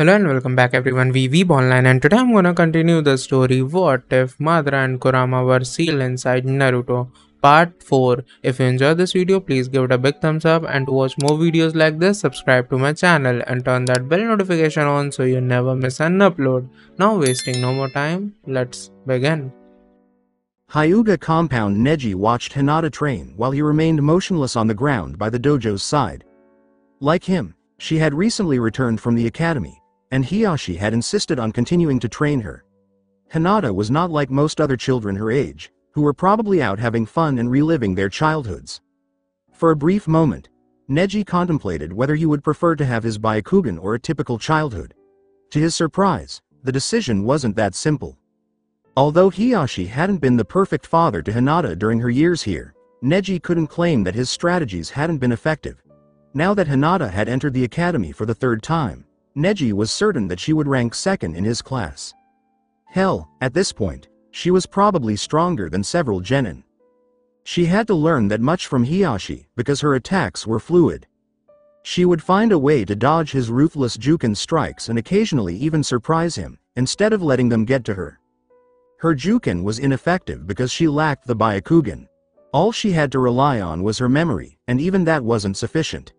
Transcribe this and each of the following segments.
Hello and welcome back everyone, we Weeb Online, and today I'm gonna continue the story What If Madara and Kurama Were Sealed Inside Naruto Part 4. If you enjoyed this video, please give it a big thumbs up, and to watch more videos like this, subscribe to my channel and turn that bell notification on so you never miss an upload. Now wasting no more time, let's begin. Hyuga compound. Neji watched Hinata train while he remained motionless on the ground by the dojo's side. Like him, she had recently returned from the academy, and Hiyashi had insisted on continuing to train her. Hinata was not like most other children her age, who were probably out having fun and reliving their childhoods. For a brief moment, Neji contemplated whether he would prefer to have his Byakugan or a typical childhood. To his surprise, the decision wasn't that simple. Although Hiyashi hadn't been the perfect father to Hinata during her years here, Neji couldn't claim that his strategies hadn't been effective. Now that Hinata had entered the academy for the third time, Neji was certain that she would rank second in his class. Hell, at this point, she was probably stronger than several genin. She had to learn that much from Hiyashi because her attacks were fluid. She would find a way to dodge his ruthless Juken strikes and occasionally even surprise him, instead of letting them get to her. Her Juken was ineffective because she lacked the Byakugan. All she had to rely on was her memory, and even that wasn't sufficient.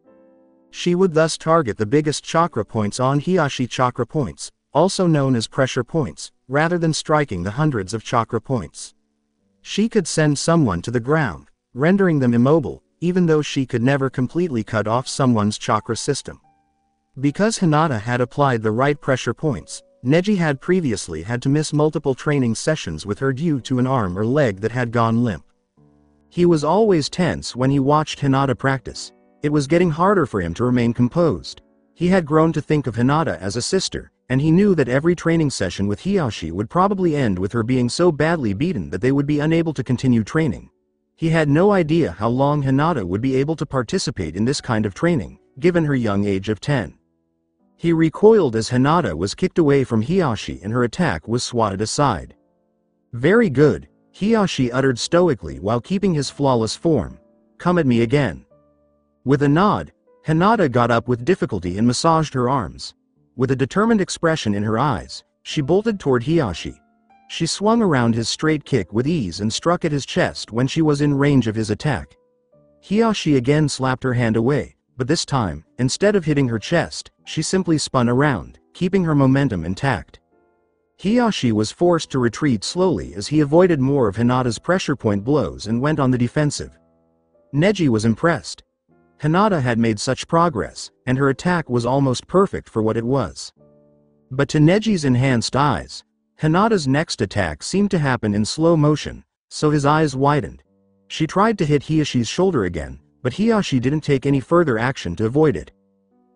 She would thus target the biggest chakra points on Hiyashi chakra points, also known as pressure points, rather than striking the hundreds of chakra points. She could send someone to the ground, rendering them immobile, even though she could never completely cut off someone's chakra system. Because Hinata had applied the right pressure points, Neji had previously had to miss multiple training sessions with her due to an arm or leg that had gone limp. He was always tense when he watched Hinata practice. It was getting harder for him to remain composed. He had grown to think of Hinata as a sister, and he knew that every training session with Hiyashi would probably end with her being so badly beaten that they would be unable to continue training. He had no idea how long Hinata would be able to participate in this kind of training, given her young age of 10. He recoiled as Hinata was kicked away from Hiyashi and her attack was swatted aside. "Very good," Hiyashi uttered stoically while keeping his flawless form. "Come at me again." With a nod, Hinata got up with difficulty and massaged her arms. With a determined expression in her eyes, she bolted toward Hiyashi. She swung around his straight kick with ease and struck at his chest when she was in range of his attack. Hiyashi again slapped her hand away, but this time, instead of hitting her chest, she simply spun around, keeping her momentum intact. Hiyashi was forced to retreat slowly as he avoided more of Hinata's pressure point blows and went on the defensive. Neji was impressed. Hinata had made such progress, and her attack was almost perfect for what it was. But to Neji's enhanced eyes, Hinata's next attack seemed to happen in slow motion, so his eyes widened. She tried to hit Hiyashi's shoulder again, but Hiyashi didn't take any further action to avoid it.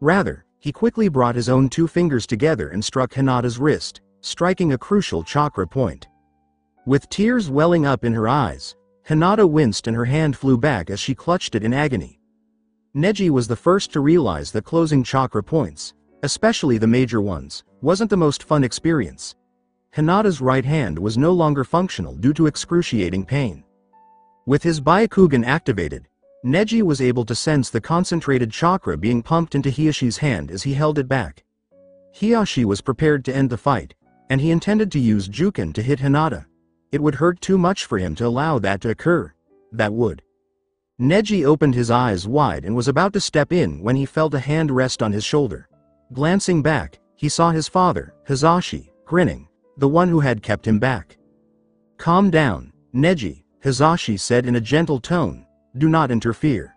Rather, he quickly brought his own two fingers together and struck Hinata's wrist, striking a crucial chakra point. With tears welling up in her eyes, Hinata winced and her hand flew back as she clutched it in agony. Neji was the first to realize that closing chakra points, especially the major ones, wasn't the most fun experience. Hinata's right hand was no longer functional due to excruciating pain. With his Byakugan activated, Neji was able to sense the concentrated chakra being pumped into Hiyashi's hand as he held it back. Hiyashi was prepared to end the fight, and he intended to use Juken to hit Hinata. It would hurt too much for him to allow that to occur. That would. Neji opened his eyes wide and was about to step in when he felt a hand rest on his shoulder. Glancing back, he saw his father, Hizashi, grinning, the one who had kept him back. "Calm down, Neji," Hizashi said in a gentle tone. "Do not interfere."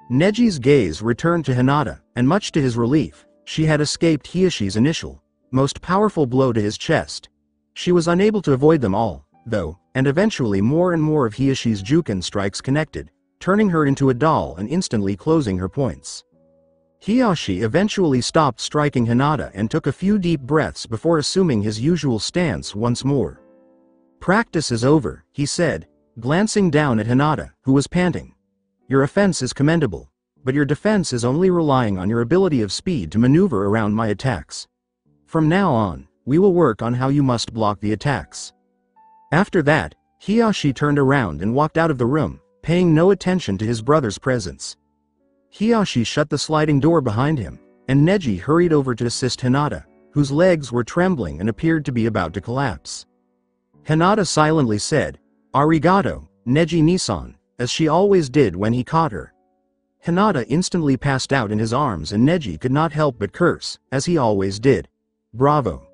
Neji's gaze returned to Hinata, and much to his relief, she had escaped Hiyashi's initial, most powerful blow to his chest. She was unable to avoid them all, though, and eventually more and more of Hiyashi's Juken strikes connected, turning her into a doll and instantly closing her points. Hiyashi eventually stopped striking Hinata and took a few deep breaths before assuming his usual stance once more. "Practice is over," he said, glancing down at Hinata, who was panting. "Your offense is commendable, but your defense is only relying on your ability of speed to maneuver around my attacks. From now on, we will work on how you must block the attacks." After that, Hiyashi turned around and walked out of the room, paying no attention to his brother's presence. Hiyashi shut the sliding door behind him, and Neji hurried over to assist Hinata, whose legs were trembling and appeared to be about to collapse. Hinata silently said, "Arigato, Neji-Nisan," as she always did when he caught her. Hinata instantly passed out in his arms and Neji could not help but curse, as he always did. Bravo.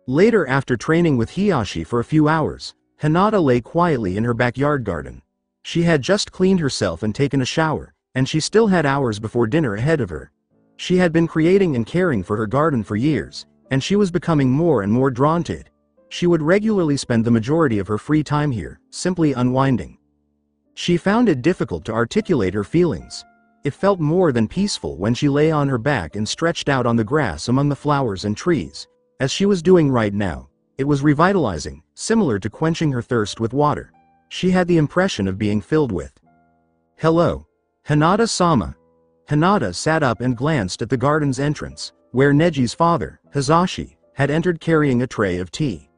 Later, after training with Hiyashi for a few hours, Hinata lay quietly in her backyard garden. She had just cleaned herself and taken a shower, and she still had hours before dinner ahead of her. She had been creating and caring for her garden for years, and she was becoming more and more drawn to it. She would regularly spend the majority of her free time here, simply unwinding. She found it difficult to articulate her feelings. It felt more than peaceful when she lay on her back and stretched out on the grass among the flowers and trees. As she was doing right now, it was revitalizing, similar to quenching her thirst with water. She had the impression of being filled with. "Hello, Hinata-sama." Hinata sat up and glanced at the garden's entrance, where Neji's father, Hizashi, had entered carrying a tray of tea.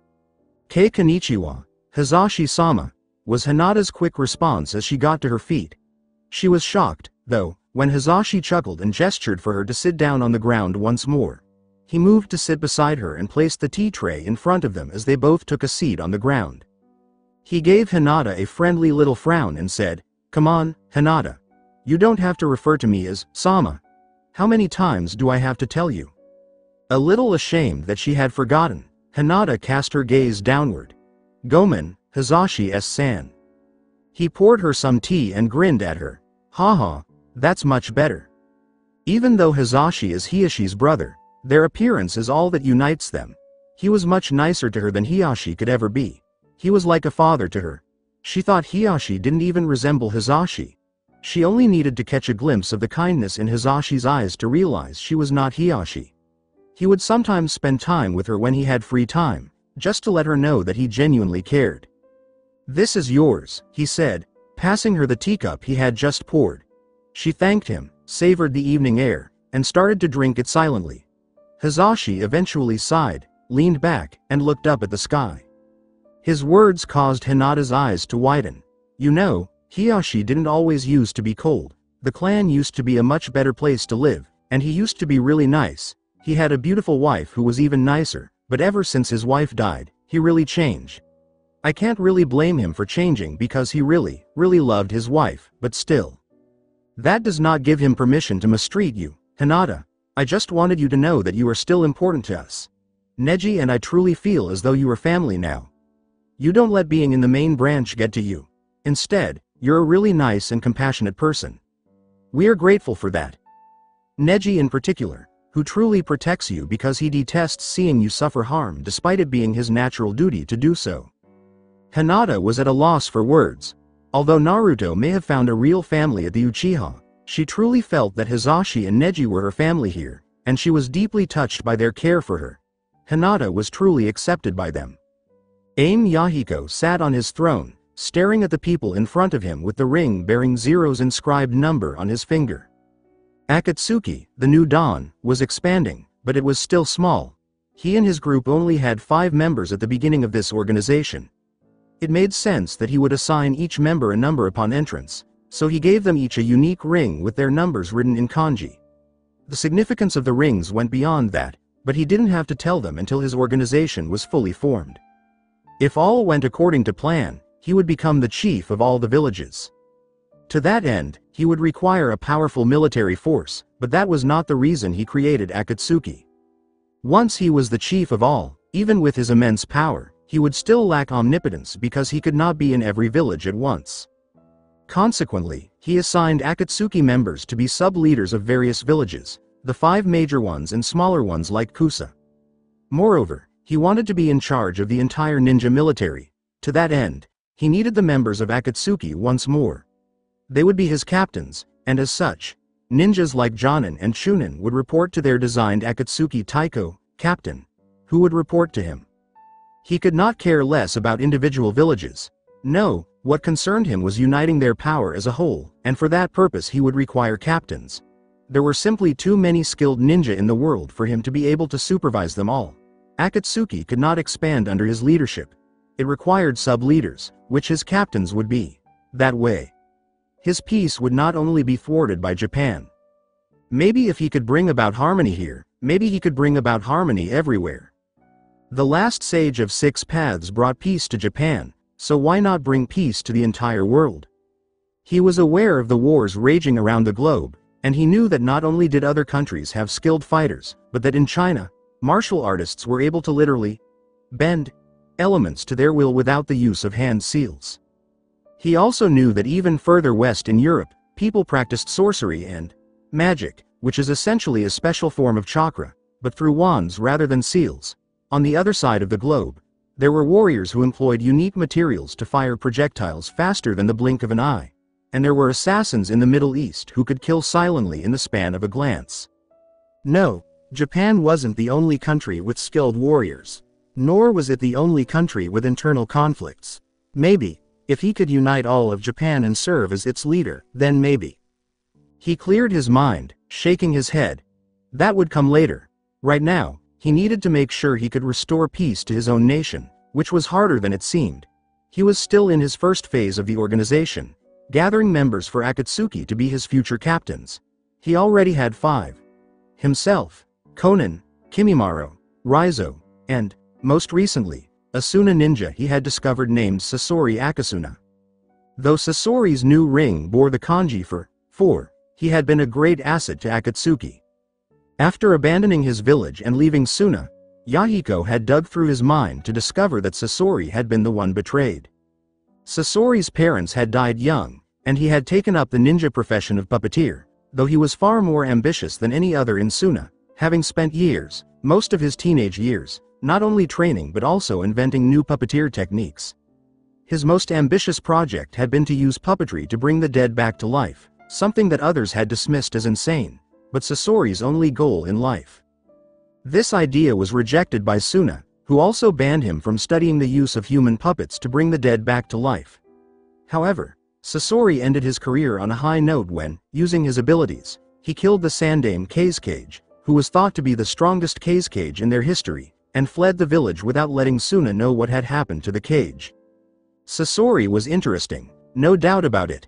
"Kei konnichiwa, Hizashi-sama," was Hinata's quick response as she got to her feet. She was shocked, though, when Hizashi chuckled and gestured for her to sit down on the ground once more. He moved to sit beside her and placed the tea tray in front of them as they both took a seat on the ground. He gave Hinata a friendly little frown and said, "Come on, Hinata. You don't have to refer to me as Sama. How many times do I have to tell you?" A little ashamed that she had forgotten, Hinata cast her gaze downward. "Gomen, Hizashi-san." He poured her some tea and grinned at her. "Haha, that's much better." Even though Hizashi is Hiyashi's brother, their appearance is all that unites them. He was much nicer to her than Hiyashi could ever be. He was like a father to her. She thought Hiyashi didn't even resemble Hizashi. She only needed to catch a glimpse of the kindness in Hizashi's eyes to realize she was not Hiyashi. He would sometimes spend time with her when he had free time, just to let her know that he genuinely cared. "This is yours," he said, passing her the teacup he had just poured. She thanked him, savored the evening air, and started to drink it silently. Hizashi eventually sighed, leaned back, and looked up at the sky. His words caused Hinata's eyes to widen. "You know, Hiyashi didn't always used to be cold. The clan used to be a much better place to live, and he used to be really nice. He had a beautiful wife who was even nicer, but ever since his wife died, he really changed. I can't really blame him for changing because he really, really loved his wife, but still. That does not give him permission to mistreat you, Hinata. I just wanted you to know that you are still important to us. Neji and I truly feel as though you are family now. You don't let being in the main branch get to you. Instead, you're a really nice and compassionate person. We are grateful for that. Neji in particular, who truly protects you because he detests seeing you suffer harm despite it being his natural duty to do so." Hinata was at a loss for words. Although Naruto may have found a real family at the Uchiha, she truly felt that Hizashi and Neji were her family here, and she was deeply touched by their care for her. Hinata was truly accepted by them. Aim Yahiko sat on his throne, staring at the people in front of him with the ring bearing Zero's inscribed number on his finger. Akatsuki, the new Dawn, was expanding, but it was still small. He and his group only had 5 members at the beginning of this organization. It made sense that he would assign each member a number upon entrance, so he gave them each a unique ring with their numbers written in kanji. The significance of the rings went beyond that, but he didn't have to tell them until his organization was fully formed. If all went according to plan, he would become the chief of all the villages. To that end, he would require a powerful military force, but that was not the reason he created Akatsuki. Once he was the chief of all, even with his immense power, he would still lack omnipotence because he could not be in every village at once. Consequently, he assigned Akatsuki members to be sub-leaders of various villages, the 5 major ones and smaller ones like Kusa. Moreover, he wanted to be in charge of the entire ninja military. To that end, he needed the members of Akatsuki once more. They would be his captains, and as such, ninjas like Jonin and Chunin would report to their designed Akatsuki Taiko, captain, who would report to him. He could not care less about individual villages. No, what concerned him was uniting their power as a whole, and for that purpose he would require captains. There were simply too many skilled ninja in the world for him to be able to supervise them all. Akatsuki could not expand under his leadership. It required sub-leaders, which his captains would be. That way, his peace would not only be thwarted by Japan. Maybe if he could bring about harmony here, maybe he could bring about harmony everywhere. The last sage of 6 paths brought peace to Japan, so why not bring peace to the entire world? He was aware of the wars raging around the globe, and he knew that not only did other countries have skilled fighters, but that in China, martial artists were able to literally bend elements to their will without the use of hand seals. He also knew that even further west in Europe, people practiced sorcery and magic, which is essentially a special form of chakra, but through wands rather than seals. On the other side of the globe, there were warriors who employed unique materials to fire projectiles faster than the blink of an eye, and there were assassins in the Middle East who could kill silently in the span of a glance. No, Japan wasn't the only country with skilled warriors, nor was it the only country with internal conflicts. Maybe, if he could unite all of Japan and serve as its leader, then maybe. He cleared his mind, shaking his head. That would come later. Right now, he needed to make sure he could restore peace to his own nation, which was harder than it seemed. He was still in his first phase of the organization, gathering members for Akatsuki to be his future captains. He already had 5. Himself, Konan, Kimimaro, Raizo, and, most recently, a Suna ninja he had discovered named Sasori Akasuna. Though Sasori's new ring bore the kanji for 4, he had been a great asset to Akatsuki. After abandoning his village and leaving Suna, Yahiko had dug through his mind to discover that Sasori had been the one betrayed. Sasori's parents had died young, and he had taken up the ninja profession of puppeteer, though he was far more ambitious than any other in Suna, having spent years, most of his teenage years, not only training but also inventing new puppeteer techniques. His most ambitious project had been to use puppetry to bring the dead back to life, something that others had dismissed as insane, but Sasori's only goal in life. This idea was rejected by Suna, who also banned him from studying the use of human puppets to bring the dead back to life. However, Sasori ended his career on a high note when, using his abilities, he killed the Sandame Kazekage, who was thought to be the strongest Kazekage in their history, and fled the village without letting Suna know what had happened to the cage. Sasori was interesting, no doubt about it.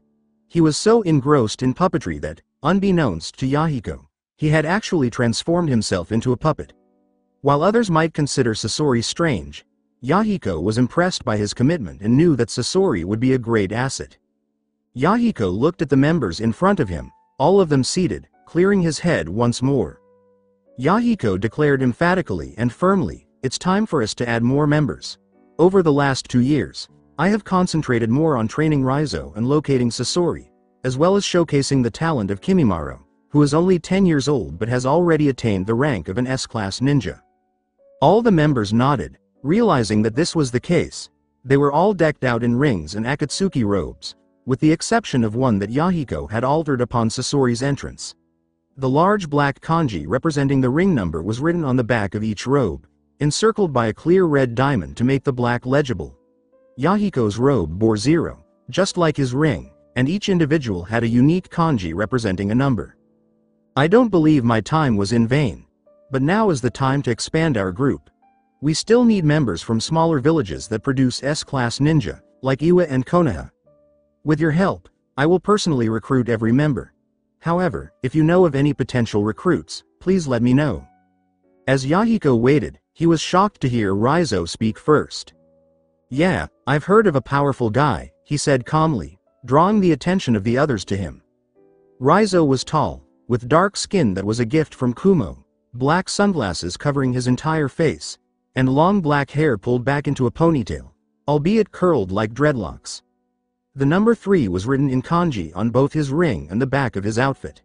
He was so engrossed in puppetry that, unbeknownst to Yahiko, he had actually transformed himself into a puppet. While others might consider Sasori strange, Yahiko was impressed by his commitment and knew that Sasori would be a great asset. Yahiko looked at the members in front of him, all of them seated, clearing his head once more. Yahiko declared emphatically and firmly, "It's time for us to add more members. Over the last 2 years, I have concentrated more on training Raizo and locating Sasori, as well as showcasing the talent of Kimimaro, who is only 10 years old but has already attained the rank of an S-class ninja." All the members nodded, realizing that this was the case. They were all decked out in rings and Akatsuki robes, with the exception of one that Yahiko had altered upon Sasori's entrance. The large black kanji representing the ring number was written on the back of each robe, encircled by a clear red diamond to make the black legible. Yahiko's robe bore 0, just like his ring, and each individual had a unique kanji representing a number. "I don't believe my time was in vain. But now is the time to expand our group. We still need members from smaller villages that produce S-class ninja, like Iwa and Konoha. With your help, I will personally recruit every member. However, if you know of any potential recruits, please let me know." As Yahiko waited, he was shocked to hear Raizo speak first. "Yeah, I've heard of a powerful guy," he said calmly, drawing the attention of the others to him. Raizo was tall, with dark skin that was a gift from Kumo, black sunglasses covering his entire face, and long black hair pulled back into a ponytail, albeit curled like dreadlocks. The number 3 was written in kanji on both his ring and the back of his outfit.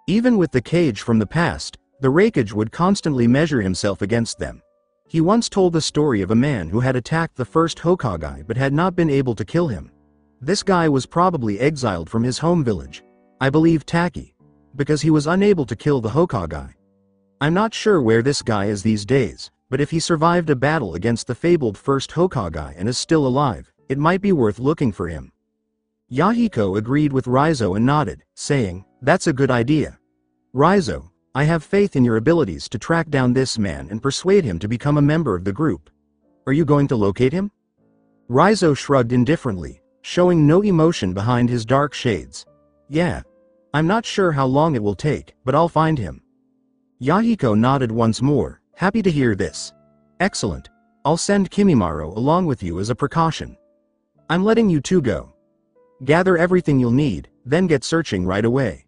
Even with the cage from the past, the Raikage would constantly measure himself against them. He once told the story of a man who had attacked the first Hokage but had not been able to kill him. This guy was probably exiled from his home village, I believe Taki, because he was unable to kill the Hokage. I'm not sure where this guy is these days, but if he survived a battle against the fabled first Hokage and is still alive, it might be worth looking for him." Yahiko agreed with Raizo and nodded, saying, "That's a good idea. Raizo, I have faith in your abilities to track down this man and persuade him to become a member of the group. Are you going to locate him?" Raizo shrugged indifferently, showing no emotion behind his dark shades. "Yeah. I'm not sure how long it will take, but I'll find him. Yahiko nodded once more, happy to hear this. Excellent. I'll send Kimimaro along with you as a precaution. I'm letting you two go. Gather everything you'll need, then get searching right away.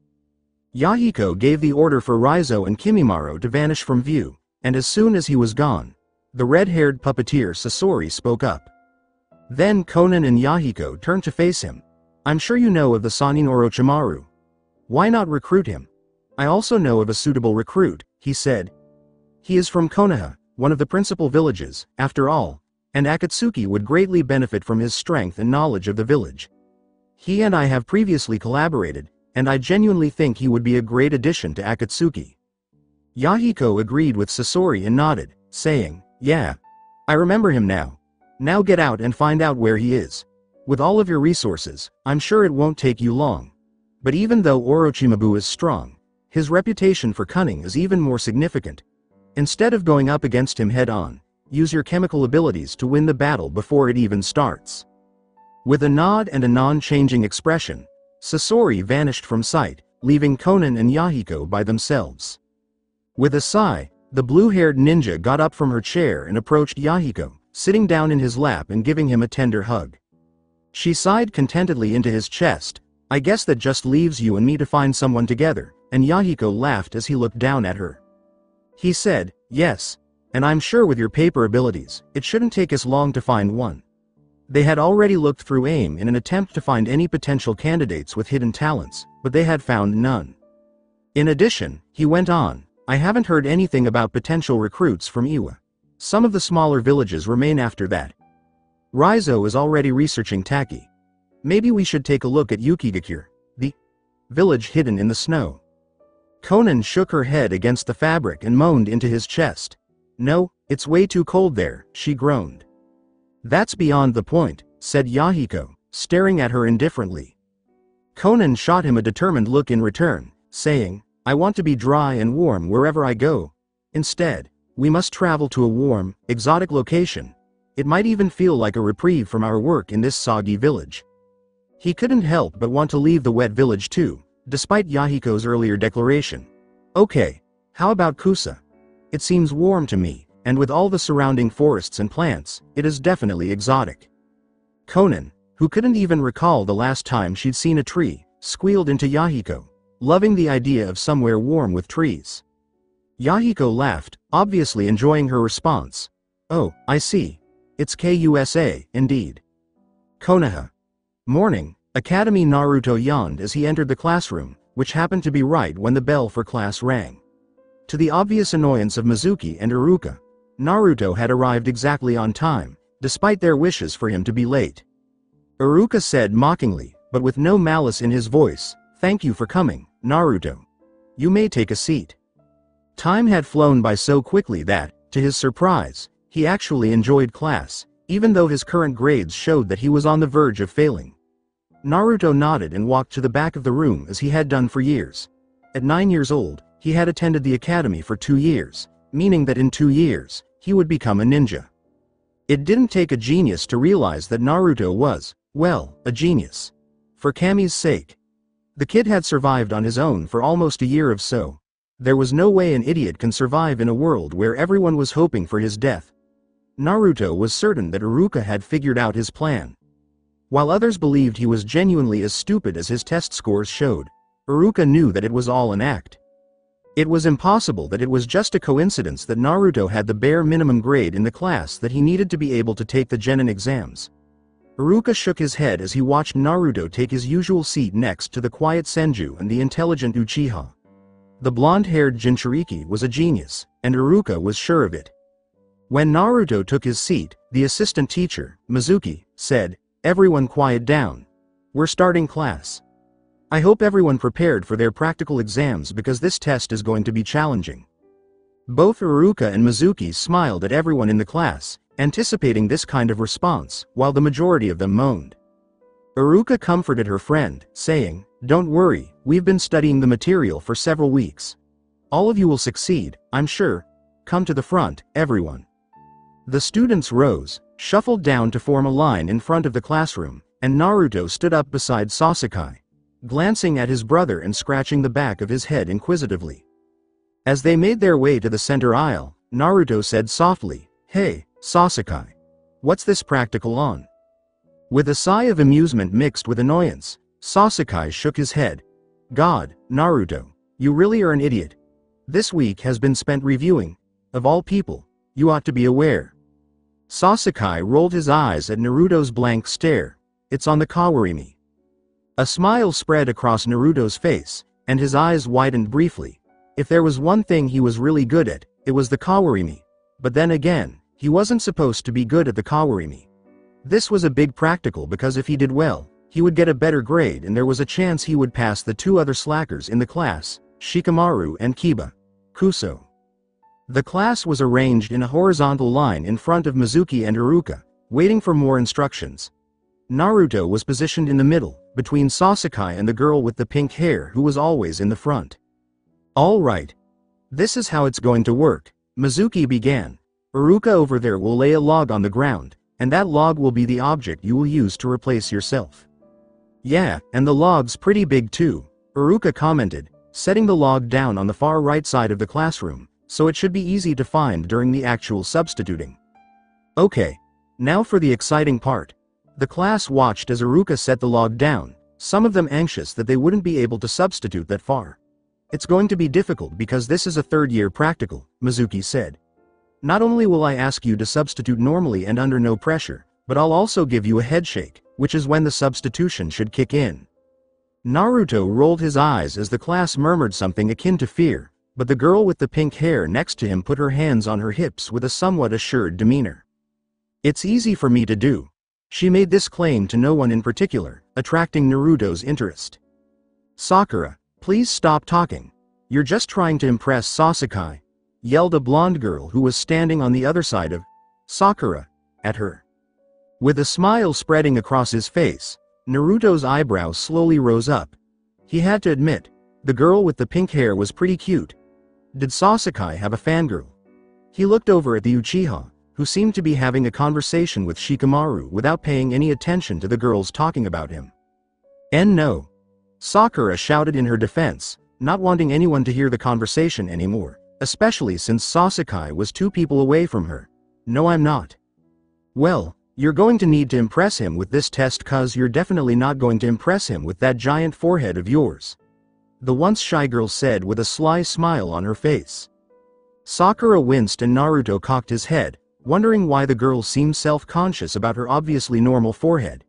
Yahiko gave the order for Raizo and Kimimaro to vanish from view, and as soon as he was gone, the red-haired puppeteer Sasori spoke up. Then Konan and Yahiko turned to face him. I'm sure you know of the Sanin Orochimaru. Why not recruit him? I also know of a suitable recruit, he said. He is from Konoha, one of the principal villages, after all, and Akatsuki would greatly benefit from his strength and knowledge of the village. He and I have previously collaborated, and I genuinely think he would be a great addition to Akatsuki. Yahiko agreed with Sasori and nodded, saying, yeah. I remember him now. Now get out and find out where he is. With all of your resources, I'm sure it won't take you long. But even though Orochimaru is strong, his reputation for cunning is even more significant. Instead of going up against him head-on, use your chemical abilities to win the battle before it even starts. With a nod and a non-changing expression, Sasori vanished from sight, leaving Konan and Yahiko by themselves. With a sigh, the blue-haired ninja got up from her chair and approached Yahiko, sitting down in his lap and giving him a tender hug. She sighed contentedly into his chest. I guess that just leaves you and me to find someone together, and Yahiko laughed as he looked down at her. He said, yes, and I'm sure with your paper abilities, it shouldn't take us long to find one. They had already looked through AIM in an attempt to find any potential candidates with hidden talents, but they had found none. In addition, he went on, I haven't heard anything about potential recruits from Iwa. Some of the smaller villages remain after that. Raizo is already researching Taki. Maybe we should take a look at Yukigakure, the village hidden in the snow. Konan shook her head against the fabric and moaned into his chest. No, it's way too cold there, she groaned. That's beyond the point, said Yahiko, staring at her indifferently. Konan shot him a determined look in return, saying, I want to be dry and warm wherever I go. Instead, we must travel to a warm, exotic location. It might even feel like a reprieve from our work in this soggy village. He couldn't help but want to leave the wet village too, despite Yahiko's earlier declaration. Okay, how about Kusa? It seems warm to me, and with all the surrounding forests and plants, it is definitely exotic. Konan, who couldn't even recall the last time she'd seen a tree, squealed into Yahiko, loving the idea of somewhere warm with trees. Yahiko laughed, obviously enjoying her response. Oh, I see. It's Kusa, indeed. Konoha. Morning, Academy. Naruto yawned as he entered the classroom, which happened to be right when the bell for class rang. To the obvious annoyance of Mizuki and Iruka, Naruto had arrived exactly on time, despite their wishes for him to be late. Iruka said mockingly, but with no malice in his voice, thank you for coming, Naruto. You may take a seat. Time had flown by so quickly that, to his surprise, he actually enjoyed class, even though his current grades showed that he was on the verge of failing. Naruto nodded and walked to the back of the room as he had done for years. At 9 years old, he had attended the academy for 2 years, meaning that in 2 years, he would become a ninja. It didn't take a genius to realize that Naruto was, well, a genius. For Kami's sake. The kid had survived on his own for almost a year or so. There was no way an idiot can survive in a world where everyone was hoping for his death. Naruto was certain that Iruka had figured out his plan. While others believed he was genuinely as stupid as his test scores showed, Iruka knew that it was all an act. It was impossible that it was just a coincidence that Naruto had the bare minimum grade in the class that he needed to be able to take the genin exams. Iruka shook his head as he watched Naruto take his usual seat next to the quiet Senju and the intelligent Uchiha. The blonde-haired Jinchuriki was a genius, and Iruka was sure of it. When Naruto took his seat, the assistant teacher, Mizuki, said, Everyone quiet down. We're starting class. I hope everyone prepared for their practical exams because this test is going to be challenging. Both Iruka and Mizuki smiled at everyone in the class, anticipating this kind of response, while the majority of them moaned. Iruka comforted her friend, saying, Don't worry, we've been studying the material for several weeks. All of you will succeed, I'm sure. Come to the front, everyone. The students rose, shuffled down to form a line in front of the classroom, and Naruto stood up beside Sasuke. glancing at his brother and scratching the back of his head inquisitively. As they made their way to the center aisle, Naruto said softly, "Hey, Sasuke. What's this practical on?" With a sigh of amusement mixed with annoyance, Sasuke shook his head. "God, Naruto, you really are an idiot. This week has been spent reviewing. Of all people, you ought to be aware." Sasuke rolled his eyes at Naruto's blank stare. "It's on the Kawarimi." A smile spread across Naruto's face, and his eyes widened briefly. If there was one thing he was really good at, it was the Kawarimi. But then again, he wasn't supposed to be good at the Kawarimi. This was a big practical because if he did well, he would get a better grade and there was a chance he would pass the two other slackers in the class, Shikamaru and Kiba. Kuso. The class was arranged in a horizontal line in front of Mizuki and Iruka, waiting for more instructions. Naruto was positioned in the middle, between Sasuke and the girl with the pink hair who was always in the front. "All right. This is how it's going to work," Mizuki began. "Iruka over there will lay a log on the ground, and that log will be the object you will use to replace yourself." "Yeah, and the log's pretty big too," Iruka commented, setting the log down on the far right side of the classroom, so it should be easy to find during the actual substituting. "Okay. Now for the exciting part." The class watched as Iruka set the log down, some of them anxious that they wouldn't be able to substitute that far. "It's going to be difficult because this is a third-year practical," Mizuki said. "Not only will I ask you to substitute normally and under no pressure, but I'll also give you a headshake, which is when the substitution should kick in." Naruto rolled his eyes as the class murmured something akin to fear, but the girl with the pink hair next to him put her hands on her hips with a somewhat assured demeanor. "It's easy for me to do." She made this claim to no one in particular, attracting Naruto's interest. "Sakura, please stop talking. You're just trying to impress Sasuke," yelled a blonde girl who was standing on the other side of Sakura at her. With a smile spreading across his face, Naruto's eyebrows slowly rose up. He had to admit, the girl with the pink hair was pretty cute. Did Sasuke have a fangirl? He looked over at the Uchiha, who seemed to be having a conversation with Shikamaru without paying any attention to the girls talking about him. "And no," Sakura shouted in her defense, not wanting anyone to hear the conversation anymore, especially since Sasuke was 2 people away from her. "No, I'm not." "Well, you're going to need to impress him with this test cause you're definitely not going to impress him with that giant forehead of yours," the once shy girl said with a sly smile on her face. Sakura winced and Naruto cocked his head, wondering why the girl seemed self-conscious about her obviously normal forehead.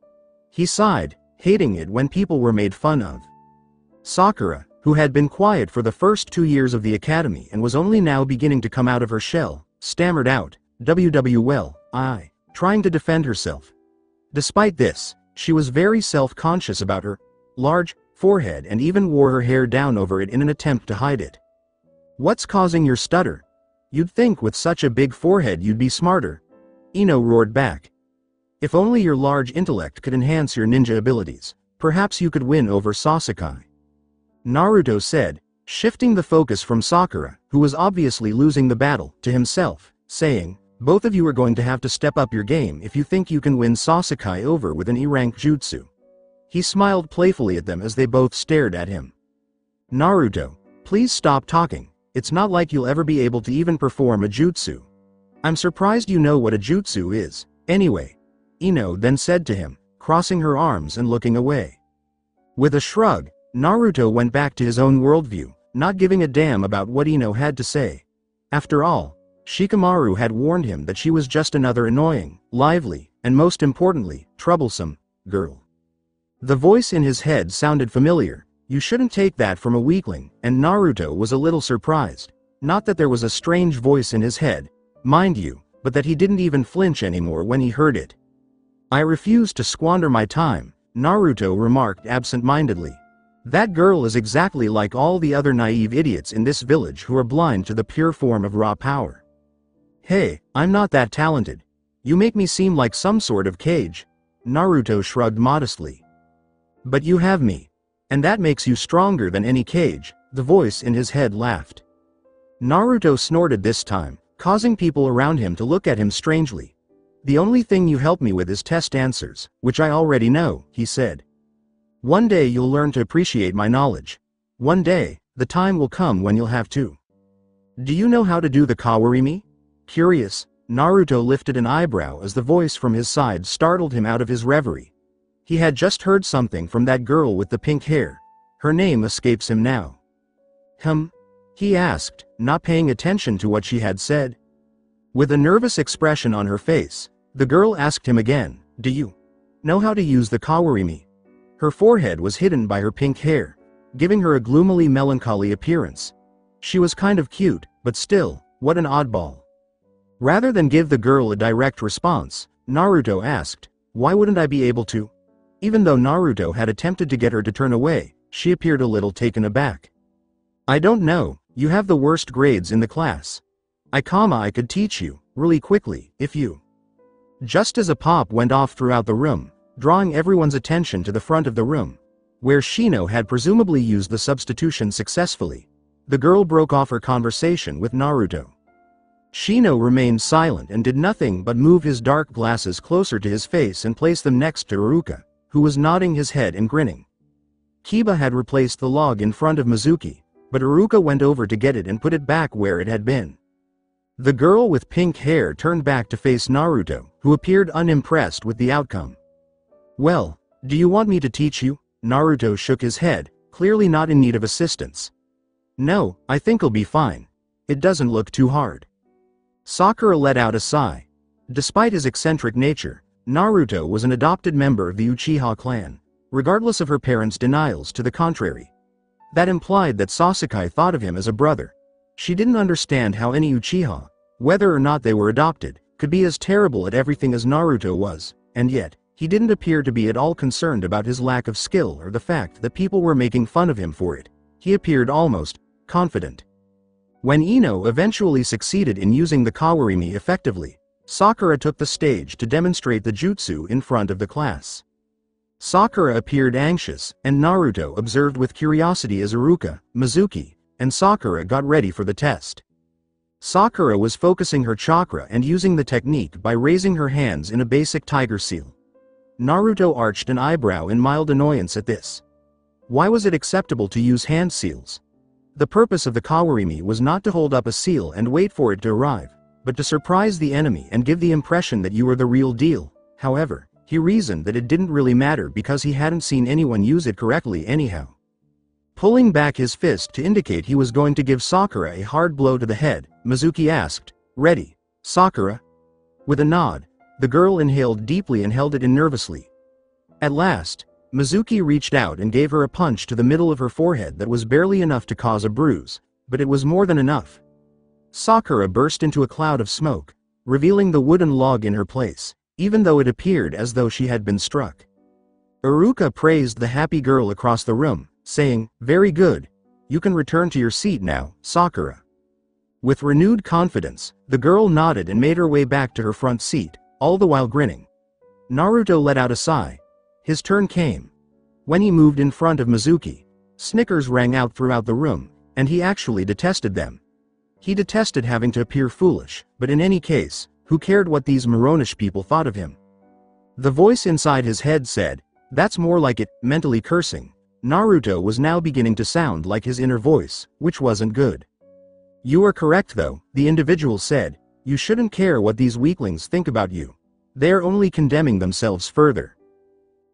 He sighed, hating it when people were made fun of. Sakura, who had been quiet for the first 2 years of the academy and was only now beginning to come out of her shell, stammered out, "Well, trying to defend herself. Despite this, she was very self-conscious about her large forehead and even wore her hair down over it in an attempt to hide it. "What's causing your stutter? You'd think with such a big forehead you'd be smarter," Ino roared back. "If only your large intellect could enhance your ninja abilities, perhaps you could win over Sasuke," Naruto said, shifting the focus from Sakura, who was obviously losing the battle, to himself, saying, "Both of you are going to have to step up your game if you think you can win Sasuke over with an E-rank jutsu." He smiled playfully at them as they both stared at him. "Naruto, please stop talking. It's not like you'll ever be able to even perform a jutsu. I'm surprised you know what a jutsu is, anyway," Ino then said to him, crossing her arms and looking away. With a shrug, Naruto went back to his own worldview, not giving a damn about what Ino had to say. After all, Shikamaru had warned him that she was just another annoying, lively, and most importantly, troublesome girl. The voice in his head sounded familiar. You shouldn't take that from a weakling, and Naruto was a little surprised. Not that there was a strange voice in his head, mind you, but that he didn't even flinch anymore when he heard it. "I refuse to squander my time," Naruto remarked absent-mindedly. "That girl is exactly like all the other naive idiots in this village who are blind to the pure form of raw power." "Hey, I'm not that talented. You make me seem like some sort of cage," Naruto shrugged modestly. "But you have me. And that makes you stronger than any cage," the voice in his head laughed. Naruto snorted this time, causing people around him to look at him strangely. "The only thing you help me with is test answers, which I already know," he said. One day you'll learn to appreciate my knowledge. One day, the time will come when you'll have to. Do you know how to do the kawarimi? Curious, Naruto lifted an eyebrow as the voice from his side startled him out of his reverie. He had just heard something from that girl with the pink hair. Her name escapes him now. He asked, not paying attention to what she had said. With a nervous expression on her face, the girl asked him again, do you know how to use the kawarimi? Her forehead was hidden by her pink hair, giving her a gloomily melancholy appearance. She was kind of cute, but still, what an oddball. Rather than give the girl a direct response, Naruto asked, why wouldn't I be able to? Even though Naruto had attempted to get her to turn away, she appeared a little taken aback. I don't know, you have the worst grades in the class. I could teach you, really quickly, if you. Just as a pop went off throughout the room, drawing everyone's attention to the front of the room, where Shino had presumably used the substitution successfully, the girl broke off her conversation with Naruto. Shino remained silent and did nothing but move his dark glasses closer to his face and place them next to Iruka, who was nodding his head and grinning. Kiba had replaced the log in front of Mizuki, but Iruka went over to get it and put it back where it had been. The girl with pink hair turned back to face Naruto, who appeared unimpressed with the outcome. Well, do you want me to teach you? Naruto shook his head, clearly not in need of assistance. No, I think I'll be fine. It doesn't look too hard. Sakura let out a sigh. Despite his eccentric nature, Naruto was an adopted member of the Uchiha clan, regardless of her parents' denials to the contrary. That implied that Sasuke thought of him as a brother. She didn't understand how any Uchiha, whether or not they were adopted, could be as terrible at everything as Naruto was, and yet, he didn't appear to be at all concerned about his lack of skill or the fact that people were making fun of him for it. He appeared almost confident. When Ino eventually succeeded in using the kawarimi effectively, Sakura took the stage to demonstrate the jutsu in front of the class. Sakura appeared anxious, and Naruto observed with curiosity as Iruka, Mizuki, and Sakura got ready for the test. Sakura was focusing her chakra and using the technique by raising her hands in a basic tiger seal. Naruto arched an eyebrow in mild annoyance at this. Why was it acceptable to use hand seals? The purpose of the kawarimi was not to hold up a seal and wait for it to arrive, but to surprise the enemy and give the impression that you were the real deal. However, he reasoned that it didn't really matter because he hadn't seen anyone use it correctly anyhow. Pulling back his fist to indicate he was going to give Sakura a hard blow to the head, Mizuki asked, "Ready, Sakura?" With a nod, the girl inhaled deeply and held it in nervously. At last, Mizuki reached out and gave her a punch to the middle of her forehead that was barely enough to cause a bruise, but it was more than enough. Sakura burst into a cloud of smoke, revealing the wooden log in her place, even though it appeared as though she had been struck. Iruka praised the happy girl across the room, saying, "Very good. You can return to your seat now, Sakura." With renewed confidence, the girl nodded and made her way back to her front seat, all the while grinning. Naruto let out a sigh. His turn came. When he moved in front of Mizuki, snickers rang out throughout the room, and he actually detested them. He detested having to appear foolish, but in any case, who cared what these moronish people thought of him? The voice inside his head said, "That's more like it," mentally cursing. Naruto was now beginning to sound like his inner voice, which wasn't good. "You are correct though," the individual said. "You shouldn't care what these weaklings think about you. They're only condemning themselves further."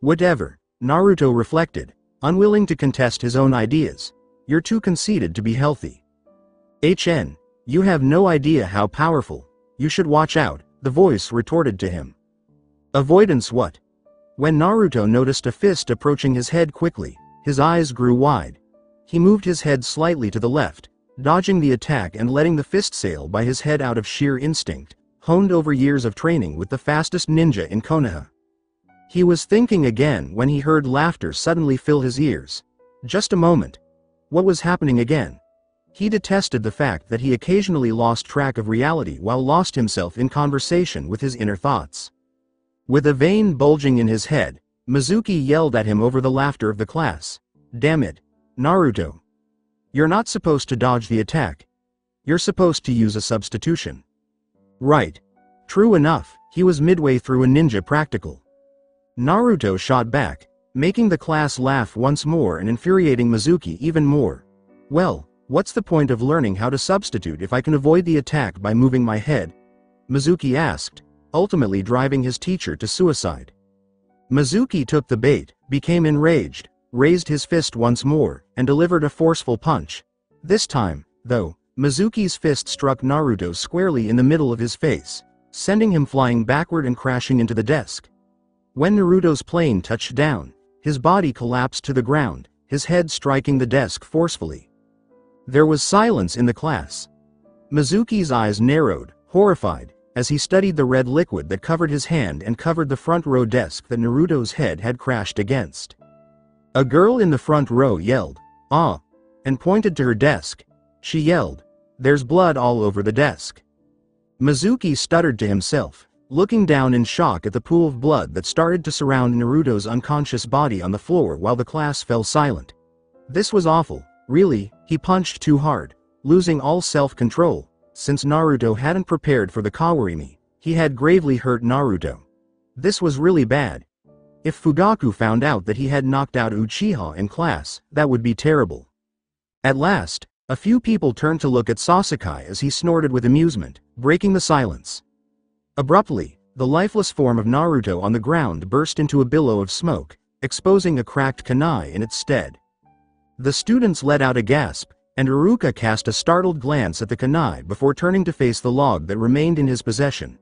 Whatever, Naruto reflected, unwilling to contest his own ideas. "You're too conceited to be healthy. You have no idea how powerful. You should watch out," the voice retorted to him. Avoidance what? When Naruto noticed a fist approaching his head quickly, his eyes grew wide. He moved his head slightly to the left, dodging the attack and letting the fist sail by his head out of sheer instinct, honed over years of training with the fastest ninja in Konoha. He was thinking again when he heard laughter suddenly fill his ears. Just a moment. What was happening again? He detested the fact that he occasionally lost track of reality while lost himself in conversation with his inner thoughts. With a vein bulging in his head, Mizuki yelled at him over the laughter of the class. "Damn it, Naruto. You're not supposed to dodge the attack. You're supposed to use a substitution." Right. True enough, he was midway through a ninja practical. Naruto shot back, making the class laugh once more and infuriating Mizuki even more. Well, what's the point of learning how to substitute if I can avoid the attack by moving my head? Mizuki asked, ultimately driving his teacher to suicide. Mizuki took the bait, became enraged, raised his fist once more, and delivered a forceful punch. This time, though, Mizuki's fist struck Naruto squarely in the middle of his face, sending him flying backward and crashing into the desk. When Naruto's plane touched down, his body collapsed to the ground, his head striking the desk forcefully. There was silence in the class. Mizuki's eyes narrowed, horrified, as he studied the red liquid that covered his hand and covered the front row desk that Naruto's head had crashed against. A girl in the front row yelled, "Ah!" and pointed to her desk. She yelled, "There's blood all over the desk." Mizuki stuttered to himself, looking down in shock at the pool of blood that started to surround Naruto's unconscious body on the floor while the class fell silent. This was awful, really. He punched too hard, losing all self-control. Since Naruto hadn't prepared for the Kawarimi, he had gravely hurt Naruto. This was really bad. If Fugaku found out that he had knocked out Uchiha in class, that would be terrible. At last, a few people turned to look at Sasuke as he snorted with amusement, breaking the silence. Abruptly, the lifeless form of Naruto on the ground burst into a billow of smoke, exposing a cracked kunai in its stead. The students let out a gasp, and Iruka cast a startled glance at the kunai before turning to face the log that remained in his possession.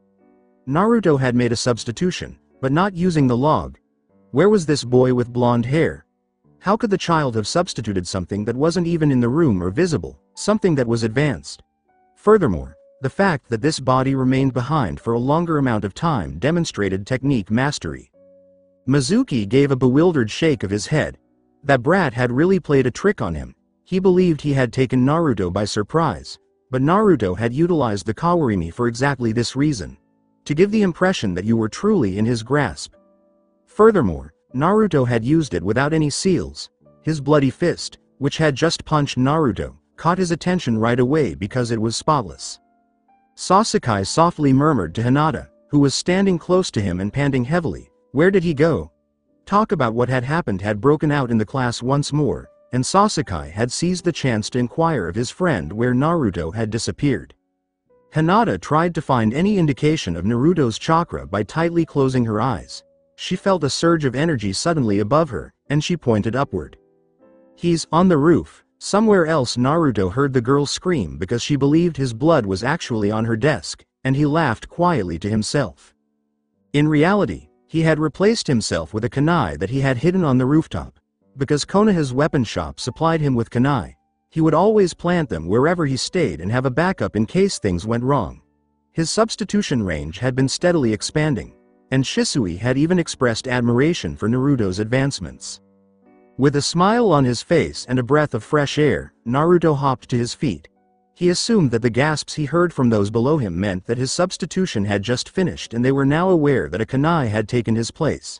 Naruto had made a substitution, but not using the log. Where was this boy with blonde hair? How could the child have substituted something that wasn't even in the room or visible, something that was advanced? Furthermore, the fact that this body remained behind for a longer amount of time demonstrated technique mastery. Mizuki gave a bewildered shake of his head. That brat had really played a trick on him. He believed he had taken Naruto by surprise, but Naruto had utilized the Kawarimi for exactly this reason. To give the impression that you were truly in his grasp. Furthermore, Naruto had used it without any seals. His bloody fist, which had just punched Naruto, caught his attention right away because it was spotless. Sasuke softly murmured to Hinata, who was standing close to him and panting heavily, "Where did he go?" Talk about what had happened had broken out in the class once more, and Sasuke had seized the chance to inquire of his friend where Naruto had disappeared. Hinata tried to find any indication of Naruto's chakra by tightly closing her eyes. She felt a surge of energy suddenly above her, and she pointed upward. "He's on the roof." Somewhere else Naruto heard the girl scream because she believed his blood was actually on her desk, and he laughed quietly to himself. In reality, he had replaced himself with a kunai that he had hidden on the rooftop. Because Konoha's weapon shop supplied him with kunai, he would always plant them wherever he stayed and have a backup in case things went wrong. His substitution range had been steadily expanding, and Shisui had even expressed admiration for Naruto's advancements. With a smile on his face and a breath of fresh air, Naruto hopped to his feet. He assumed that the gasps he heard from those below him meant that his substitution had just finished and they were now aware that a kunai had taken his place.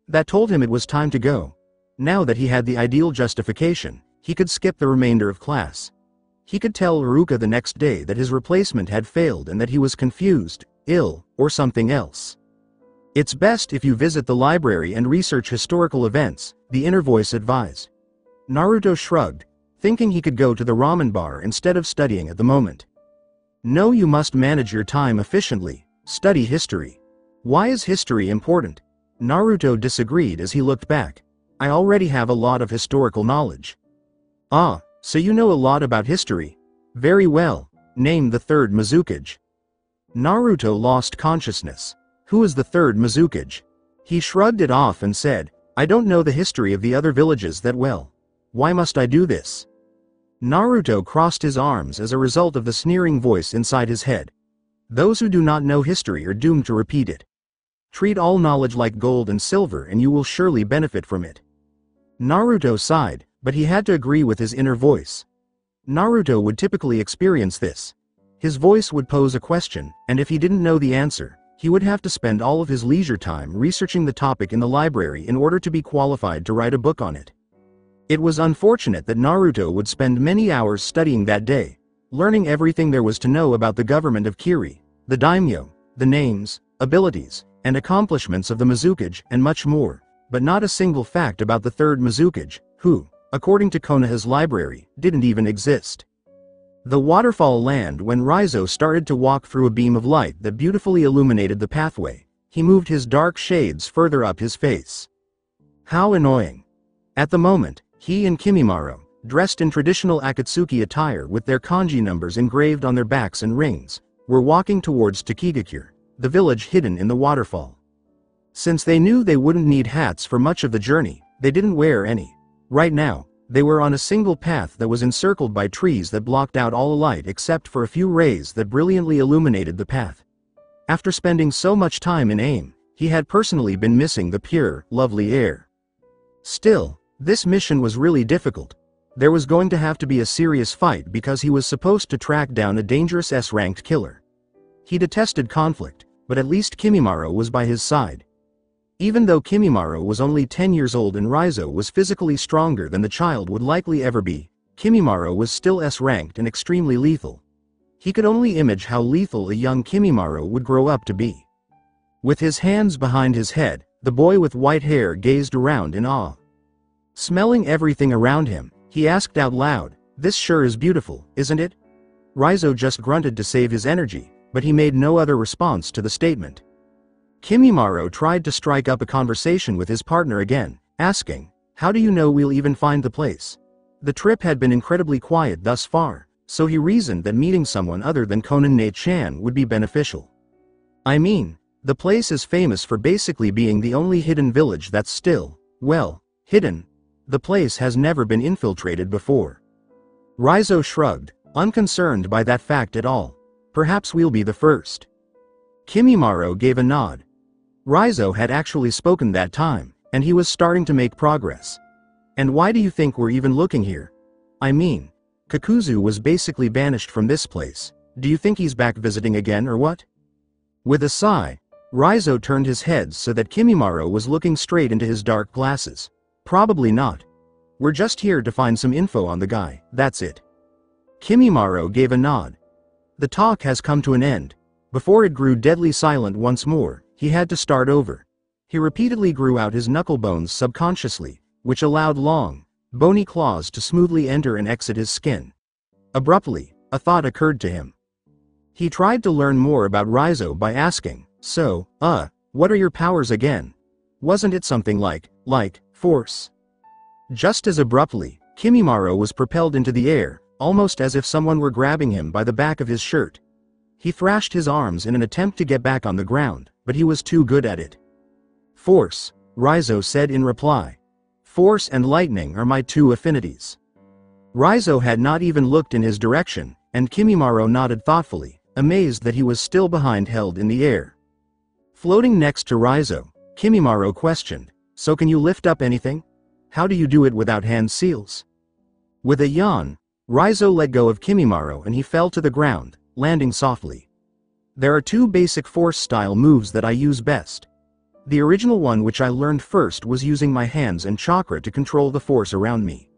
That told him it was time to go. Now that he had the ideal justification, he could skip the remainder of class. He could tell Iruka the next day that his replacement had failed and that he was confused, ill, or something else. "It's best if you visit the library and research historical events," the inner voice advised. Naruto shrugged, thinking he could go to the ramen bar instead of studying at the moment. "No, you must manage your time efficiently. Study history." "Why is history important?" Naruto disagreed as he looked back. "I already have a lot of historical knowledge." "Ah, so you know a lot about history? Very well. Name the third Mizukage." Naruto lost consciousness. Who is the third Mizukage? He shrugged it off and said, "I don't know the history of the other villages that well. Why must I do this?" Naruto crossed his arms as a result of the sneering voice inside his head. Those who do not know history are doomed to repeat it. Treat all knowledge like gold and silver and you will surely benefit from it. Naruto sighed, but he had to agree with his inner voice. Naruto would typically experience this. His voice would pose a question, and if he didn't know the answer, he would have to spend all of his leisure time researching the topic in the library in order to be qualified to write a book on it. It was unfortunate that Naruto would spend many hours studying that day, learning everything there was to know about the government of Kiri, the daimyo, the names, abilities, and accomplishments of the Mizukage, and much more. but not a single fact about the third Mizukage, who, according to Konoha's library, didn't even exist. The waterfall landed when Raizo started to walk through a beam of light that beautifully illuminated the pathway. He moved his dark shades further up his face. How annoying. At the moment, he and Kimimaro, dressed in traditional Akatsuki attire with their kanji numbers engraved on their backs and rings, were walking towards Takigakure, the village hidden in the waterfall. Since they knew they wouldn't need hats for much of the journey, they didn't wear any. Right now, they were on a single path that was encircled by trees that blocked out all light except for a few rays that brilliantly illuminated the path. After spending so much time in AIM, he had personally been missing the pure, lovely air. Still, this mission was really difficult. There was going to have to be a serious fight because he was supposed to track down a dangerous S-ranked killer. He detested conflict, but at least Kimimaro was by his side. Even though Kimimaro was only 10 years old and Raizo was physically stronger than the child would likely ever be, Kimimaro was still S-ranked and extremely lethal. He could only imagine how lethal a young Kimimaro would grow up to be. With his hands behind his head, the boy with white hair gazed around in awe. Smelling everything around him, he asked out loud, "This sure is beautiful, isn't it?" Raizo just grunted to save his energy, but he made no other response to the statement. Kimimaro tried to strike up a conversation with his partner again, asking, "How do you know we'll even find the place?" The trip had been incredibly quiet thus far, so he reasoned that meeting someone other than Konan-ne-chan would be beneficial. I mean, the place is famous for basically being the only hidden village that's still, well, hidden. The place has never been infiltrated before. Raizo shrugged, unconcerned by that fact at all. Perhaps we'll be the first. Kimimaro gave a nod. Raizo had actually spoken that time, and he was starting to make progress. And why do you think we're even looking here? I mean, Kakuzu was basically banished from this place. Do you think he's back visiting again or what? With a sigh, Raizo turned his head so that Kimimaro was looking straight into his dark glasses. Probably not. We're just here to find some info on the guy, that's it. Kimimaro gave a nod. The talk has come to an end. Before it grew deadly silent once more, he had to start over. He repeatedly grew out his knuckle bones subconsciously, which allowed long, bony claws to smoothly enter and exit his skin. Abruptly, a thought occurred to him. He tried to learn more about Raizo by asking, "So, what are your powers again? Wasn't it something like force?" Just as abruptly, Kimimaro was propelled into the air, almost as if someone were grabbing him by the back of his shirt. He thrashed his arms in an attempt to get back on the ground, but he was too good at it. "Force," Raizo said in reply. "Force and lightning are my two affinities." Raizo had not even looked in his direction, and Kimimaro nodded thoughtfully, amazed that he was still behind held in the air. Floating next to Raizo, Kimimaro questioned, "So can you lift up anything? How do you do it without hand seals?" With a yawn, Raizo let go of Kimimaro and he fell to the ground, landing softly. There are two basic force-style moves that I use best. The original one which I learned first was using my hands and chakra to control the force around me.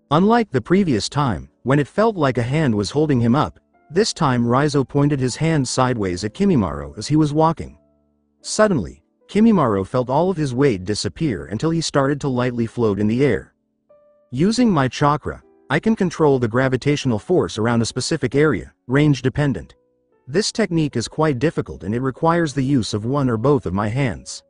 Unlike the previous time, when it felt like a hand was holding him up, this time Raizo pointed his hand sideways at Kimimaro as he was walking. Suddenly, Kimimaro felt all of his weight disappear until he started to lightly float in the air. Using my chakra, I can control the gravitational force around a specific area, range dependent. This technique is quite difficult and it requires the use of one or both of my hands.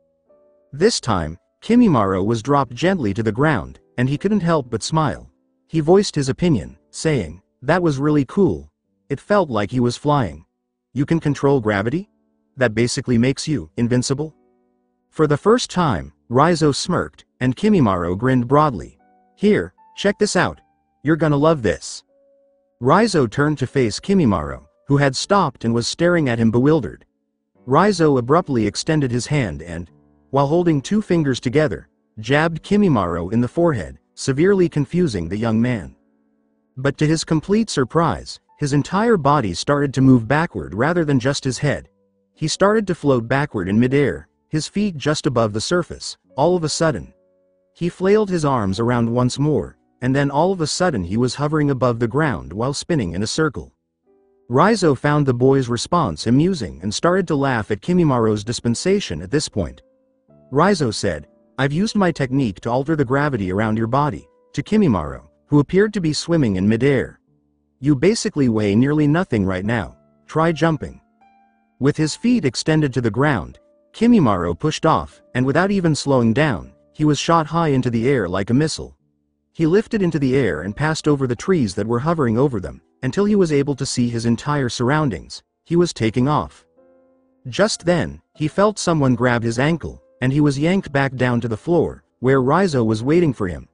This time, Kimimaro was dropped gently to the ground, and he couldn't help but smile. He voiced his opinion, saying, "That was really cool. It felt like he was flying. You can control gravity? That basically makes you invincible?" For the first time, Raizo smirked, and Kimimaro grinned broadly. "Here, check this out. You're gonna love this." Raizo turned to face Kimimaro, who had stopped and was staring at him bewildered. Raizo abruptly extended his hand and, while holding two fingers together, jabbed Kimimaro in the forehead, severely confusing the young man. But to his complete surprise, his entire body started to move backward rather than just his head. He started to float backward in midair, his feet just above the surface. All of a sudden, he flailed his arms around once more, and then all of a sudden he was hovering above the ground while spinning in a circle. Raizo found the boy's response amusing and started to laugh at Kimimaro's dispensation at this point. Raizo said, I've used my technique to alter the gravity around your body, to Kimimaro, who appeared to be swimming in midair. You basically weigh nearly nothing right now. Try jumping. With his feet extended to the ground, Kimimaro pushed off, and without even slowing down, he was shot high into the air like a missile. He lifted into the air and passed over the trees that were hovering over them, until he was able to see his entire surroundings. He was taking off. Just then, he felt someone grab his ankle, and he was yanked back down to the floor, where Raizo was waiting for him.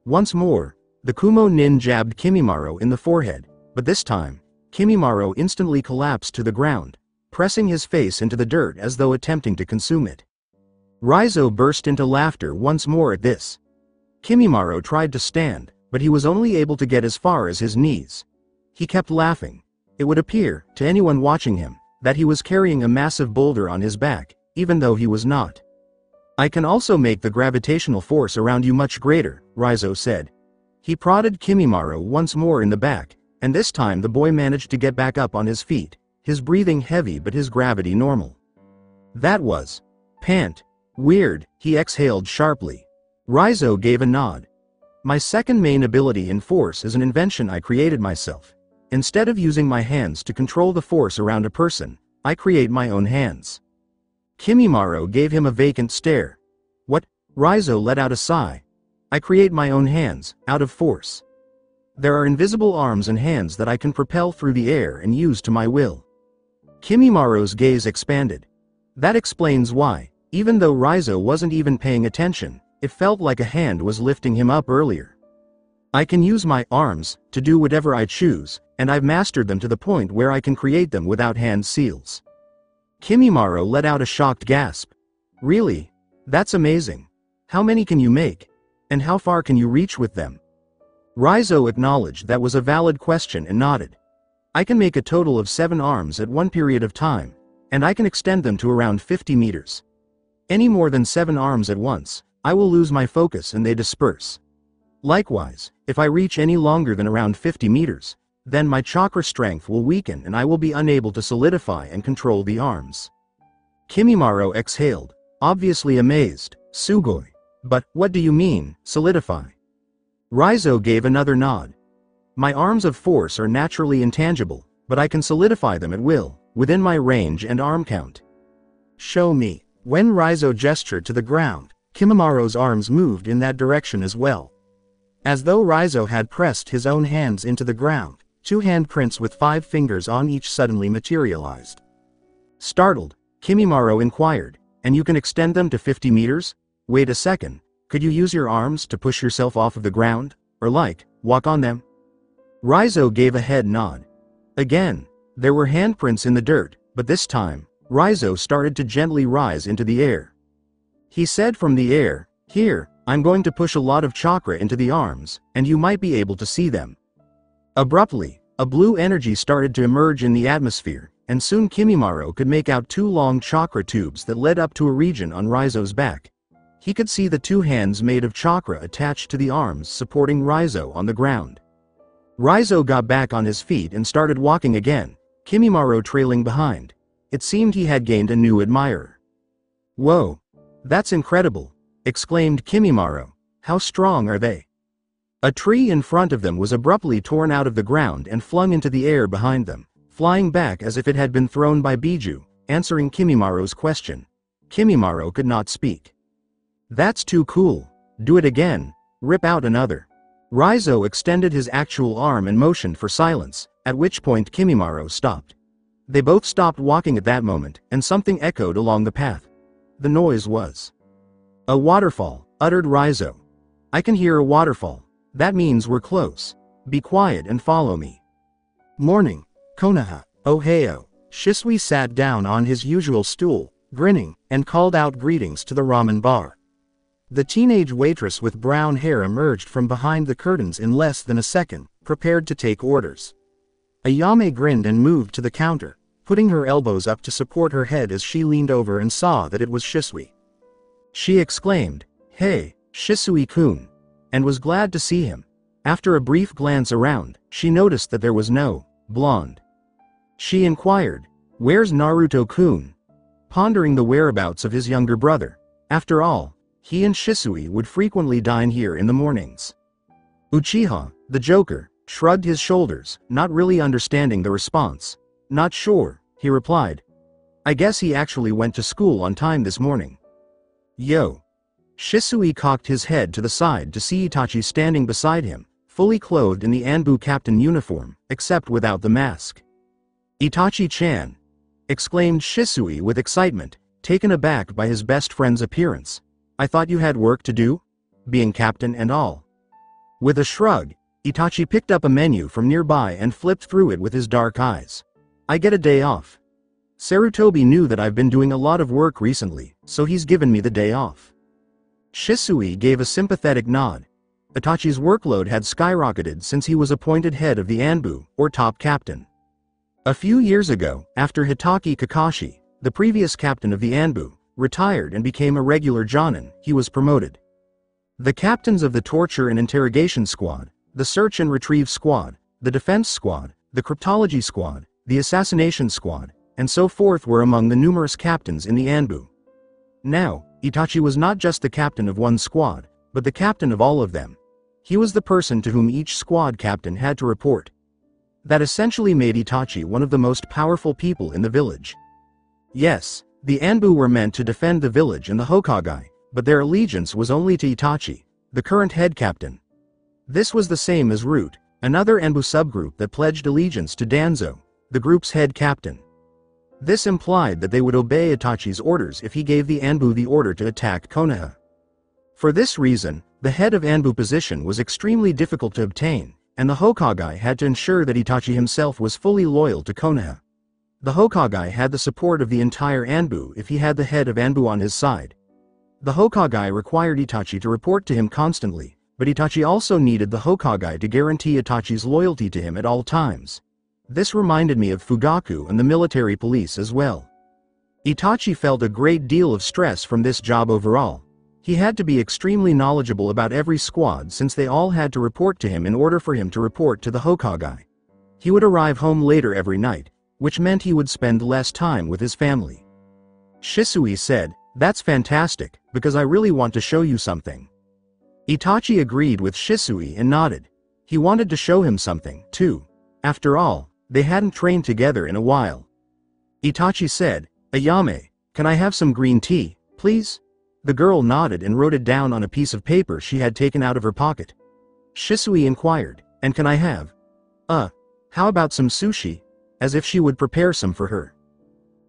Once more, the Kumo Nin jabbed Kimimaro in the forehead, but this time, Kimimaro instantly collapsed to the ground, pressing his face into the dirt as though attempting to consume it. Raizo burst into laughter once more at this. Kimimaro tried to stand, but he was only able to get as far as his knees. He kept laughing. It would appear, to anyone watching him, that he was carrying a massive boulder on his back, even though he was not. I can also make the gravitational force around you much greater, Raizo said. He prodded Kimimaro once more in the back, and this time the boy managed to get back up on his feet, his breathing heavy but his gravity normal. That was pant. Weird, he exhaled sharply. Raizo gave a nod. My second main ability in force is an invention I created myself. Instead of using my hands to control the force around a person, I create my own hands. Kimimaro gave him a vacant stare. What? Raizo let out a sigh. I create my own hands, out of force. There are invisible arms and hands that I can propel through the air and use to my will. Kimimaro's gaze expanded. That explains why, even though Raizo wasn't even paying attention, it felt like a hand was lifting him up earlier. I can use my arms to do whatever I choose, and I've mastered them to the point where I can create them without hand seals. Kimimaro let out a shocked gasp. Really? That's amazing. How many can you make? And how far can you reach with them? Raizo acknowledged that was a valid question and nodded. I can make a total of 7 arms at one period of time, and I can extend them to around 50 meters. Any more than 7 arms at once, I will lose my focus and they disperse. Likewise, if I reach any longer than around 50 meters, then my chakra strength will weaken and I will be unable to solidify and control the arms. Kimimaro exhaled, obviously amazed. Sugoi. But, what do you mean, solidify? Raizo gave another nod. My arms of force are naturally intangible, but I can solidify them at will, within my range and arm count. Show me. When Raizo gestured to the ground, Kimimaro's arms moved in that direction as well. As though Raizo had pressed his own hands into the ground, 2 handprints with 5 fingers on each suddenly materialized. Startled, Kimimaro inquired, and you can extend them to 50 meters? Wait a second, could you use your arms to push yourself off of the ground, or walk on them? Raizo gave a head nod. Again, there were handprints in the dirt, but this time, Raizo started to gently rise into the air. He said from the air, here, I'm going to push a lot of chakra into the arms, and you might be able to see them. Abruptly, a blue energy started to emerge in the atmosphere, and soon Kimimaro could make out 2 long chakra tubes that led up to a region on Raizo's back. He could see the 2 hands made of chakra attached to the arms supporting Raizo on the ground. Raizo got back on his feet and started walking again, Kimimaro trailing behind. It seemed he had gained a new admirer. Whoa! That's incredible! Exclaimed Kimimaro. How strong are they? A tree in front of them was abruptly torn out of the ground and flung into the air behind them, flying back as if it had been thrown by Biju, answering Kimimaro's question. Kimimaro could not speak. That's too cool. Do it again. Rip out another. Raizo extended his actual arm and motioned for silence, at which point Kimimaro stopped. They both stopped walking at that moment, and something echoed along the path. The noise was a waterfall, uttered Raizo. I can hear a waterfall. That means we're close. Be quiet and follow me. Morning, Konoha. Ohio. Shisui sat down on his usual stool, grinning, and called out greetings to the ramen bar. The teenage waitress with brown hair emerged from behind the curtains in less than a second, prepared to take orders. Ayame grinned and moved to the counter, putting her elbows up to support her head as she leaned over and saw that it was Shisui. She exclaimed, "Hey, Shisui-kun," and was glad to see him. After a brief glance around, she noticed that there was no blonde. She inquired, "Where's Naruto-kun?" Pondering the whereabouts of his younger brother. After all, He and Shisui would frequently dine here in the mornings. Uchiha, the Joker, shrugged his shoulders, not really understanding the response. Not sure, he replied. I guess he actually went to school on time this morning. Yo. Shisui cocked his head to the side to see Itachi standing beside him, fully clothed in the Anbu captain uniform, except without the mask. Itachi-chan! Exclaimed Shisui with excitement, taken aback by his best friend's appearance. I thought you had work to do? Being captain and all. With a shrug, Itachi picked up a menu from nearby and flipped through it with his dark eyes. I get a day off. Sarutobi knew that I've been doing a lot of work recently, so he's given me the day off. Shisui gave a sympathetic nod. Itachi's workload had skyrocketed since he was appointed head of the Anbu, or top captain. A few years ago, after Hitaki Kakashi, the previous captain of the Anbu, retired and became a regular jonin, he was promoted. The captains of the Torture and Interrogation Squad, the Search and Retrieve Squad, the Defense Squad, the Cryptology Squad, the Assassination Squad, and so forth were among the numerous captains in the Anbu. Now, Itachi was not just the captain of one squad, but the captain of all of them. He was the person to whom each squad captain had to report. That essentially made Itachi one of the most powerful people in the village. Yes, the Anbu were meant to defend the village and the Hokage, but their allegiance was only to Itachi, the current head captain. This was the same as Root, another Anbu subgroup that pledged allegiance to Danzo, the group's head captain. This implied that they would obey Itachi's orders if he gave the Anbu the order to attack Konoha. For this reason, the head of Anbu position was extremely difficult to obtain, and the Hokage had to ensure that Itachi himself was fully loyal to Konoha. The Hokage had the support of the entire Anbu if he had the head of Anbu on his side. The Hokage required Itachi to report to him constantly, but Itachi also needed the Hokage to guarantee Itachi's loyalty to him at all times. This reminded me of Fugaku and the military police as well. Itachi felt a great deal of stress from this job overall. He had to be extremely knowledgeable about every squad since they all had to report to him in order for him to report to the Hokage. He would arrive home later every night, which meant he would spend less time with his family. Shisui said, "That's fantastic, because I really want to show you something." Itachi agreed with Shisui and nodded. He wanted to show him something, too. After all, they hadn't trained together in a while. Itachi said, "Ayame, can I have some green tea, please?" The girl nodded and wrote it down on a piece of paper she had taken out of her pocket. Shisui inquired, "And can I have? How about some sushi?" As if she would prepare some for her.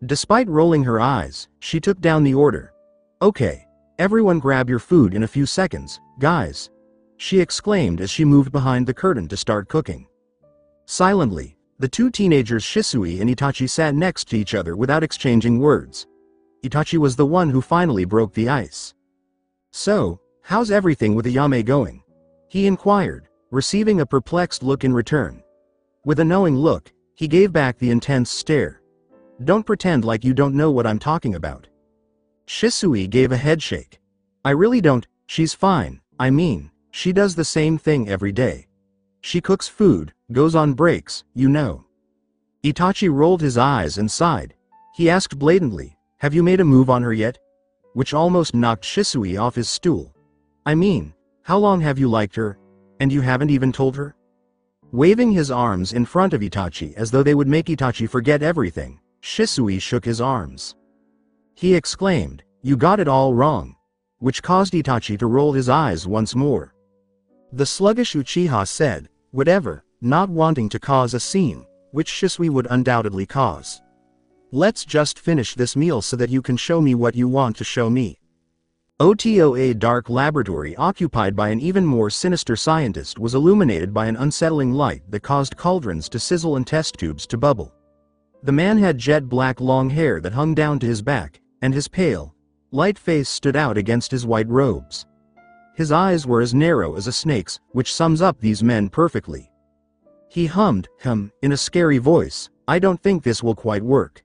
Despite rolling her eyes, she took down the order. "Okay, everyone grab your food in a few seconds, guys," she exclaimed as she moved behind the curtain to start cooking. Silently, the two teenagers Shisui and Itachi sat next to each other without exchanging words. Itachi was the one who finally broke the ice. "So, how's everything with Ayame going?" he inquired, receiving a perplexed look in return. With a knowing look, he gave back the intense stare. "Don't pretend like you don't know what I'm talking about." Shisui gave a headshake. "I really don't, she's fine, I mean, she does the same thing every day. She cooks food, goes on breaks, you know." Itachi rolled his eyes and sighed. He asked blatantly, "Have you made a move on her yet?" Which almost knocked Shisui off his stool. "I mean, how long have you liked her? And you haven't even told her?" Waving his arms in front of Itachi as though they would make Itachi forget everything, Shisui shook his arms. He exclaimed, "You got it all wrong," which caused Itachi to roll his eyes once more. The sluggish Uchiha said, "Whatever," not wanting to cause a scene, which Shisui would undoubtedly cause. "Let's just finish this meal so that you can show me what you want to show me." OTOA dark laboratory occupied by an even more sinister scientist was illuminated by an unsettling light that caused cauldrons to sizzle and test tubes to bubble. The man had jet black long hair that hung down to his back, and his pale, light face stood out against his white robes. His eyes were as narrow as a snake's, which sums up these men perfectly. He hummed, in a scary voice, "I don't think this will quite work."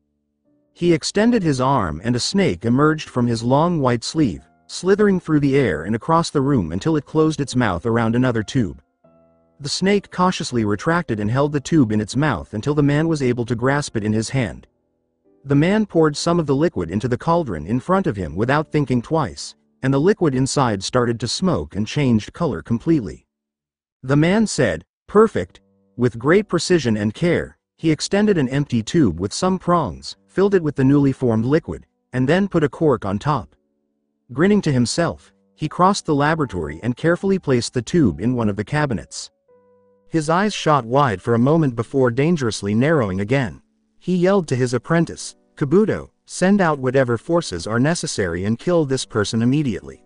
He extended his arm and a snake emerged from his long white sleeve, slithering through the air and across the room until it closed its mouth around another tube. The snake cautiously retracted and held the tube in its mouth until the man was able to grasp it in his hand. The man poured some of the liquid into the cauldron in front of him without thinking twice. and the liquid inside started to smoke and changed color completely. The man said, "Perfect." With great precision and care, he extended an empty tube with some prongs, filled it with the newly formed liquid, and then put a cork on top. Grinning to himself, he crossed the laboratory and carefully placed the tube in one of the cabinets. His eyes shot wide for a moment before dangerously narrowing again. He yelled to his apprentice, "Kabuto, send out whatever forces are necessary and kill this person immediately.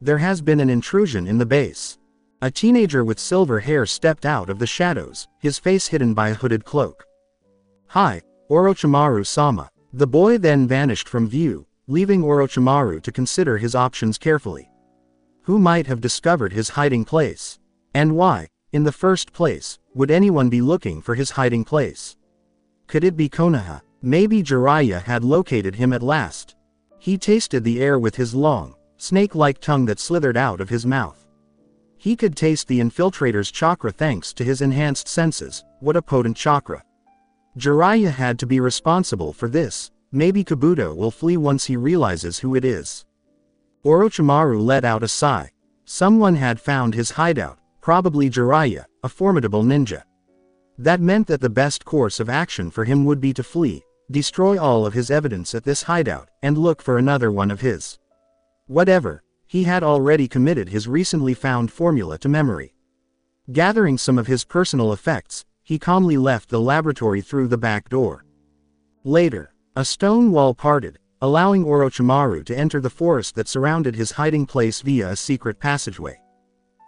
There has been an intrusion in the base." A teenager with silver hair stepped out of the shadows, his face hidden by a hooded cloak. "Hi, Orochimaru-sama." The boy then vanished from view, leaving Orochimaru to consider his options carefully. Who might have discovered his hiding place? And why, in the first place, would anyone be looking for his hiding place? Could it be Konoha? Maybe Jiraiya had located him at last. He tasted the air with his long, snake-like tongue that slithered out of his mouth. He could taste the infiltrator's chakra thanks to his enhanced senses. What a potent chakra. Jiraiya had to be responsible for this. Maybe Kabuto will flee once he realizes who it is. Orochimaru let out a sigh. Someone had found his hideout, probably Jiraiya, a formidable ninja. That meant that the best course of action for him would be to flee, destroy all of his evidence at this hideout, and look for another one of his. Whatever. He had already committed his recently found formula to memory. Gathering some of his personal effects, he calmly left the laboratory through the back door. Later, a stone wall parted, allowing Orochimaru to enter the forest that surrounded his hiding place via a secret passageway.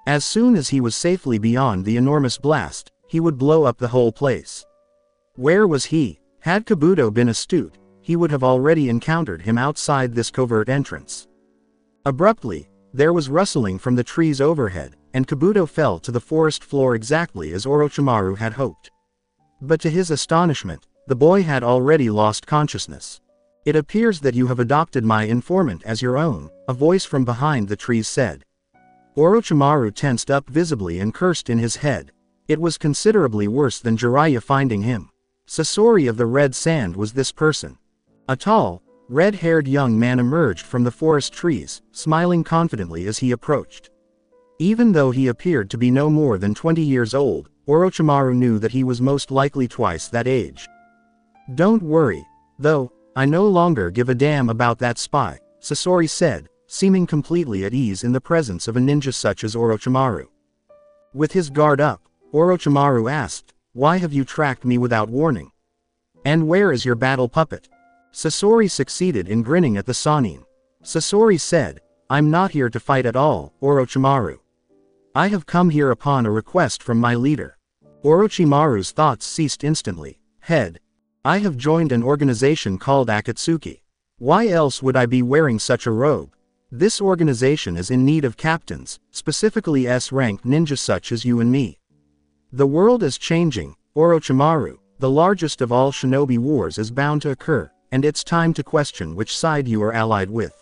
As soon as he was safely beyond the enormous blast, he would blow up the whole place. Where was he? Had Kabuto been astute, he would have already encountered him outside this covert entrance. Abruptly, there was rustling from the trees overhead, and Kabuto fell to the forest floor exactly as Orochimaru had hoped. But to his astonishment, the boy had already lost consciousness. "It appears that you have adopted my informant as your own," a voice from behind the trees said. Orochimaru tensed up visibly and cursed in his head. It was considerably worse than Jiraiya finding him. Sasori of the Red Sand was this person. A tall, red-haired young man emerged from the forest trees, smiling confidently as he approached. Even though he appeared to be no more than 20 years old, Orochimaru knew that he was most likely twice that age. "Don't worry, though, I no longer give a damn about that spy," Sasori said, seeming completely at ease in the presence of a ninja such as Orochimaru. With his guard up, Orochimaru asked, "Why have you tracked me without warning? And where is your battle puppet?" Sasori succeeded in grinning at the Sannin. Sasori said, "I'm not here to fight at all, Orochimaru. I have come here upon a request from my leader." Orochimaru's thoughts ceased instantly. "Head. I have joined an organization called Akatsuki. Why else would I be wearing such a robe? This organization is in need of captains, specifically S-ranked ninjas such as you and me. The world is changing, Orochimaru. The largest of all shinobi wars is bound to occur, and it's time to question which side you are allied with.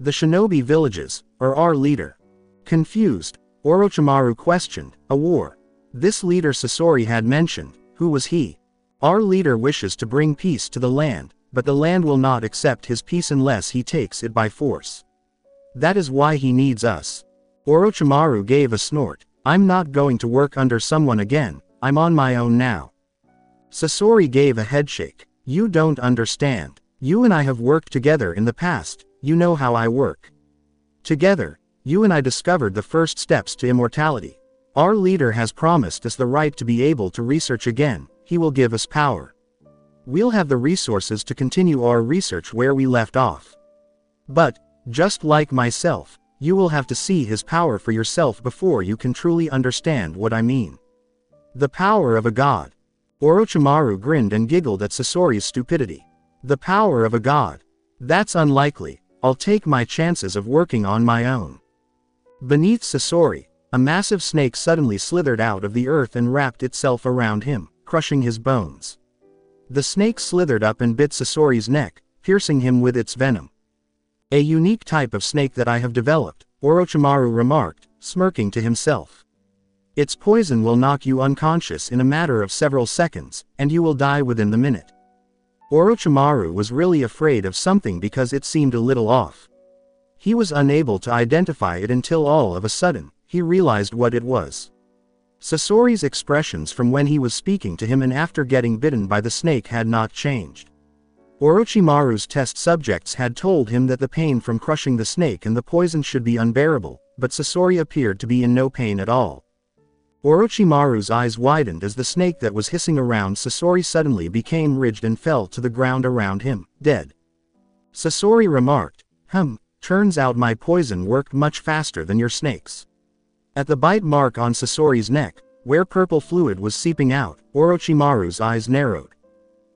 The shinobi villages, or our leader?" Confused, Orochimaru questioned, "A war? This leader Sasori had mentioned, who was he?" "Our leader wishes to bring peace to the land, but the land will not accept his peace unless he takes it by force. That is why he needs us." Orochimaru gave a snort. "I'm not going to work under someone again, I'm on my own now." Sasori gave a headshake. "You don't understand. You and I have worked together in the past, you know how I work. Together, you and I discovered the first steps to immortality. Our leader has promised us the right to be able to research again, he will give us power. We'll have the resources to continue our research where we left off. But, just like myself, you will have to see his power for yourself before you can truly understand what I mean. The power of a god." Orochimaru grinned and giggled at Sasori's stupidity. "The power of a god? That's unlikely, I'll take my chances of working on my own." Beneath Sasori, a massive snake suddenly slithered out of the earth and wrapped itself around him, crushing his bones. The snake slithered up and bit Sasori's neck, piercing him with its venom. "A unique type of snake that I have developed," Orochimaru remarked, smirking to himself. "Its poison will knock you unconscious in a matter of several seconds, and you will die within the minute." Orochimaru was really afraid of something because it seemed a little off. He was unable to identify it until all of a sudden, he realized what it was. Sasori's expressions from when he was speaking to him and after getting bitten by the snake had not changed. Orochimaru's test subjects had told him that the pain from crushing the snake and the poison should be unbearable, but Sasori appeared to be in no pain at all. Orochimaru's eyes widened as the snake that was hissing around Sasori suddenly became ridged and fell to the ground around him, dead. Sasori remarked, turns out my poison worked much faster than your snake's. At the bite mark on Sasori's neck, where purple fluid was seeping out, Orochimaru's eyes narrowed.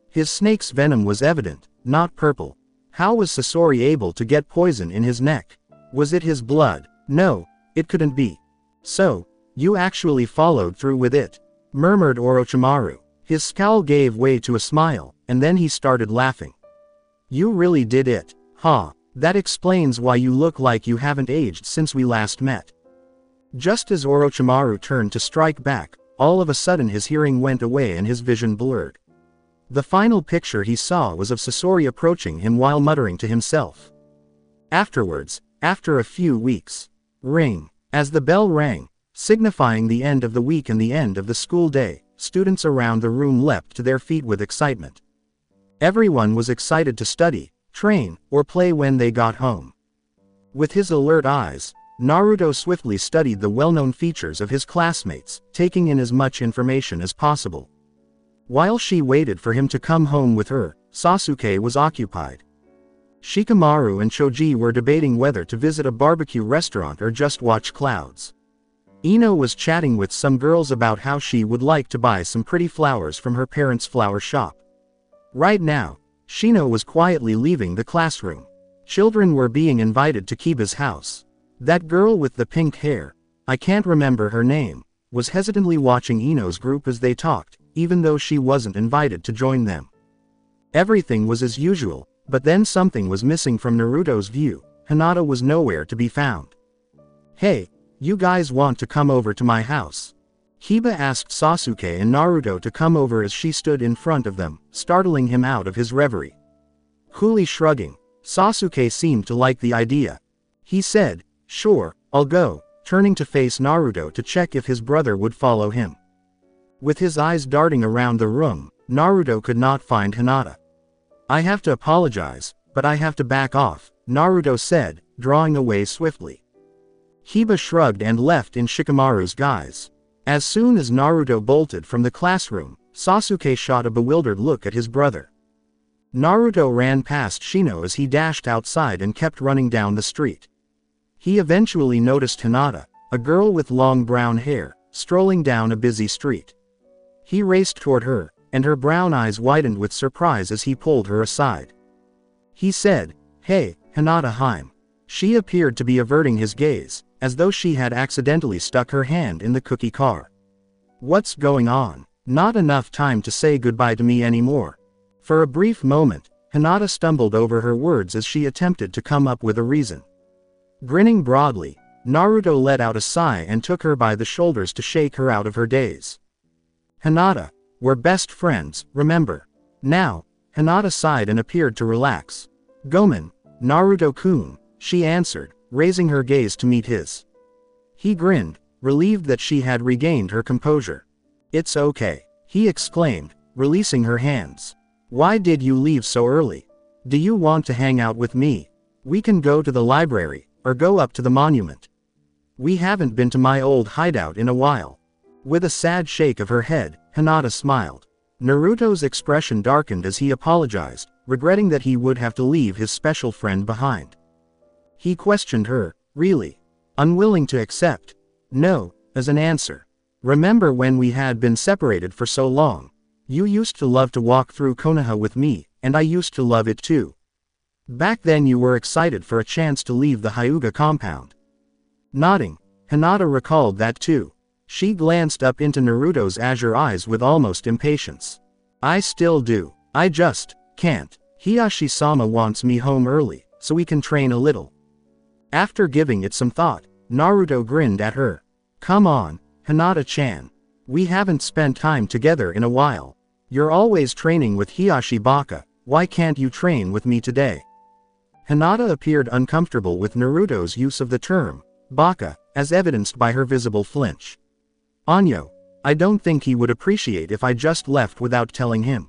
His snake's venom was evident, not purple. How was Sasori able to get poison in his neck? Was it his blood? No, it couldn't be. So, you actually followed through with it, murmured Orochimaru. His scowl gave way to a smile, and then he started laughing. You really did it, huh? That explains why you look like you haven't aged since we last met. Just as Orochimaru turned to strike back, all of a sudden his hearing went away and his vision blurred. The final picture he saw was of Sasori approaching him while muttering to himself. Afterwards, after a few weeks, ring. As the bell rang, signifying the end of the week and the end of the school day, students around the room leapt to their feet with excitement. Everyone was excited to study, train, or play when they got home. With his alert eyes, Naruto swiftly studied the well-known features of his classmates, taking in as much information as possible. While she waited for him to come home with her, Sasuke was occupied. Shikamaru and Choji were debating whether to visit a barbecue restaurant or just watch clouds. Ino was chatting with some girls about how she would like to buy some pretty flowers from her parents' flower shop. Right now, Shino was quietly leaving the classroom. Children were being invited to Kiba's house. That girl with the pink hair, I can't remember her name, was hesitantly watching Ino's group as they talked, even though she wasn't invited to join them. Everything was as usual, but then something was missing from Naruto's view. Hinata was nowhere to be found. Hey, you guys want to come over to my house? Kiba asked Sasuke and Naruto to come over as she stood in front of them, startling him out of his reverie. Coolly shrugging, Sasuke seemed to like the idea. He said, sure, I'll go, turning to face Naruto to check if his brother would follow him. With his eyes darting around the room, Naruto could not find Hinata. I have to apologize, but I have to back off, Naruto said, drawing away swiftly. Kiba shrugged and left in Shikamaru's guise. As soon as Naruto bolted from the classroom, Sasuke shot a bewildered look at his brother. Naruto ran past Shino as he dashed outside and kept running down the street. He eventually noticed Hinata, a girl with long brown hair, strolling down a busy street. He raced toward her, and her brown eyes widened with surprise as he pulled her aside. He said, "Hey, Hinata Haim." She appeared to be averting his gaze, as though she had accidentally stuck her hand in the cookie car. What's going on? Not enough time to say goodbye to me anymore. For a brief moment, Hinata stumbled over her words as she attempted to come up with a reason. Grinning broadly, Naruto let out a sigh and took her by the shoulders to shake her out of her daze. Hinata, we're best friends, remember? Now, Hinata sighed and appeared to relax. Gomen, Naruto-kun, she answered, raising her gaze to meet his. He grinned, relieved that she had regained her composure. It's okay, he exclaimed, releasing her hands. Why did you leave so early? Do you want to hang out with me? We can go to the library, or go up to the monument. We haven't been to my old hideout in a while. With a sad shake of her head, Hinata smiled. Naruto's expression darkened as he apologized, regretting that he would have to leave his special friend behind. He questioned her, really? Unwilling to accept no as an answer. Remember when we had been separated for so long? You used to love to walk through Konoha with me, and I used to love it too. Back then you were excited for a chance to leave the Hyuga compound. Nodding, Hinata recalled that too. She glanced up into Naruto's azure eyes with almost impatience. I still do. I just can't. Hiyashi-sama wants me home early, so we can train a little. After giving it some thought, Naruto grinned at her. Come on, Hinata-chan. We haven't spent time together in a while. You're always training with Hiyashi Baka, why can't you train with me today? Hinata appeared uncomfortable with Naruto's use of the term, baka, as evidenced by her visible flinch. Anyo, I don't think he would appreciate if I just left without telling him.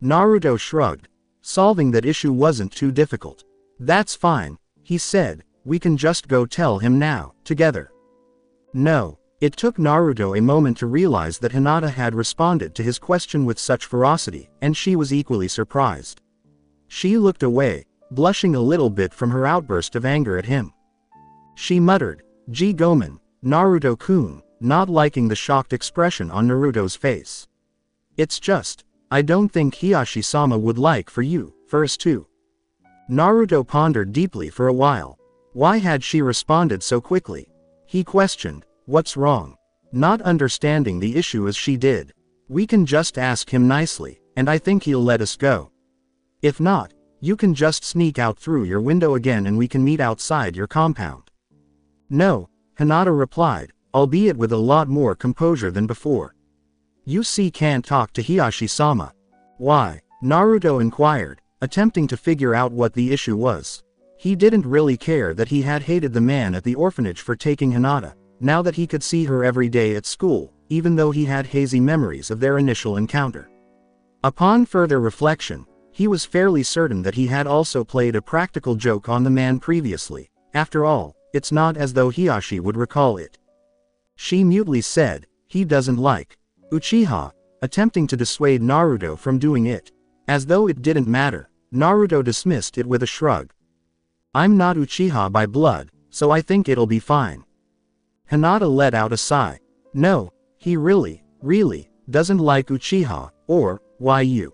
Naruto shrugged, solving that issue wasn't too difficult. That's fine, he said, we can just go tell him now, together. No, it took Naruto a moment to realize that Hinata had responded to his question with such ferocity, and she was equally surprised. She looked away, blushing a little bit from her outburst of anger at him. She muttered, "G Gomen, Naruto-kun," not liking the shocked expression on Naruto's face. "It's just, I don't think Hiashi-sama would like for you, first too." Naruto pondered deeply for a while. Why had she responded so quickly? He questioned, what's wrong? Not understanding the issue as she did. We can just ask him nicely, and I think he'll let us go. If not, you can just sneak out through your window again and we can meet outside your compound. No, Hinata replied, albeit with a lot more composure than before. You can't talk to Hiashi-sama. Why? Naruto inquired, attempting to figure out what the issue was. He didn't really care that he had hated the man at the orphanage for taking Hinata, now that he could see her every day at school, even though he had hazy memories of their initial encounter. Upon further reflection, he was fairly certain that he had also played a practical joke on the man previously. After all, it's not as though Hiashi would recall it. She mutely said, he doesn't like Uchiha, attempting to dissuade Naruto from doing it. As though it didn't matter, Naruto dismissed it with a shrug. I'm not Uchiha by blood, so I think it'll be fine. Hinata let out a sigh. No, he really doesn't like Uchiha, or, why you?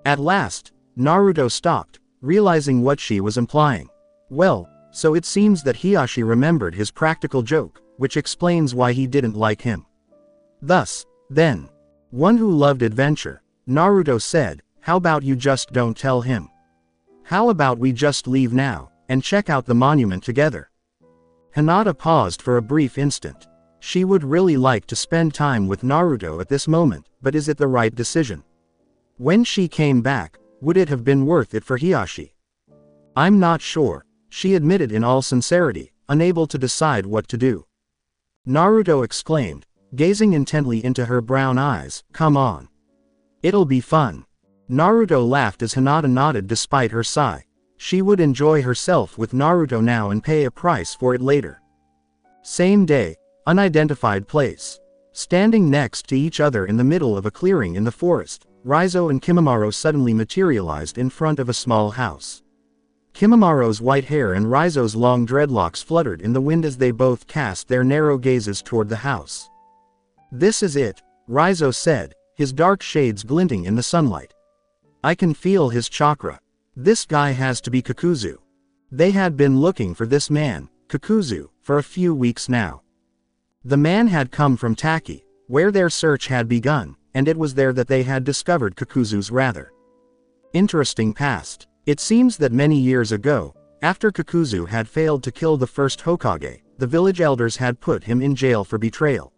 At last, Naruto stopped, realizing what she was implying. Well, so it seems that Hiashi remembered his practical joke, which explains why he didn't like him. Thus, then, one who loved adventure, Naruto said, how about you just don't tell him? How about we just leave now, and check out the monument together? Hinata paused for a brief instant. She would really like to spend time with Naruto at this moment, but is it the right decision? When she came back, would it have been worth it for Hiashi? I'm not sure, she admitted in all sincerity, unable to decide what to do. Naruto exclaimed, gazing intently into her brown eyes, come on. It'll be fun. Naruto laughed as Hinata nodded despite her sigh. She would enjoy herself with Naruto now and pay a price for it later. Same day, unidentified place. Standing next to each other in the middle of a clearing in the forest, Raizo and Kimimaro suddenly materialized in front of a small house. Kimimaro's white hair and Raizo's long dreadlocks fluttered in the wind as they both cast their narrow gazes toward the house. This is it, Raizo said, his dark shades glinting in the sunlight. I can feel his chakra. This guy has to be Kakuzu. They had been looking for this man, Kakuzu, for a few weeks now. The man had come from Taki, where their search had begun, and it was there that they had discovered Kakuzu's rather interesting past. It seems that many years ago, after Kakuzu had failed to kill the first Hokage, the village elders had put him in jail for betrayal.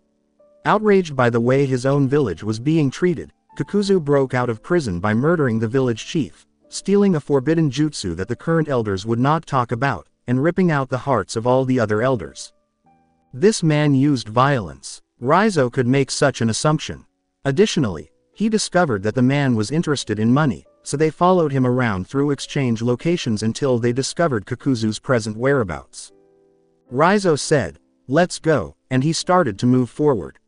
Outraged by the way his own village was being treated, Kakuzu broke out of prison by murdering the village chief, stealing a forbidden jutsu that the current elders would not talk about, and ripping out the hearts of all the other elders. This man used violence. Raizo could make such an assumption. Additionally, he discovered that the man was interested in money, so they followed him around through exchange locations until they discovered Kakuzu's present whereabouts. Raizo said, let's go, and he started to move forward.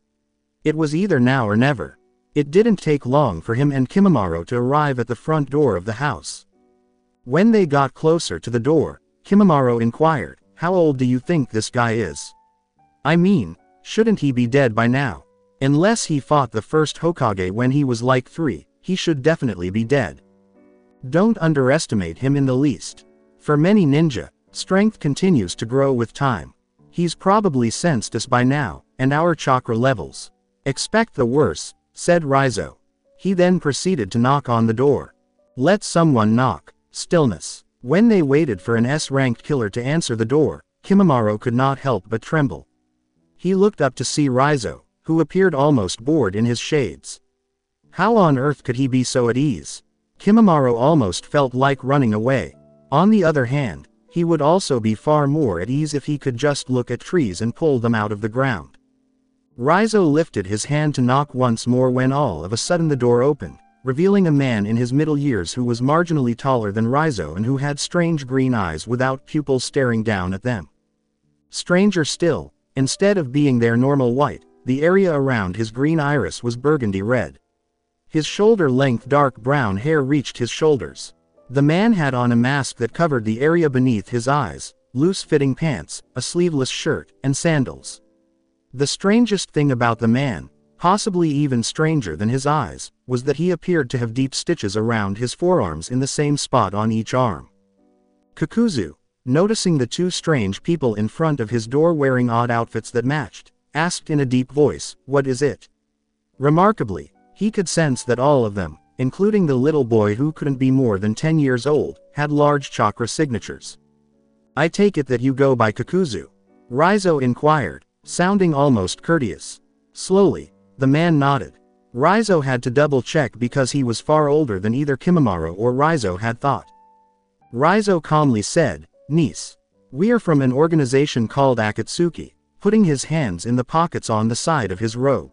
It was either now or never. It didn't take long for him and Kimimaro to arrive at the front door of the house. When they got closer to the door, Kimimaro inquired, how old do you think this guy is? I mean, shouldn't he be dead by now? Unless he fought the first Hokage when he was like 3, he should definitely be dead. Don't underestimate him in the least. For many ninja, strength continues to grow with time. He's probably sensed us by now, and our chakra levels. Expect the worst, said Raizo. He then proceeded to knock on the door. Let someone knock. Stillness. When they waited for an S-ranked killer to answer the door, Kimimaro could not help but tremble. He looked up to see Raizo, who appeared almost bored in his shades. How on earth could he be so at ease? Kimimaro almost felt like running away. On the other hand, he would also be far more at ease if he could just look at trees and pull them out of the ground. Raizo lifted his hand to knock once more when all of a sudden the door opened, revealing a man in his middle years who was marginally taller than Raizo and who had strange green eyes without pupils staring down at them. Stranger still, instead of being their normal white, the area around his green iris was burgundy red. His shoulder-length dark brown hair reached his shoulders. The man had on a mask that covered the area beneath his eyes, loose-fitting pants, a sleeveless shirt, and sandals. The strangest thing about the man, possibly even stranger than his eyes, was that he appeared to have deep stitches around his forearms in the same spot on each arm. Kakuzu, noticing the two strange people in front of his door wearing odd outfits that matched, asked in a deep voice, "What is it?" Remarkably, he could sense that all of them, including the little boy who couldn't be more than 10 years old, had large chakra signatures. "I take it that you go by Kakuzu?" Raizo inquired, sounding almost courteous. Slowly, the man nodded. Raizo had to double-check because he was far older than either Kimimaro or Raizo had thought. Raizo calmly said, "Niece. We are from an organization called Akatsuki," putting his hands in the pockets on the side of his robe.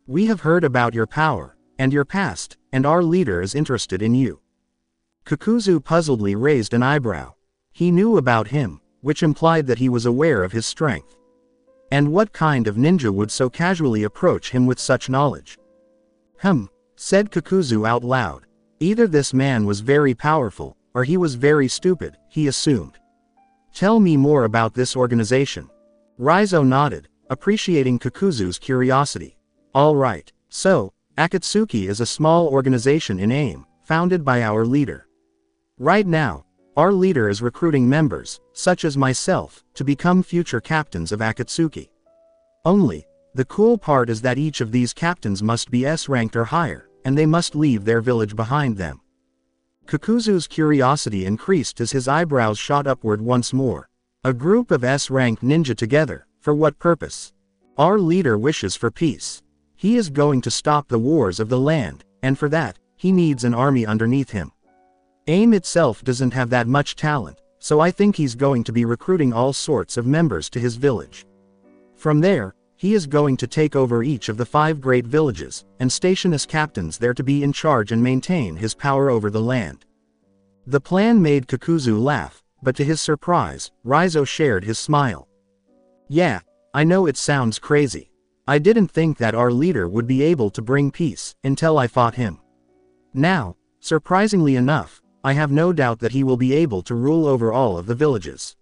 "We have heard about your power, and your past, and our leader is interested in you." Kakuzu puzzledly raised an eyebrow. He knew about him, which implied that he was aware of his strength. And what kind of ninja would so casually approach him with such knowledge? Said Kakuzu out loud. Either this man was very powerful, or he was very stupid, he assumed. "Tell me more about this organization." Raizo nodded, appreciating Kakuzu's curiosity. "All right, so, Akatsuki is a small organization in AIM, founded by our leader. Right now, our leader is recruiting members, such as myself, to become future captains of Akatsuki. Only, the cool part is that each of these captains must be S-ranked or higher, and they must leave their village behind them." Kakuzu's curiosity increased as his eyebrows shot upward once more. A group of S-ranked ninja together, for what purpose? Our leader wishes for peace. He is going to stop the wars of the land, and for that, he needs an army underneath him. AIM itself doesn't have that much talent, so I think he's going to be recruiting all sorts of members to his village. From there, he is going to take over each of the 5 great villages, and station as captains there to be in charge and maintain his power over the land. The plan made Kakuzu laugh, but to his surprise, Raizo shared his smile. "Yeah, I know it sounds crazy. I didn't think that our leader would be able to bring peace, until I fought him. Now, surprisingly enough, I have no doubt that he will be able to rule over all of the villages."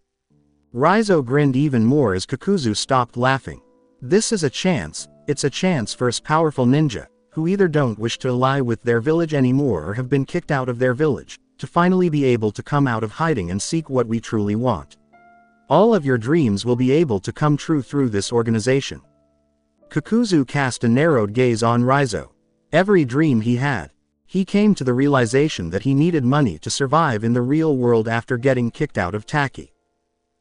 Raizo grinned even more as Kakuzu stopped laughing. This is a chance, it's a chance for us powerful ninja, who either don't wish to ally with their village anymore or have been kicked out of their village, to finally be able to come out of hiding and seek what we truly want. All of your dreams will be able to come true through this organization. Kakuzu cast a narrowed gaze on Raizo. Every dream he had. He came to the realization that he needed money to survive in the real world after getting kicked out of Taki.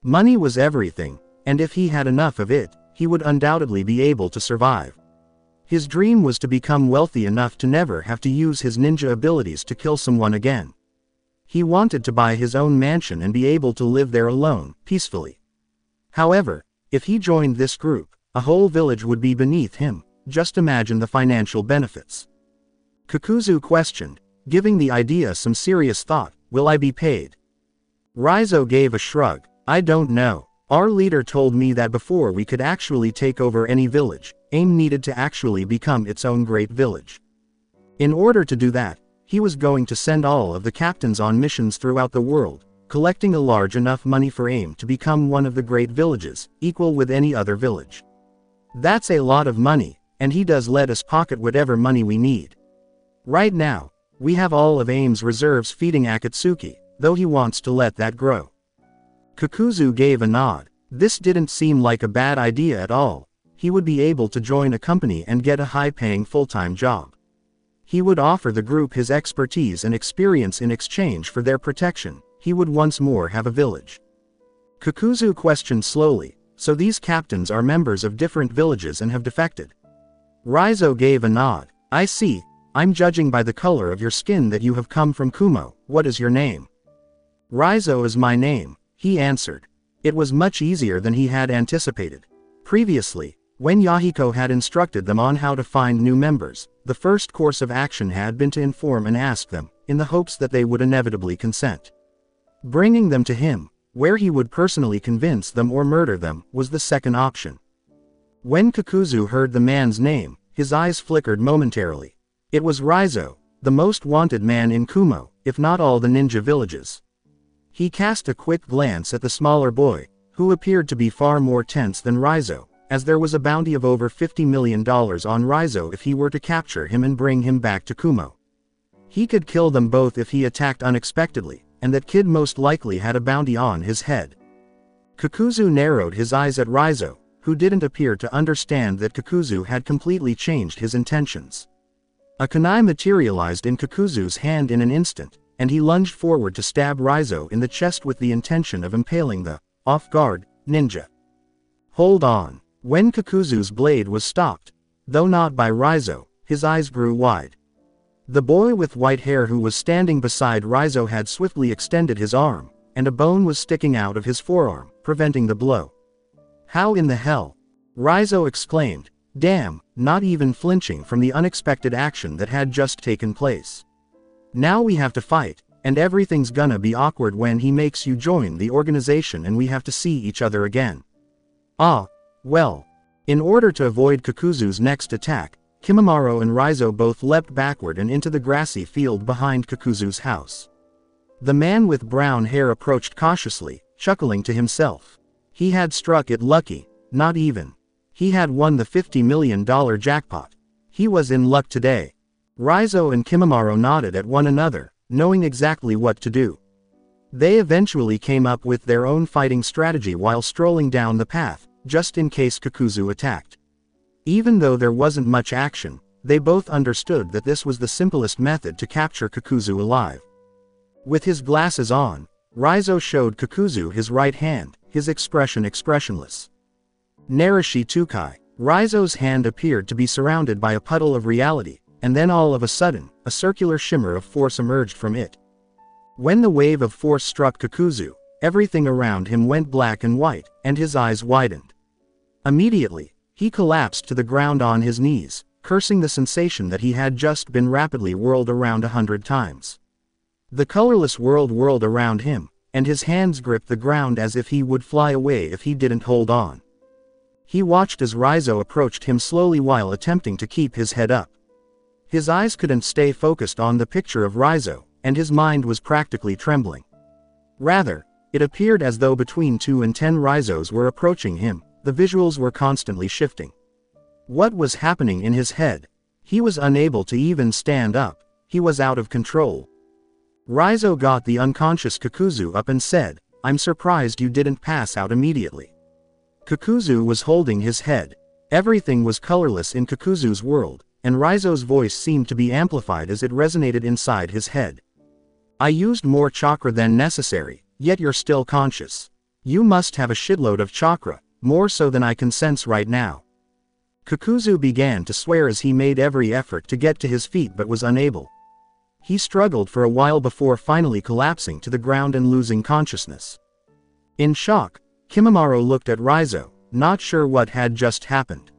Money was everything, and if he had enough of it, he would undoubtedly be able to survive. His dream was to become wealthy enough to never have to use his ninja abilities to kill someone again. He wanted to buy his own mansion and be able to live there alone, peacefully. However, if he joined this group, a whole village would be beneath him. Just imagine the financial benefits. Kakuzu questioned, giving the idea some serious thought. "Will I be paid?" Raizo gave a shrug. "I don't know. Our leader told me that before we could actually take over any village, AIM needed to actually become its own great village. In order to do that, he was going to send all of the captains on missions throughout the world, collecting a large enough money for AIM to become one of the great villages, equal with any other village. That's a lot of money, and he does let us pocket whatever money we need. Right now, we have all of AIM's reserves feeding Akatsuki, though he wants to let that grow." Kakuzu gave a nod. This didn't seem like a bad idea at all. He would be able to join a company and get a high-paying full-time job. He would offer the group his expertise and experience in exchange for their protection. He would once more have a village. Kakuzu questioned slowly, "So these captains are members of different villages and have defected?" Raizo gave a nod. "I see. I'm judging by the color of your skin that you have come from Kumo. What is your name?" Raizo is my name, he answered. It was much easier than he had anticipated. Previously, when Yahiko had instructed them on how to find new members, the first course of action had been to inform and ask them, in the hopes that they would inevitably consent. Bringing them to him, where he would personally convince them or murder them, was the second option. When Kakuzu heard the man's name, his eyes flickered momentarily. It was Raizo, the most wanted man in Kumo, if not all the ninja villages. He cast a quick glance at the smaller boy, who appeared to be far more tense than Raizo, as there was a bounty of over $50 million on Raizo if he were to capture him and bring him back to Kumo. He could kill them both if he attacked unexpectedly, and that kid most likely had a bounty on his head. Kakuzu narrowed his eyes at Raizo, who didn't appear to understand that Kakuzu had completely changed his intentions. A kunai materialized in Kakuzu's hand in an instant, and he lunged forward to stab Raizo in the chest with the intention of impaling the off-guard ninja. Hold on. When Kakuzu's blade was stopped, though not by Raizo, his eyes grew wide. The boy with white hair who was standing beside Raizo had swiftly extended his arm, and a bone was sticking out of his forearm, preventing the blow. How in the hell? Raizo exclaimed, damn, not even flinching from the unexpected action that had just taken place. Now we have to fight, and everything's gonna be awkward when he makes you join the organization and we have to see each other again. Ah, well. In order to avoid Kakuzu's next attack, Kimimaro and Raizo both leapt backward and into the grassy field behind Kakuzu's house. The man with brown hair approached cautiously, chuckling to himself. He had struck it lucky, not even. He had won the $50 million jackpot. He was in luck today. Raizo and Kimimaro nodded at one another, knowing exactly what to do. They eventually came up with their own fighting strategy while strolling down the path, just in case Kakuzu attacked. Even though there wasn't much action, they both understood that this was the simplest method to capture Kakuzu alive. With his glasses on, Raizo showed Kakuzu his right hand, his expression expressionless. Narashi Tukai. Raizo's hand appeared to be surrounded by a puddle of reality, and then all of a sudden, a circular shimmer of force emerged from it. When the wave of force struck Kakuzu, everything around him went black and white, and his eyes widened. Immediately, he collapsed to the ground on his knees, cursing the sensation that he had just been rapidly whirled around 100 times. The colorless world whirled around him, and his hands gripped the ground as if he would fly away if he didn't hold on. He watched as Raizo approached him slowly while attempting to keep his head up. His eyes couldn't stay focused on the picture of Raizo, and his mind was practically trembling. Rather, it appeared as though between 2 and 10 Raizos were approaching him. The visuals were constantly shifting. What was happening in his head? He was unable to even stand up. He was out of control. Raizo got the unconscious Kakuzu up and said, I'm surprised you didn't pass out immediately. Kakuzu was holding his head. Everything was colorless in Kakuzu's world, and Raizo's voice seemed to be amplified as it resonated inside his head. I used more chakra than necessary, yet you're still conscious. You must have a shitload of chakra. More so than I can sense right now. Kakuzu began to swear as he made every effort to get to his feet but was unable. He struggled for a while before finally collapsing to the ground and losing consciousness. In shock, Kimimaro looked at Raizo, not sure what had just happened.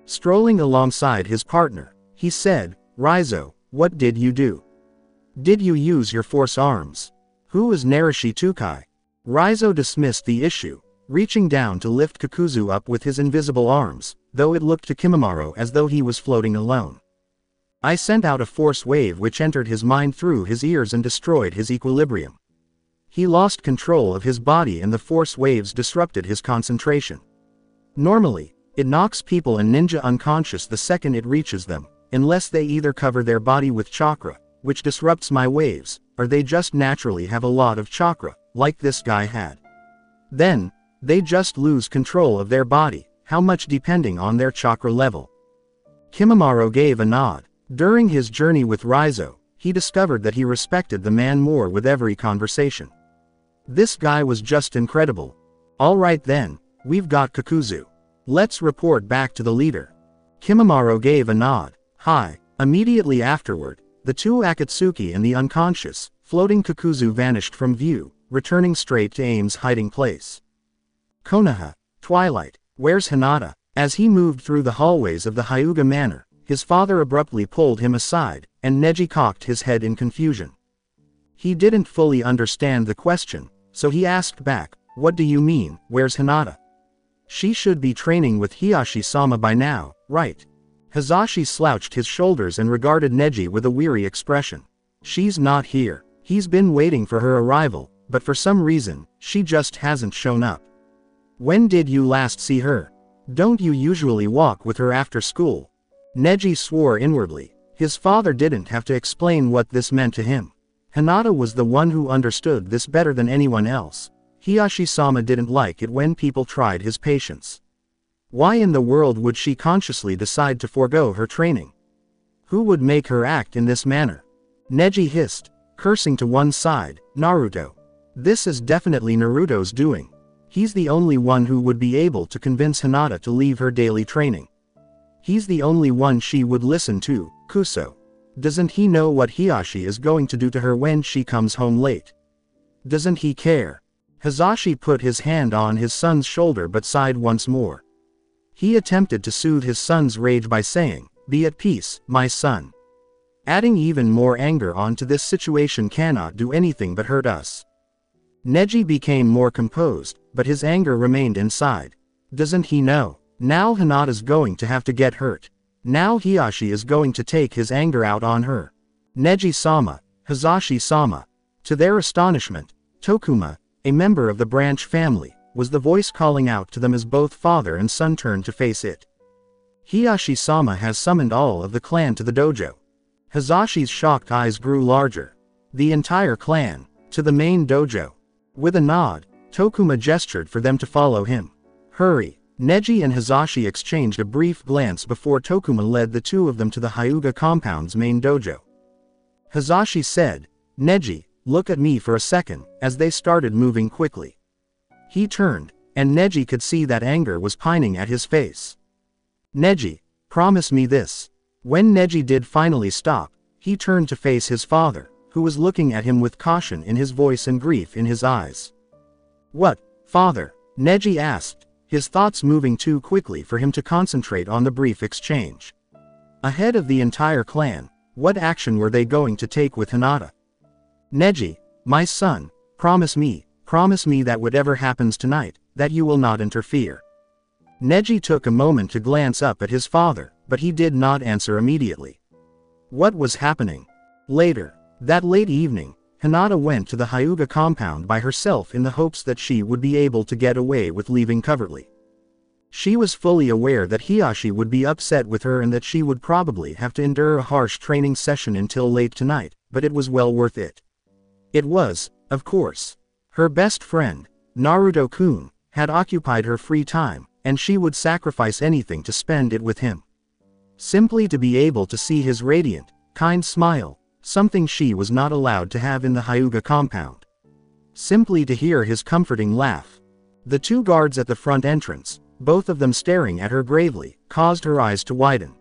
Strolling alongside his partner, he said, Raizo, what did you do? Did you use your force arms? Who is Narashi Tukai? Raizo dismissed the issue, reaching down to lift Kakuzu up with his invisible arms, though it looked to Kimimaro as though he was floating alone. I sent out a force wave which entered his mind through his ears and destroyed his equilibrium. He lost control of his body and the force waves disrupted his concentration. Normally, it knocks people and ninja unconscious the second it reaches them, unless they either cover their body with chakra, which disrupts my waves, or they just naturally have a lot of chakra, like this guy had. Then, they just lose control of their body, how much depending on their chakra level. Kimimaro gave a nod. During his journey with Raizo, he discovered that he respected the man more with every conversation. This guy was just incredible. Alright then, we've got Kakuzu. Let's report back to the leader. Kimimaro gave a nod. Hi. Immediately afterward, the two Akatsuki and the unconscious floating Kakuzu vanished from view, returning straight to Aim's hiding place. Konoha, Twilight, where's Hinata? As he moved through the hallways of the Hyuga Manor, his father abruptly pulled him aside, and Neji cocked his head in confusion. He didn't fully understand the question, so he asked back, "What do you mean, where's Hinata? She should be training with Hiyashi-sama by now, right?" Hazashi slouched his shoulders and regarded Neji with a weary expression. "She's not here. He's been waiting for her arrival, but for some reason, she just hasn't shown up." "When did you last see her? Don't you usually walk with her after school?" Neji swore inwardly. His father didn't have to explain what this meant to him. Hinata was the one who understood this better than anyone else. Hiyashi-sama didn't like it when people tried his patience. Why in the world would she consciously decide to forego her training? Who would make her act in this manner? Neji hissed, cursing to one side, "Naruto. This is definitely Naruto's doing. He's the only one who would be able to convince Hinata to leave her daily training. He's the only one she would listen to, Kuso. Doesn't he know what Hiyashi is going to do to her when she comes home late? Doesn't he care?" Hazashi put his hand on his son's shoulder but sighed once more. He attempted to soothe his son's rage by saying, "Be at peace, my son. Adding even more anger onto this situation cannot do anything but hurt us." Neji became more composed, but his anger remained inside. Doesn't he know? Now Hinata's going to have to get hurt. Now Hiyashi is going to take his anger out on her. Neji-sama, Hazashi-sama. To their astonishment, Tokuma, a member of the branch family, was the voice calling out to them as both father and son turned to face it. "Hiyashi-sama has summoned all of the clan to the dojo." Hazashi's shocked eyes grew larger. "The entire clan, to the main dojo." With a nod, Tokuma gestured for them to follow him. "Hurry." Neji and Hazashi exchanged a brief glance before Tokuma led the two of them to the Hyuga compound's main dojo. Hazashi said, "Neji, look at me for a second," as they started moving quickly. He turned, and Neji could see that anger was pining at his face. "Neji, promise me this." When Neji did finally stop, he turned to face his father, who was looking at him with caution in his voice and grief in his eyes. "What, father?" Neji asked, his thoughts moving too quickly for him to concentrate on the brief exchange. Ahead of the entire clan, what action were they going to take with Hinata? "Neji, my son, promise me that whatever happens tonight, that you will not interfere." Neji took a moment to glance up at his father, but he did not answer immediately. What was happening? Later, that late evening, Hinata went to the Hyuga compound by herself in the hopes that she would be able to get away with leaving covertly. She was fully aware that Hiyashi would be upset with her and that she would probably have to endure a harsh training session until late tonight, but it was well worth it. It was, of course. Her best friend, Naruto-kun, had occupied her free time, and she would sacrifice anything to spend it with him. Simply to be able to see his radiant, kind smile, something she was not allowed to have in the Hyuga compound. Simply to hear his comforting laugh. The two guards at the front entrance, both of them staring at her gravely, caused her eyes to widen.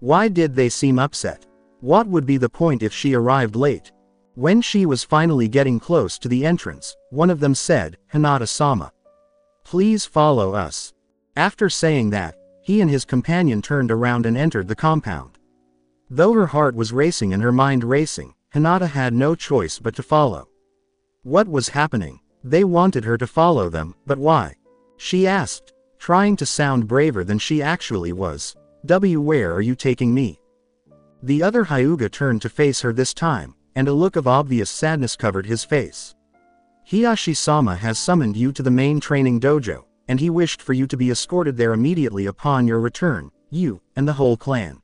Why did they seem upset? What would be the point if she arrived late? When she was finally getting close to the entrance, one of them said, "Hinata-sama. Please follow us." After saying that, he and his companion turned around and entered the compound. Though her heart was racing and her mind racing, Hinata had no choice but to follow. What was happening? They wanted her to follow them, but why? She asked, trying to sound braver than she actually was. Where are you taking me?" The other Hyuga turned to face her this time, and a look of obvious sadness covered his face. "Hiyashi-sama has summoned you to the main training dojo, and he wished for you to be escorted there immediately upon your return, you, and the whole clan."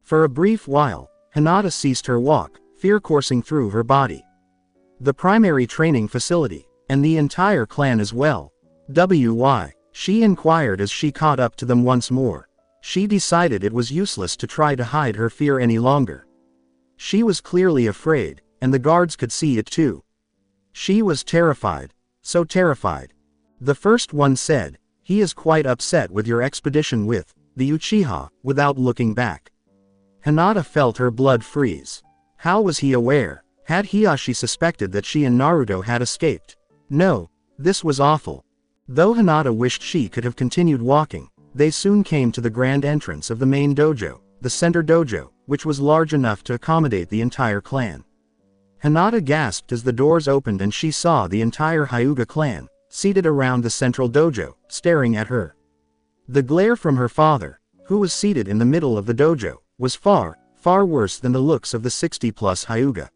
For a brief while, Hinata ceased her walk, fear coursing through her body. The primary training facility, and the entire clan as well. Why? She inquired as she caught up to them once more. She decided it was useless to try to hide her fear any longer. She was clearly afraid, and the guards could see it too. She was terrified, so terrified. The first one said, "He is quite upset with your expedition with the Uchiha," without looking back. Hinata felt her blood freeze. How was he aware? Had Hiashi suspected that she and Naruto had escaped? No, this was awful. Though Hinata wished she could have continued walking, they soon came to the grand entrance of the main dojo, the center dojo, which was large enough to accommodate the entire clan. Hinata gasped as the doors opened and she saw the entire Hyuga clan, seated around the central dojo, staring at her. The glare from her father, who was seated in the middle of the dojo, was far, far worse than the looks of the 60-plus Hyuga.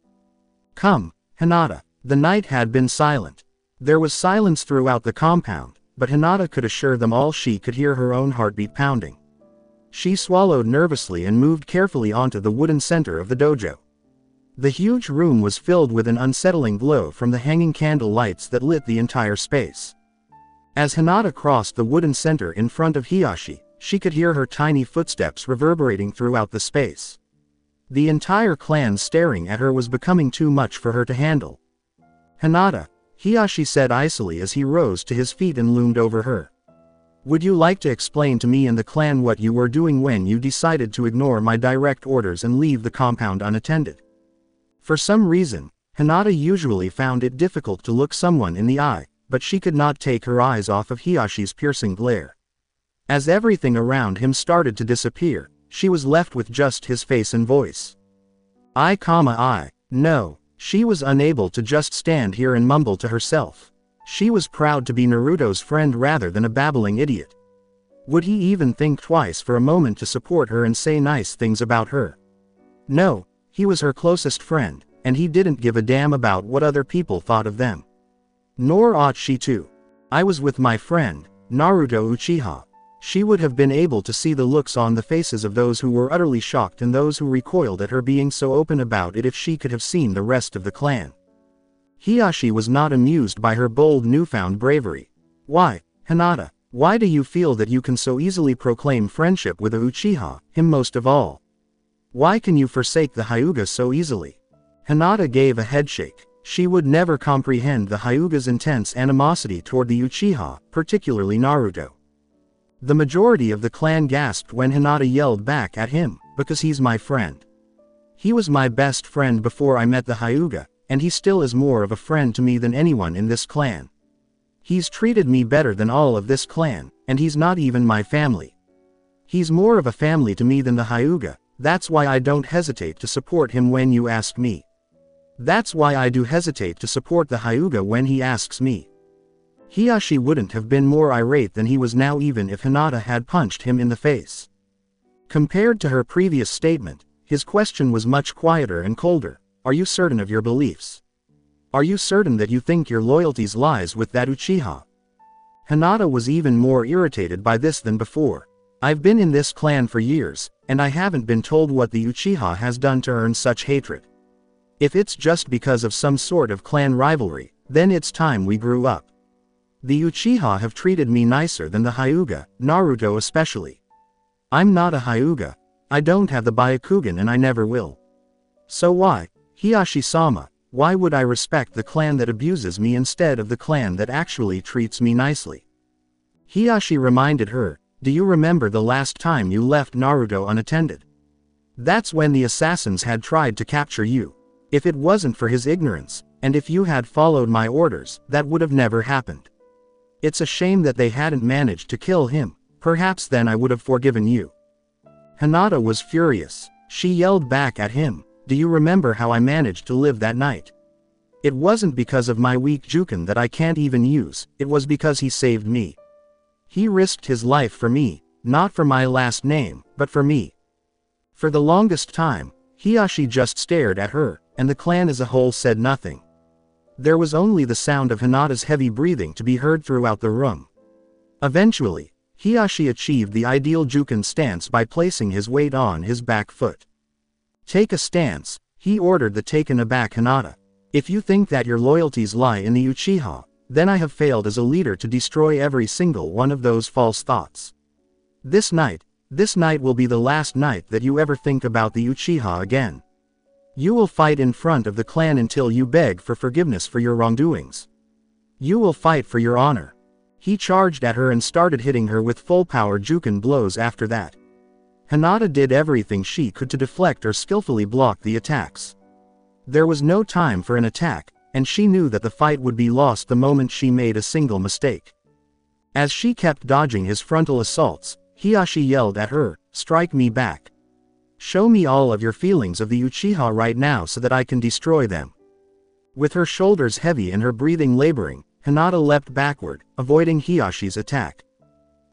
Come, Hinata. The night had been silent. There was silence throughout the compound, but Hinata could assure them all she could hear her own heartbeat pounding. She swallowed nervously and moved carefully onto the wooden center of the dojo. The huge room was filled with an unsettling glow from the hanging candle lights that lit the entire space. As Hinata crossed the wooden center in front of Hiashi, she could hear her tiny footsteps reverberating throughout the space. The entire clan staring at her was becoming too much for her to handle. Hinata, Hiashi said icily as he rose to his feet and loomed over her. Would you like to explain to me and the clan what you were doing when you decided to ignore my direct orders and leave the compound unattended? For some reason, Hinata usually found it difficult to look someone in the eye, but she could not take her eyes off of Hiashi's piercing glare. As everything around him started to disappear, she was left with just his face and voice. No. She was unable to just stand here and mumble to herself. She was proud to be Naruto's friend rather than a babbling idiot. Would he even think twice for a moment to support her and say nice things about her? No, he was her closest friend, and he didn't give a damn about what other people thought of them. Nor ought she to. I was with my friend, Naruto Uchiha. She would have been able to see the looks on the faces of those who were utterly shocked and those who recoiled at her being so open about it if she could have seen the rest of the clan. Hiashi was not amused by her bold newfound bravery. Why, Hinata, why do you feel that you can so easily proclaim friendship with a Uchiha, him most of all? Why can you forsake the Hyuga so easily? Hinata gave a headshake. She would never comprehend the Hyuga's intense animosity toward the Uchiha, particularly Naruto. The majority of the clan gasped when Hinata yelled back at him, because he's my friend. He was my best friend before I met the Hyuga, and he still is more of a friend to me than anyone in this clan. He's treated me better than all of this clan, and he's not even my family. He's more of a family to me than the Hyuga, that's why I don't hesitate to support him when you ask me. That's why I do hesitate to support the Hyuga when he asks me. Hiashi wouldn't have been more irate than he was now even if Hinata had punched him in the face. Compared to her previous statement, his question was much quieter and colder. Are you certain of your beliefs? Are you certain that you think your loyalties lies with that Uchiha? Hinata was even more irritated by this than before. I've been in this clan for years, and I haven't been told what the Uchiha has done to earn such hatred. If it's just because of some sort of clan rivalry, then it's time we grew up. The Uchiha have treated me nicer than the Hyuga, Naruto especially. I'm not a Hyuga. I don't have the Byakugan and I never will. So why, Hiashi-sama, why would I respect the clan that abuses me instead of the clan that actually treats me nicely? Hiashi reminded her, do you remember the last time you left Naruto unattended? That's when the assassins had tried to capture you. If it wasn't for his ignorance, and if you had followed my orders, that would have never happened. It's a shame that they hadn't managed to kill him, perhaps then I would have forgiven you. Hinata was furious. She yelled back at him, do you remember how I managed to live that night? It wasn't because of my weak Juken that I can't even use, it was because he saved me. He risked his life for me, not for my last name, but for me. For the longest time, Hiashi just stared at her, and the clan as a whole said nothing. There was only the sound of Hinata's heavy breathing to be heard throughout the room. Eventually, Hiashi achieved the ideal Juken stance by placing his weight on his back foot. Take a stance, he ordered the taken aback Hinata. If you think that your loyalties lie in the Uchiha, then I have failed as a leader to destroy every single one of those false thoughts. This night will be the last night that you ever think about the Uchiha again. You will fight in front of the clan until you beg for forgiveness for your wrongdoings. You will fight for your honor. He charged at her and started hitting her with full-power Juken blows after that. Hinata did everything she could to deflect or skillfully block the attacks. There was no time for an attack, and she knew that the fight would be lost the moment she made a single mistake. As she kept dodging his frontal assaults, Hiashi yelled at her, "Strike me back. Show me all of your feelings of the Uchiha right now so that I can destroy them." With her shoulders heavy and her breathing laboring, Hinata leapt backward, avoiding Hiyashi's attack.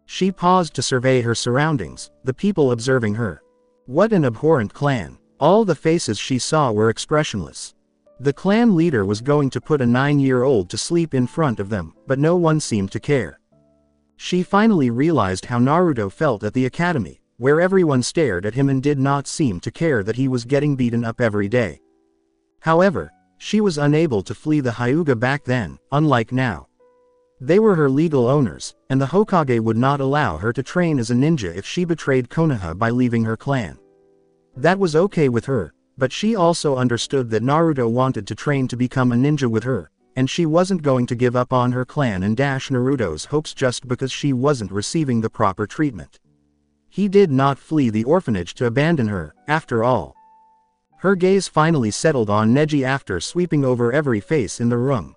She paused to survey her surroundings, the people observing her. What an abhorrent clan. All the faces she saw were expressionless. The clan leader was going to put a 9-year-old to sleep in front of them, but no one seemed to care. She finally realized how Naruto felt at the academy, where everyone stared at him and did not seem to care that he was getting beaten up every day. However, she was unable to flee the Hyuga back then, unlike now. They were her legal owners, and the Hokage would not allow her to train as a ninja if she betrayed Konoha by leaving her clan. That was okay with her, but she also understood that Naruto wanted to train to become a ninja with her, and she wasn't going to give up on her clan and dash Naruto's hopes just because she wasn't receiving the proper treatment. He did not flee the orphanage to abandon her, after all. Her gaze finally settled on Neji after sweeping over every face in the room.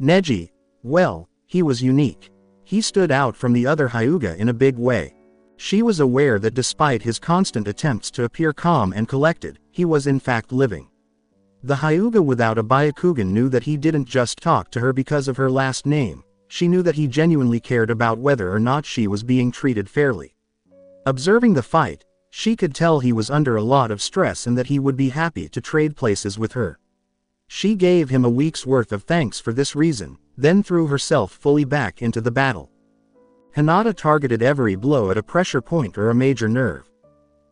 Neji, well, he was unique. He stood out from the other Hyuga in a big way. She was aware that despite his constant attempts to appear calm and collected, he was in fact living. The Hyuga without a Byakugan knew that he didn't just talk to her because of her last name, she knew that he genuinely cared about whether or not she was being treated fairly. Observing the fight, she could tell he was under a lot of stress and that he would be happy to trade places with her. She gave him a week's worth of thanks for this reason, then threw herself fully back into the battle. Hinata targeted every blow at a pressure point or a major nerve.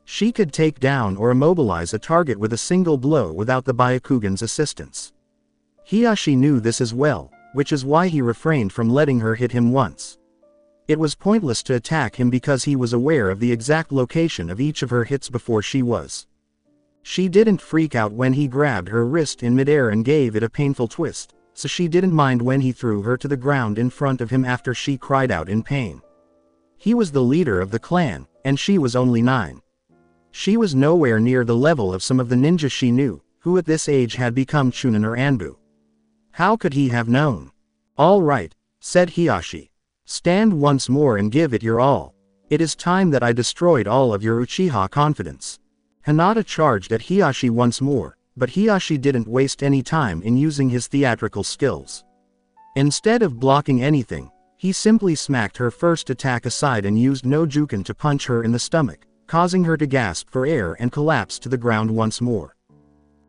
She could take down or immobilize a target with a single blow without the Byakugan's assistance. Hiashi knew this as well, which is why he refrained from letting her hit him once. It was pointless to attack him because he was aware of the exact location of each of her hits before she was. She didn't freak out when he grabbed her wrist in midair and gave it a painful twist, so she didn't mind when he threw her to the ground in front of him after she cried out in pain. He was the leader of the clan, and she was only 9. She was nowhere near the level of some of the ninjas she knew, who at this age had become Chunin or Anbu. How could he have known? "All right," said Hiashi. "Stand once more and give it your all. It is time that I destroyed all of your Uchiha confidence." Hinata charged at Hiashi once more, but Hiashi didn't waste any time in using his theatrical skills. Instead of blocking anything, he simply smacked her first attack aside and used no Juken to punch her in the stomach, causing her to gasp for air and collapse to the ground once more.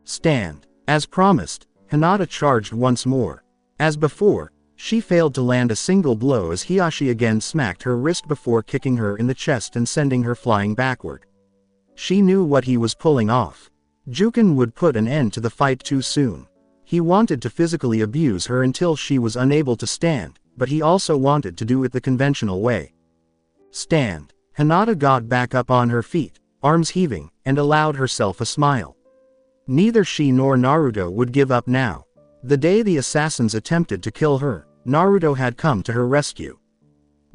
"Stand." As promised, Hinata charged once more. As before, she failed to land a single blow as Hiashi again smacked her wrist before kicking her in the chest and sending her flying backward. She knew what he was pulling off. Juken would put an end to the fight too soon. He wanted to physically abuse her until she was unable to stand, but he also wanted to do it the conventional way. "Stand." Hinata got back up on her feet, arms heaving, and allowed herself a smile. Neither she nor Naruto would give up now. The day the assassins attempted to kill her, Naruto had come to her rescue.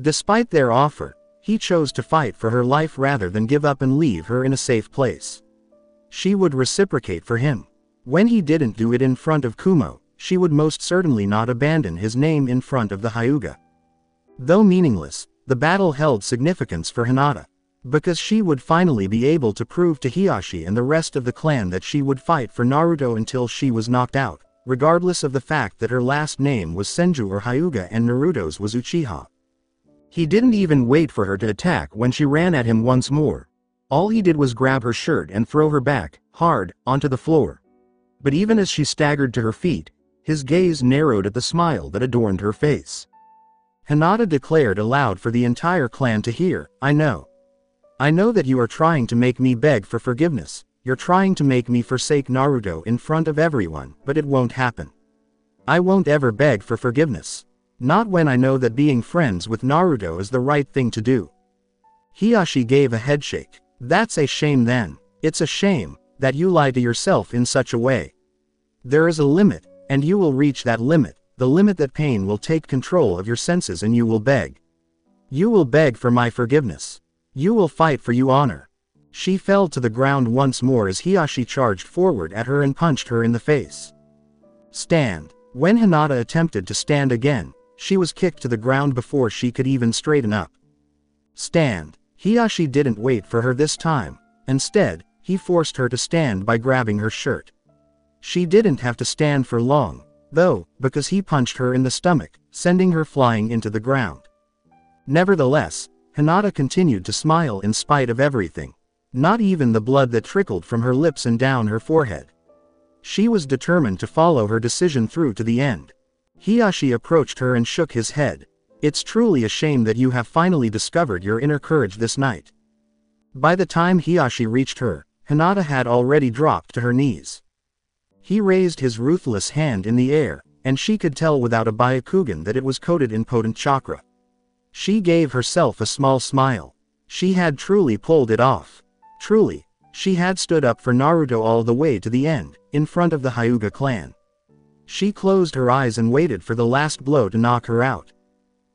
Despite their offer, he chose to fight for her life rather than give up and leave her in a safe place. She would reciprocate for him. When he didn't do it in front of Kumo, she would most certainly not abandon his name in front of the Hyuga. Though meaningless, the battle held significance for Hinata, because she would finally be able to prove to Hiashi and the rest of the clan that she would fight for Naruto until she was knocked out, regardless of the fact that her last name was Senju or Hyuga and Naruto's was Uchiha. He didn't even wait for her to attack when she ran at him once more. All he did was grab her shirt and throw her back, hard, onto the floor. But even as she staggered to her feet, his gaze narrowed at the smile that adorned her face. Hinata declared aloud for the entire clan to hear, "I know. I know that you are trying to make me beg for forgiveness, you're trying to make me forsake Naruto in front of everyone, but it won't happen. I won't ever beg for forgiveness. Not when I know that being friends with Naruto is the right thing to do." Hiashi gave a headshake. "That's a shame then. It's a shame that you lie to yourself in such a way. There is a limit, and you will reach that limit, the limit that pain will take control of your senses and you will beg. You will beg for my forgiveness. You will fight for your honor. She fell to the ground once more as Hiashi charged forward at her and punched her in the face. Stand. When Hinata attempted to stand again, she was kicked to the ground before she could even straighten up. Stand. Hiashi didn't wait for her this time. Instead, he forced her to stand by grabbing her shirt. She didn't have to stand for long, though, because he punched her in the stomach, sending her flying into the ground. Nevertheless, Hinata continued to smile in spite of everything. Not even the blood that trickled from her lips and down her forehead. She was determined to follow her decision through to the end. Hiashi approached her and shook his head. It's truly a shame that you have finally discovered your inner courage this night. By the time Hiashi reached her, Hinata had already dropped to her knees. He raised his ruthless hand in the air, and she could tell without a Byakugan that it was coated in potent chakra. She gave herself a small smile. She had truly pulled it off. Truly, she had stood up for Naruto all the way to the end, in front of the Hyuga clan. She closed her eyes and waited for the last blow to knock her out.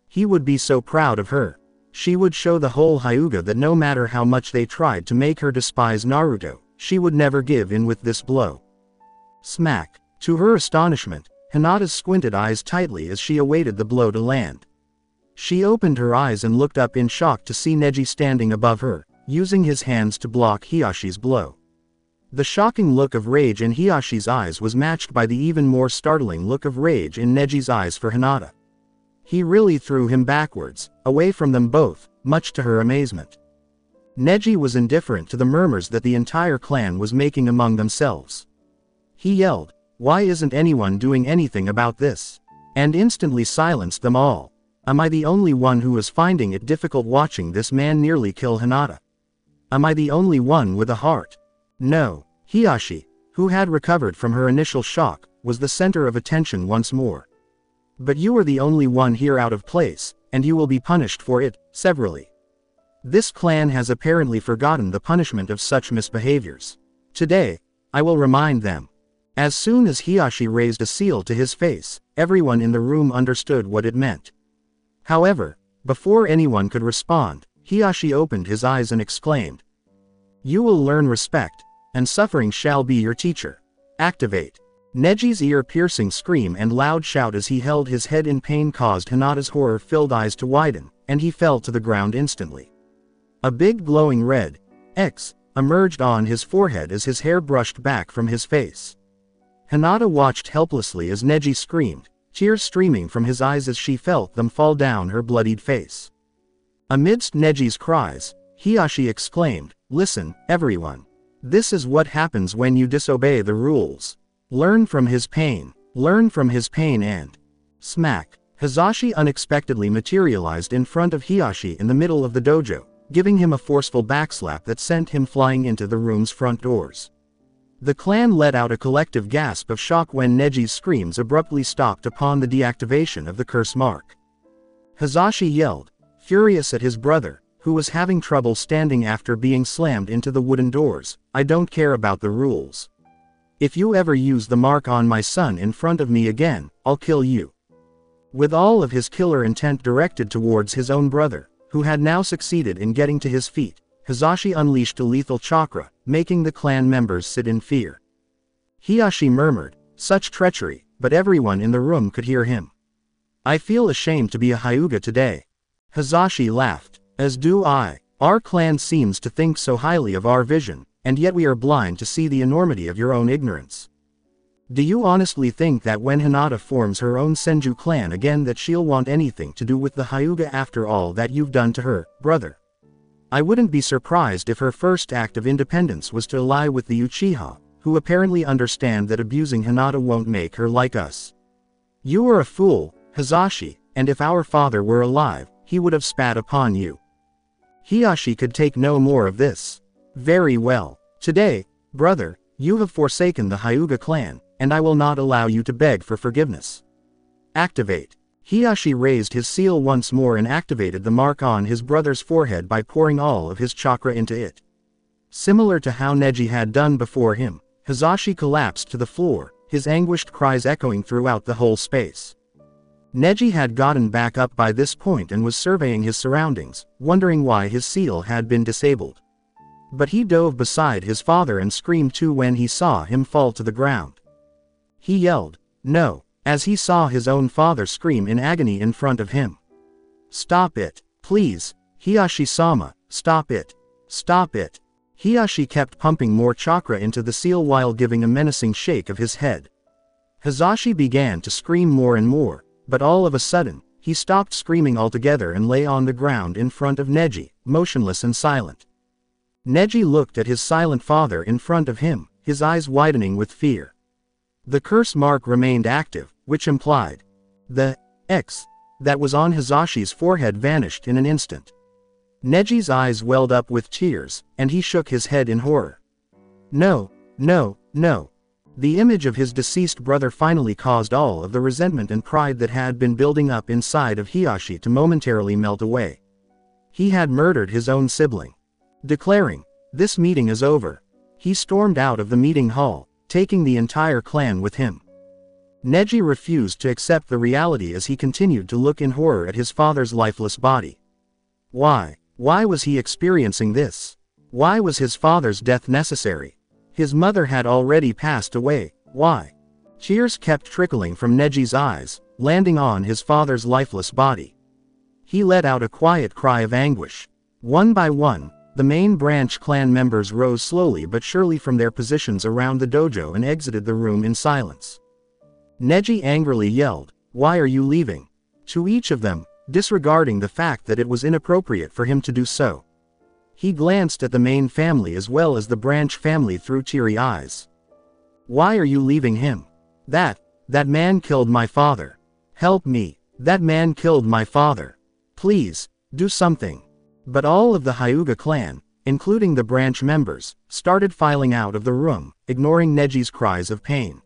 He would be so proud of her. She would show the whole Hyuga that no matter how much they tried to make her despise Naruto, she would never give in with this blow. Smack. To her astonishment, Hinata squinted eyes tightly as she awaited the blow to land. She opened her eyes and looked up in shock to see Neji standing above her, using his hands to block Hiyashi's blow. The shocking look of rage in Hiyashi's eyes was matched by the even more startling look of rage in Neji's eyes for Hinata. He really threw him backwards, away from them both, much to her amazement. Neji was indifferent to the murmurs that the entire clan was making among themselves. He yelled, "Why isn't anyone doing anything about this?" and instantly silenced them all. Am I the only one who is finding it difficult watching this man nearly kill Hinata? Am I the only one with a heart? No. Hiashi, who had recovered from her initial shock, was the center of attention once more. But you are the only one here out of place, and you will be punished for it, severally. This clan has apparently forgotten the punishment of such misbehaviors. Today, I will remind them. As soon as Hiashi raised a seal to his face, everyone in the room understood what it meant. However, before anyone could respond, Hiashi opened his eyes and exclaimed, "You will learn respect, and suffering shall be your teacher. Activate." Neji's ear-piercing scream and loud shout as he held his head in pain caused Hinata's horror-filled eyes to widen, and he fell to the ground instantly. A big glowing red X emerged on his forehead as his hair brushed back from his face. Hinata watched helplessly as Neji screamed, tears streaming from his eyes as she felt them fall down her bloodied face. Amidst Neji's cries, Hiashi exclaimed, "Listen, everyone. This is what happens when you disobey the rules. Learn from his pain. Learn from his pain and..." Smack. Hizashi unexpectedly materialized in front of Hiashi in the middle of the dojo, giving him a forceful backslap that sent him flying into the room's front doors. The clan let out a collective gasp of shock when Neji's screams abruptly stopped upon the deactivation of the curse mark. Hizashi yelled, furious at his brother, who was having trouble standing after being slammed into the wooden doors, "I don't care about the rules. If you ever use the mark on my son in front of me again, I'll kill you." With all of his killer intent directed towards his own brother, who had now succeeded in getting to his feet, Hizashi unleashed a lethal chakra, making the clan members sit in fear. Hiashi murmured, "Such treachery," but everyone in the room could hear him. "I feel ashamed to be a Hyuga today." Hizashi laughed. "As do I. Our clan seems to think so highly of our vision, and yet we are blind to see the enormity of your own ignorance. Do you honestly think that when Hinata forms her own Senju clan again that she'll want anything to do with the Hyuga after all that you've done to her, brother? I wouldn't be surprised if her first act of independence was to ally with the Uchiha, who apparently understand that abusing Hinata won't make her like us. You are a fool, Hizashi, and if our father were alive, he would have spat upon you." Hiashi could take no more of this. "Very well. Today, brother, you have forsaken the Hyuga clan, and I will not allow you to beg for forgiveness. Activate." Hiashi raised his seal once more and activated the mark on his brother's forehead by pouring all of his chakra into it. Similar to how Neji had done before him, Hizashi collapsed to the floor, his anguished cries echoing throughout the whole space. Neji had gotten back up by this point and was surveying his surroundings, wondering why his seal had been disabled. But he dove beside his father and screamed too when he saw him fall to the ground. He yelled, "No," as he saw his own father scream in agony in front of him. "Stop it, please, Hiyashi-sama, stop it. Stop it." Hiyashi kept pumping more chakra into the seal while giving a menacing shake of his head. Hizashi began to scream more and more, but all of a sudden, he stopped screaming altogether and lay on the ground in front of Neji, motionless and silent. Neji looked at his silent father in front of him, his eyes widening with fear. The curse mark remained active, which implied the X that was on Hizashi's forehead vanished in an instant. Neji's eyes welled up with tears, and he shook his head in horror. No, no, no. The image of his deceased brother finally caused all of the resentment and pride that had been building up inside of Hiyashi to momentarily melt away. He had murdered his own sibling. Declaring, "This meeting is over," he stormed out of the meeting hall, taking the entire clan with him. Neji refused to accept the reality as he continued to look in horror at his father's lifeless body. Why? Why was he experiencing this? Why was his father's death necessary? His mother had already passed away. Why? Tears kept trickling from Neji's eyes, landing on his father's lifeless body. He let out a quiet cry of anguish. One by one, the main branch clan members rose slowly but surely from their positions around the dojo and exited the room in silence. Neji angrily yelled, "Why are you leaving?" to each of them, disregarding the fact that it was inappropriate for him to do so. He glanced at the main family as well as the branch family through teary eyes. "Why are you leaving him? That man killed my father. Help me, that man killed my father. Please, do something." But all of the Hyuga clan, including the branch members, started filing out of the room, ignoring Neji's cries of pain.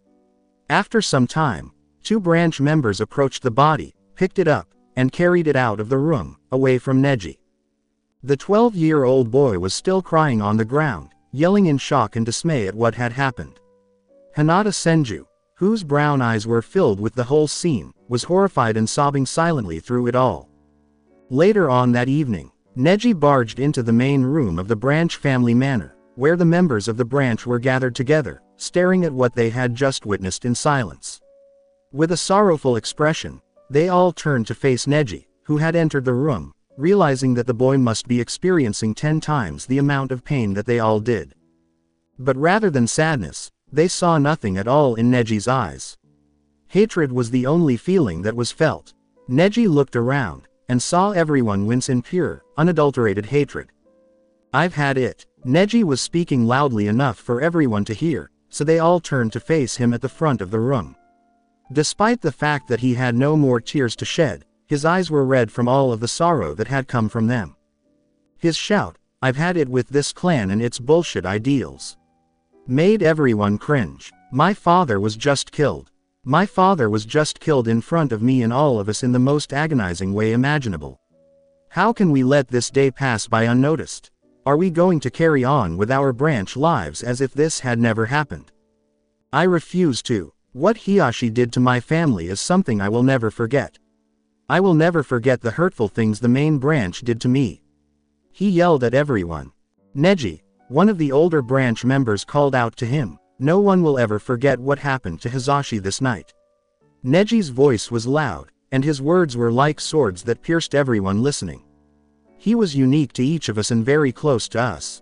After some time, 2 branch members approached the body, picked it up, and carried it out of the room, away from Neji. The 12-year-old boy was still crying on the ground, yelling in shock and dismay at what had happened. Hinata Senju, whose brown eyes were filled with the whole scene, was horrified and sobbing silently through it all. Later on that evening, Neji barged into the main room of the branch family manor, where the members of the branch were gathered together, staring at what they had just witnessed in silence. With a sorrowful expression, they all turned to face Neji, who had entered the room, realizing that the boy must be experiencing 10 times the amount of pain that they all did. But rather than sadness, they saw nothing at all in Neji's eyes. Hatred was the only feeling that was felt. Neji looked around, and saw everyone wince in pure, unadulterated hatred. "I've had it." Neji was speaking loudly enough for everyone to hear, so they all turned to face him at the front of the room. Despite the fact that he had no more tears to shed, his eyes were red from all of the sorrow that had come from them. His shout, "I've had it with this clan and its bullshit ideals," made everyone cringe. "My father was just killed. My father was just killed in front of me and all of us in the most agonizing way imaginable. How can we let this day pass by unnoticed? Are we going to carry on with our branch lives as if this had never happened? I refuse to. What Hiyashi did to my family is something I will never forget. I will never forget the hurtful things the main branch did to me." He yelled at everyone. "Neji," one of the older branch members called out to him, "No one will ever forget what happened to Hizashi this night." Neji's voice was loud, and his words were like swords that pierced everyone listening. He was unique to each of us and very close to us.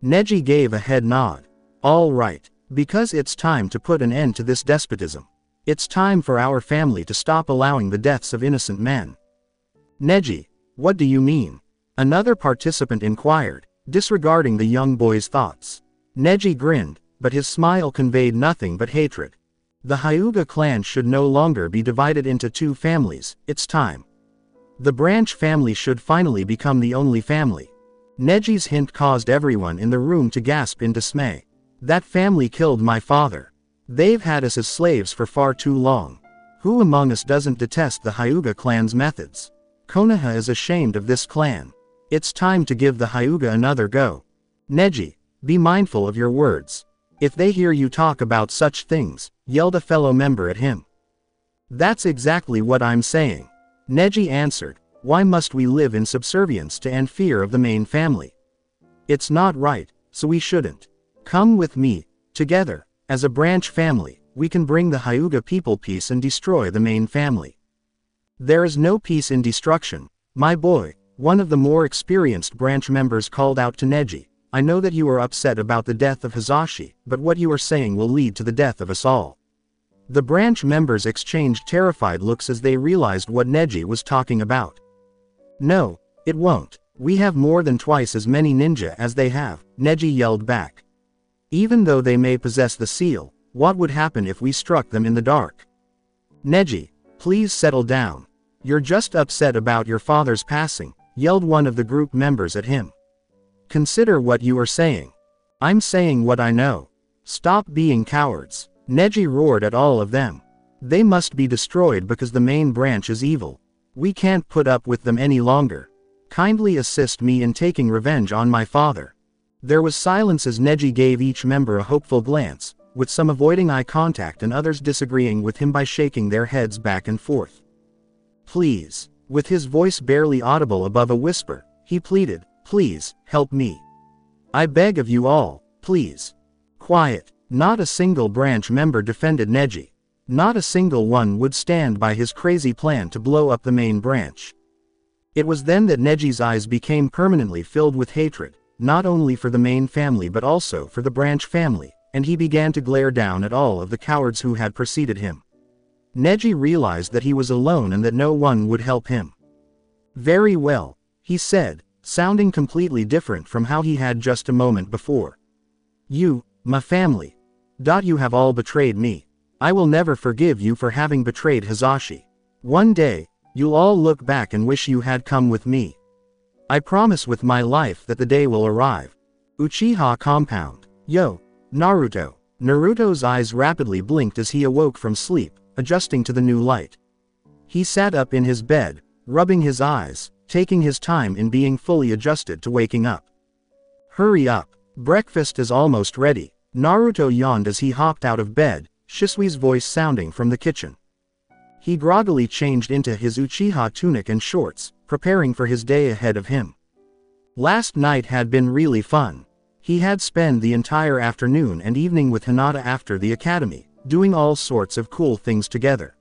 Neji gave a head nod. "All right, because it's time to put an end to this despotism. It's time for our family to stop allowing the deaths of innocent men." "Neji, what do you mean?" another participant inquired, disregarding the young boy's thoughts. Neji grinned, but his smile conveyed nothing but hatred. The Hyuga clan should no longer be divided into 2 families, it's time. The branch family should finally become the only family. Neji's hint caused everyone in the room to gasp in dismay. "That family killed my father. They've had us as slaves for far too long. Who among us doesn't detest the Hyuga clan's methods? Konoha is ashamed of this clan. It's time to give the Hyuga another go. Neji, be mindful of your words. If they hear you talk about such things," yelled a fellow member at him. "That's exactly what I'm saying," Neji answered. "Why must we live in subservience to and fear of the main family? It's not right, so we shouldn't. Come with me. Together, as a branch family, we can bring the Hyuga people peace and destroy the main family. There is no peace in destruction, my boy, one of the more experienced branch members called out to Neji. I know that you are upset about the death of Hizashi, but what you are saying will lead to the death of us all. The branch members exchanged terrified looks as they realized what Neji was talking about. No, it won't. We have more than twice as many ninja as they have, Neji yelled back. Even though they may possess the seal, what would happen if we struck them in the dark? Neji, please settle down. You're just upset about your father's passing, yelled one of the group members at him. Consider what you are saying. I'm saying what I know. Stop being cowards. Neji roared at all of them. They must be destroyed because the main branch is evil. We can't put up with them any longer. Kindly assist me in taking revenge on my father. There was silence as Neji gave each member a hopeful glance, with some avoiding eye contact and others disagreeing with him by shaking their heads back and forth. Please. With his voice barely audible above a whisper, he pleaded, please, help me. I beg of you all, please. Quiet. Not a single branch member defended Neji. Not a single one would stand by his crazy plan to blow up the main branch. It was then that Neji's eyes became permanently filled with hatred, not only for the main family but also for the branch family, and he began to glare down at all of the cowards who had preceded him. Neji realized that he was alone and that no one would help him. Very well, he said, sounding completely different from how he had just a moment before. You, my family. You have all betrayed me. I will never forgive you for having betrayed Hizashi. One day, you'll all look back and wish you had come with me. I promise with my life that the day will arrive. Uchiha Compound. Yo, Naruto. Naruto's eyes rapidly blinked as he awoke from sleep, adjusting to the new light. He sat up in his bed, rubbing his eyes, taking his time in being fully adjusted to waking up. Hurry up, breakfast is almost ready. Naruto yawned as he hopped out of bed, Shisui's voice sounding from the kitchen. He groggily changed into his Uchiha tunic and shorts, preparing for his day ahead of him. Last night had been really fun. He had spent the entire afternoon and evening with Hinata after the academy, doing all sorts of cool things together.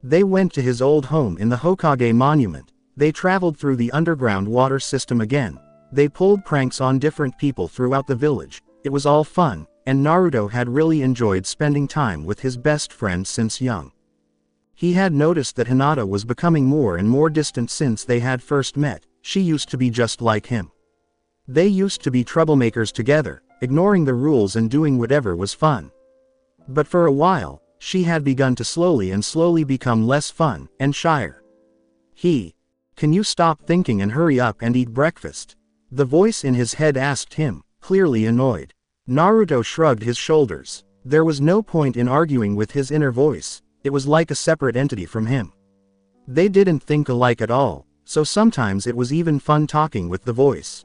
They went to his old home in the Hokage Monument, they traveled through the underground water system again, they pulled pranks on different people throughout the village. It was all fun, and Naruto had really enjoyed spending time with his best friend since young. He had noticed that Hinata was becoming more and more distant since they had first met. She used to be just like him. They used to be troublemakers together, ignoring the rules and doing whatever was fun. But for a while, she had begun to slowly become less fun and shyer. Can you stop thinking and hurry up and eat breakfast? The voice in his head asked him, clearly annoyed. Naruto shrugged his shoulders. There was no point in arguing with his inner voice, it was like a separate entity from him. They didn't think alike at all, so sometimes it was even fun talking with the voice.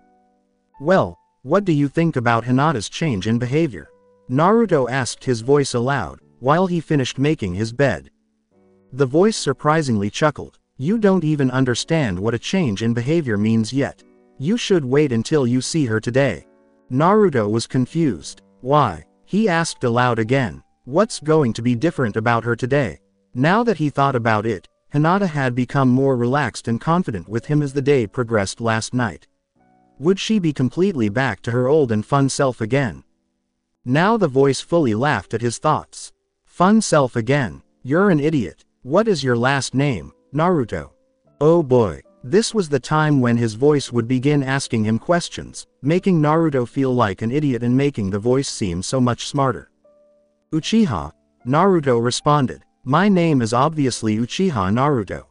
Well, what do you think about Hinata's change in behavior? Naruto asked his voice aloud, while he finished making his bed. The voice surprisingly chuckled. You don't even understand what a change in behavior means yet. You should wait until you see her today. Naruto was confused. Why? He asked aloud again. What's going to be different about her today? Now that he thought about it, Hinata had become more relaxed and confident with him as the day progressed last night. Would she be completely back to her old and fun self again? Now the voice fully laughed at his thoughts. Fun self again. You're an idiot. What is your last name, Naruto? Oh boy. This was the time when his voice would begin asking him questions, making Naruto feel like an idiot and making the voice seem so much smarter. Uchiha, Naruto responded. My name is obviously Uchiha Naruto.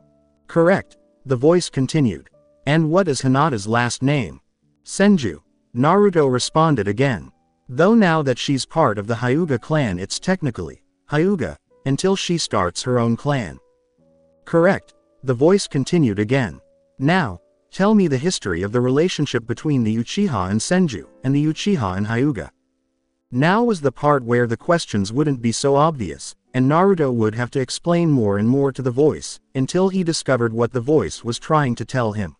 Correct, the voice continued. And what is Hinata's last name? Senju, Naruto responded again. Though now that she's part of the Hyuga clan it's technically Hyuga, until she starts her own clan. Correct, the voice continued again. Now, tell me the history of the relationship between the Uchiha and Senju, and the Uchiha and Hyuga. Now was the part where the questions wouldn't be so obvious, and Naruto would have to explain more and more to the voice, until he discovered what the voice was trying to tell him.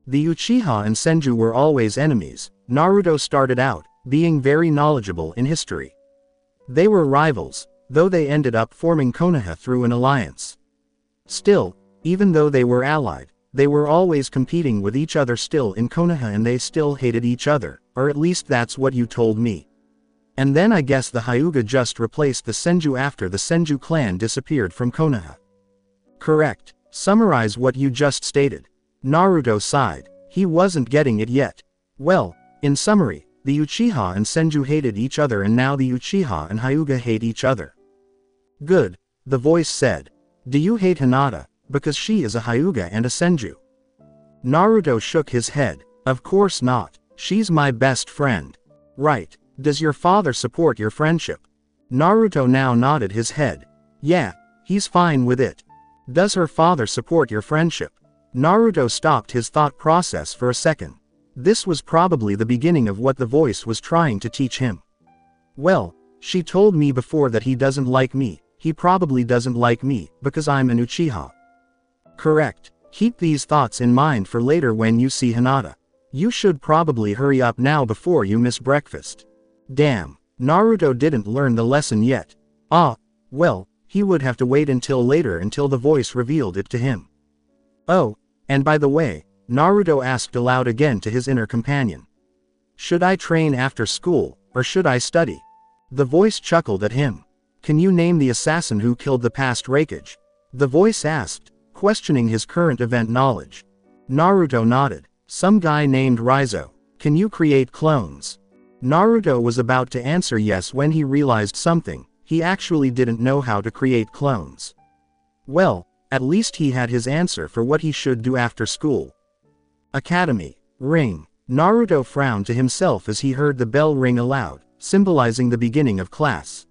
The Uchiha and Senju were always enemies, Naruto started out, being very knowledgeable in history. They were rivals, though they ended up forming Konoha through an alliance. Still, even though they were allied, they were always competing with each other still in Konoha, and they still hated each other, or at least that's what you told me. And then I guess the Hyuga just replaced the Senju after the Senju clan disappeared from Konoha. Correct. Summarize what you just stated. Naruto sighed. He wasn't getting it yet. Well, in summary, the Uchiha and Senju hated each other, and now the Uchiha and Hyuga hate each other. Good, the voice said. Do you hate Hinata, because she is a Hyuga and a Senju? Naruto shook his head. Of course not. She's my best friend. Right. Does your father support your friendship? Naruto now nodded his head. Yeah, he's fine with it. Does her father support your friendship? Naruto stopped his thought process for a second. This was probably the beginning of what the voice was trying to teach him. Well, she told me before that he doesn't like me. He probably doesn't like me, because I'm an Uchiha. Correct. Keep these thoughts in mind for later when you see Hinata. You should probably hurry up now before you miss breakfast. Damn, Naruto didn't learn the lesson yet. Ah, well, he would have to wait until later until the voice revealed it to him. Oh, and by the way, Naruto asked aloud again to his inner companion. Should I train after school, or should I study? The voice chuckled at him. Can you name the assassin who killed the past Raikage? The voice asked, questioning his current event knowledge. Naruto nodded. Some guy named Raizo. Can you create clones? Naruto was about to answer yes when he realized something. He actually didn't know how to create clones. Well, at least he had his answer for what he should do after school. Academy. Ring. Naruto frowned to himself as he heard the bell ring aloud, symbolizing the beginning of class.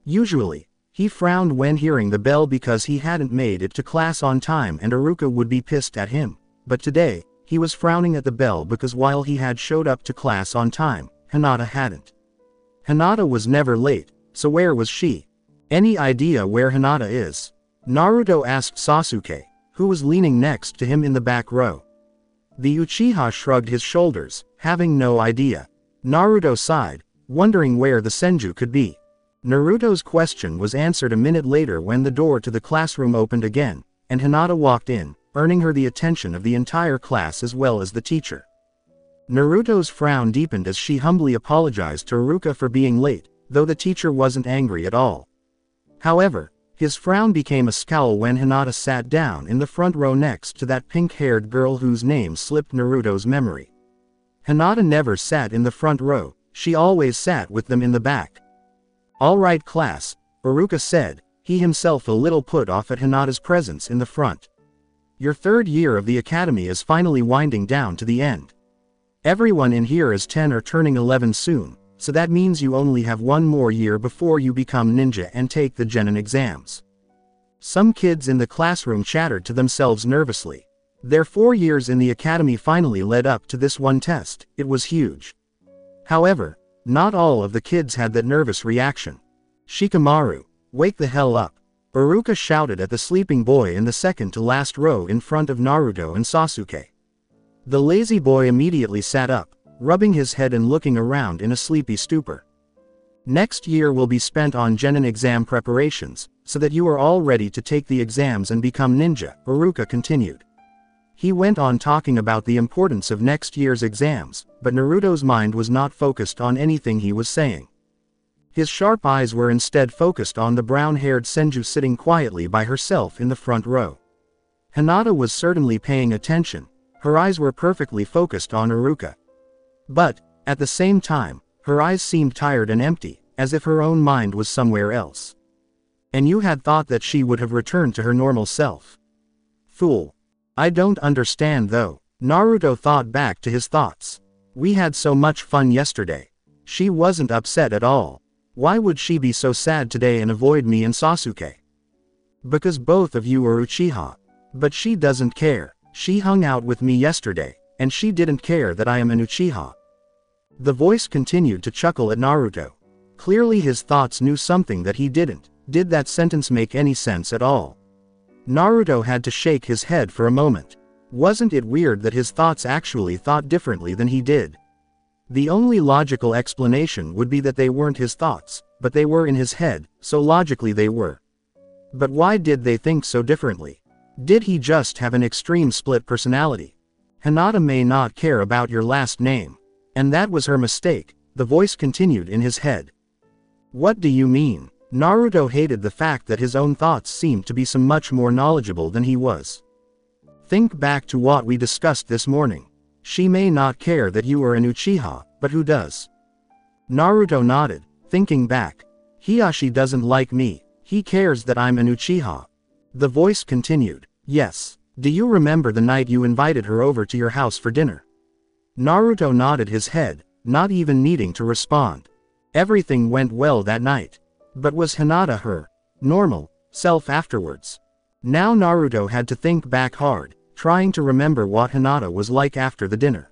Usually, he frowned when hearing the bell because he hadn't made it to class on time and Iruka would be pissed at him, but today, he was frowning at the bell because while he had showed up to class on time, Hinata hadn't. Hinata was never late, so where was she? Any idea where Hinata is? Naruto asked Sasuke, who was leaning next to him in the back row. The Uchiha shrugged his shoulders, having no idea. Naruto sighed, wondering where the Senju could be. Naruto's question was answered a minute later when the door to the classroom opened again, and Hinata walked in, earning her the attention of the entire class as well as the teacher. Naruto's frown deepened as she humbly apologized to Iruka for being late, though the teacher wasn't angry at all. However, his frown became a scowl when Hinata sat down in the front row next to that pink-haired girl whose name slipped Naruto's memory. Hinata never sat in the front row, she always sat with them in the back. All right class, Iruka said, he himself a little put off at Hinata's presence in the front. Your third year of the academy is finally winding down to the end. Everyone in here is 10 or turning 11 soon, so that means you only have one more year before you become ninja and take the genin exams. Some kids in the classroom chattered to themselves nervously. Their 4 years in the academy finally led up to this one test. It was huge. However, not all of the kids had that nervous reaction. Shikamaru, wake the hell up. Iruka shouted at the sleeping boy in the second to last row in front of Naruto and Sasuke. The lazy boy immediately sat up, rubbing his head and looking around in a sleepy stupor. Next year will be spent on genin exam preparations, so that you are all ready to take the exams and become ninja, Iruka continued. He went on talking about the importance of next year's exams, but Naruto's mind was not focused on anything he was saying. His sharp eyes were instead focused on the brown-haired Senju sitting quietly by herself in the front row. Hinata was certainly paying attention. Her eyes were perfectly focused on Iruka. But, at the same time, her eyes seemed tired and empty, as if her own mind was somewhere else. And you had thought that she would have returned to her normal self. Fool. I don't understand though. Naruto thought back to his thoughts. We had so much fun yesterday. She wasn't upset at all. Why would she be so sad today and avoid me and Sasuke? Because both of you are Uchiha. But she doesn't care. She hung out with me yesterday, and she didn't care that I am an Uchiha. The voice continued to chuckle at Naruto. Clearly his thoughts knew something that he didn't. Did that sentence make any sense at all? Naruto had to shake his head for a moment. Wasn't it weird that his thoughts actually thought differently than he did? The only logical explanation would be that they weren't his thoughts, but they were in his head, so logically they were. But why did they think so differently? Did he just have an extreme split personality? Hinata may not care about your last name. And that was her mistake, the voice continued in his head. What do you mean? Naruto hated the fact that his own thoughts seemed to be so much more knowledgeable than he was. Think back to what we discussed this morning. She may not care that you are an Uchiha, but who does? Naruto nodded, thinking back. Hiashi doesn't like me, he cares that I'm an Uchiha. The voice continued. Yes. Do you remember the night you invited her over to your house for dinner? Naruto nodded his head, not even needing to respond. Everything went well that night. But was Hinata her normal self afterwards? Now Naruto had to think back hard, trying to remember what Hinata was like after the dinner.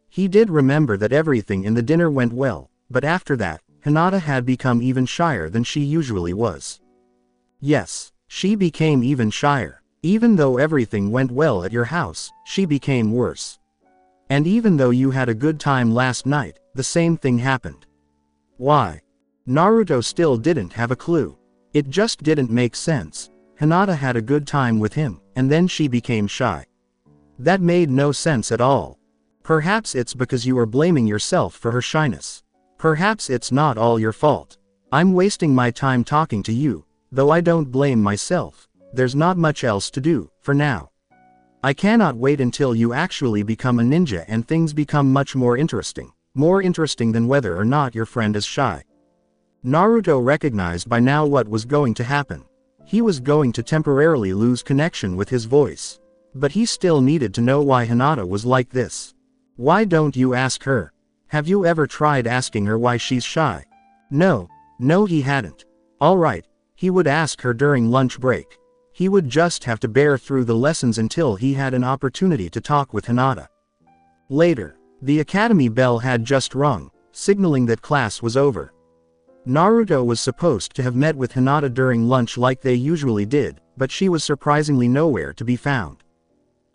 He did remember that everything in the dinner went well, but after that, Hinata had become even shyer than she usually was. Yes, she became even shyer. Even though everything went well at your house, she became worse. And even though you had a good time last night, the same thing happened. Why? Naruto still didn't have a clue. It just didn't make sense. Hinata had a good time with him, and then she became shy. That made no sense at all. Perhaps it's because you are blaming yourself for her shyness. Perhaps it's not all your fault. I'm wasting my time talking to you, though I don't blame myself. There's not much else to do, for now. I cannot wait until you actually become a ninja and things become much more interesting than whether or not your friend is shy. Naruto recognized by now what was going to happen. He was going to temporarily lose connection with his voice. But he still needed to know why Hinata was like this. Why don't you ask her? Have you ever tried asking her why she's shy? No, he hadn't. Alright, he would ask her during lunch break. He would just have to bear through the lessons until he had an opportunity to talk with Hinata. Later, the academy bell had just rung, signaling that class was over. Naruto was supposed to have met with Hinata during lunch like they usually did, but she was surprisingly nowhere to be found.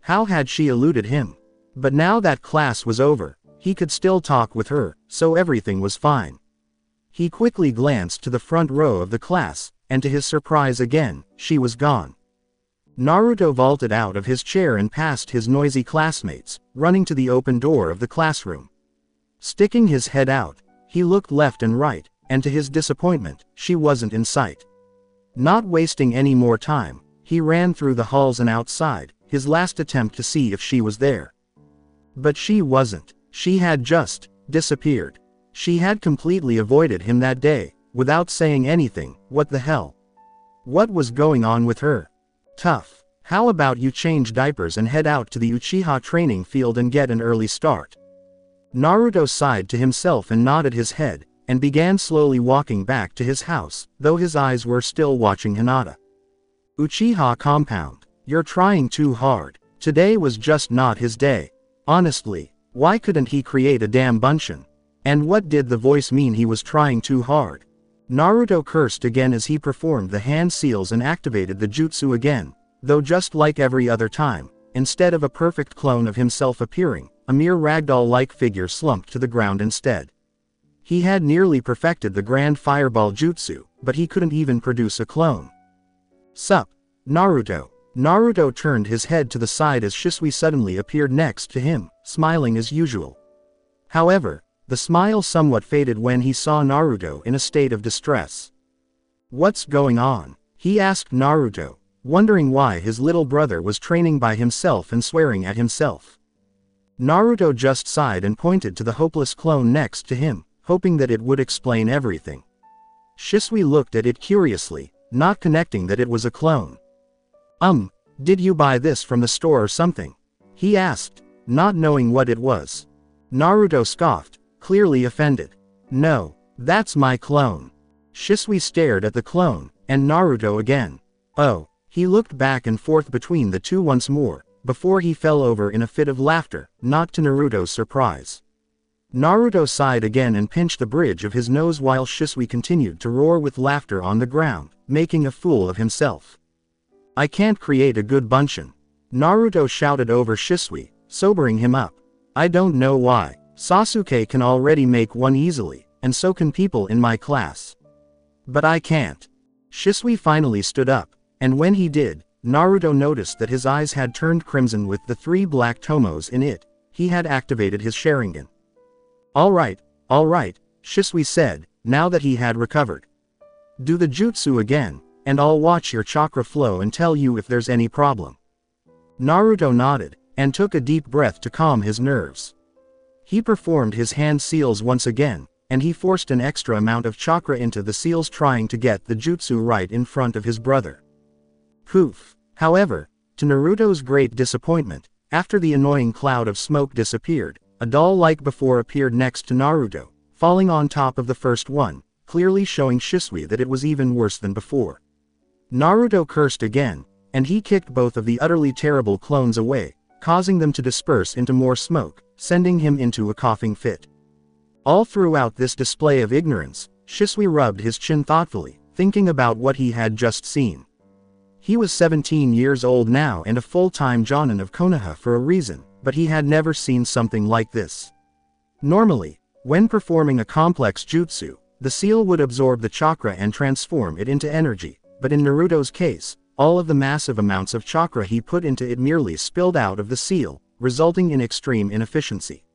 How had she eluded him? But now that class was over, he could still talk with her, so everything was fine. He quickly glanced to the front row of the class, and to his surprise again, she was gone. Naruto vaulted out of his chair and past his noisy classmates, running to the open door of the classroom. Sticking his head out, he looked left and right, and to his disappointment, she wasn't in sight. Not wasting any more time, he ran through the halls and outside, his last attempt to see if she was there. But she wasn't. She had just disappeared. She had completely avoided him that day, without saying anything. What the hell? What was going on with her? Tough. How about you change diapers and head out to the Uchiha training field and get an early start? Naruto sighed to himself and nodded his head, and began slowly walking back to his house, though his eyes were still watching Hinata. Uchiha compound. You're trying too hard. Today was just not his day. Honestly, why couldn't he create a damn bunshin? And what did the voice mean he was trying too hard? Naruto cursed again as he performed the hand seals and activated the jutsu again, though just like every other time, instead of a perfect clone of himself appearing, a mere ragdoll-like figure slumped to the ground instead. He had nearly perfected the grand fireball jutsu, but he couldn't even produce a clone. Sup, Naruto. Naruto turned his head to the side as Shisui suddenly appeared next to him, smiling as usual. However, the smile somewhat faded when he saw Naruto in a state of distress. What's going on? He asked Naruto, wondering why his little brother was training by himself and swearing at himself. Naruto just sighed and pointed to the hopeless clone next to him, hoping that it would explain everything. Shisui looked at it curiously, not connecting that it was a clone. Did you buy this from the store or something? He asked, not knowing what it was. Naruto scoffed, clearly offended. No, that's my clone. Shisui stared at the clone, and Naruto again. Oh, he looked back and forth between the two once more, before he fell over in a fit of laughter, not to Naruto's surprise. Naruto sighed again and pinched the bridge of his nose while Shisui continued to roar with laughter on the ground, making a fool of himself. I can't create a good bunshin. Naruto shouted over Shisui, sobering him up. I don't know why. Sasuke can already make one easily, and so can people in my class. But I can't. Shisui finally stood up, and when he did, Naruto noticed that his eyes had turned crimson with the 3 black tomos in it. He had activated his Sharingan. Alright, Shisui said, now that he had recovered. Do the jutsu again, and I'll watch your chakra flow and tell you if there's any problem. Naruto nodded, and took a deep breath to calm his nerves. He performed his hand seals once again, and he forced an extra amount of chakra into the seals trying to get the jutsu right in front of his brother. Poof! However, to Naruto's great disappointment, after the annoying cloud of smoke disappeared, a doll like before appeared next to Naruto, falling on top of the first one, clearly showing Shisui that it was even worse than before. Naruto cursed again, and he kicked both of the utterly terrible clones away, causing them to disperse into more smoke, sending him into a coughing fit. All throughout this display of ignorance, Shisui rubbed his chin thoughtfully, thinking about what he had just seen. He was 17 years old now and a full-time Jonin of Konoha for a reason, but he had never seen something like this. Normally, when performing a complex jutsu, the seal would absorb the chakra and transform it into energy, but in Naruto's case, all of the massive amounts of chakra he put into it merely spilled out of the seal, resulting in extreme inefficiency.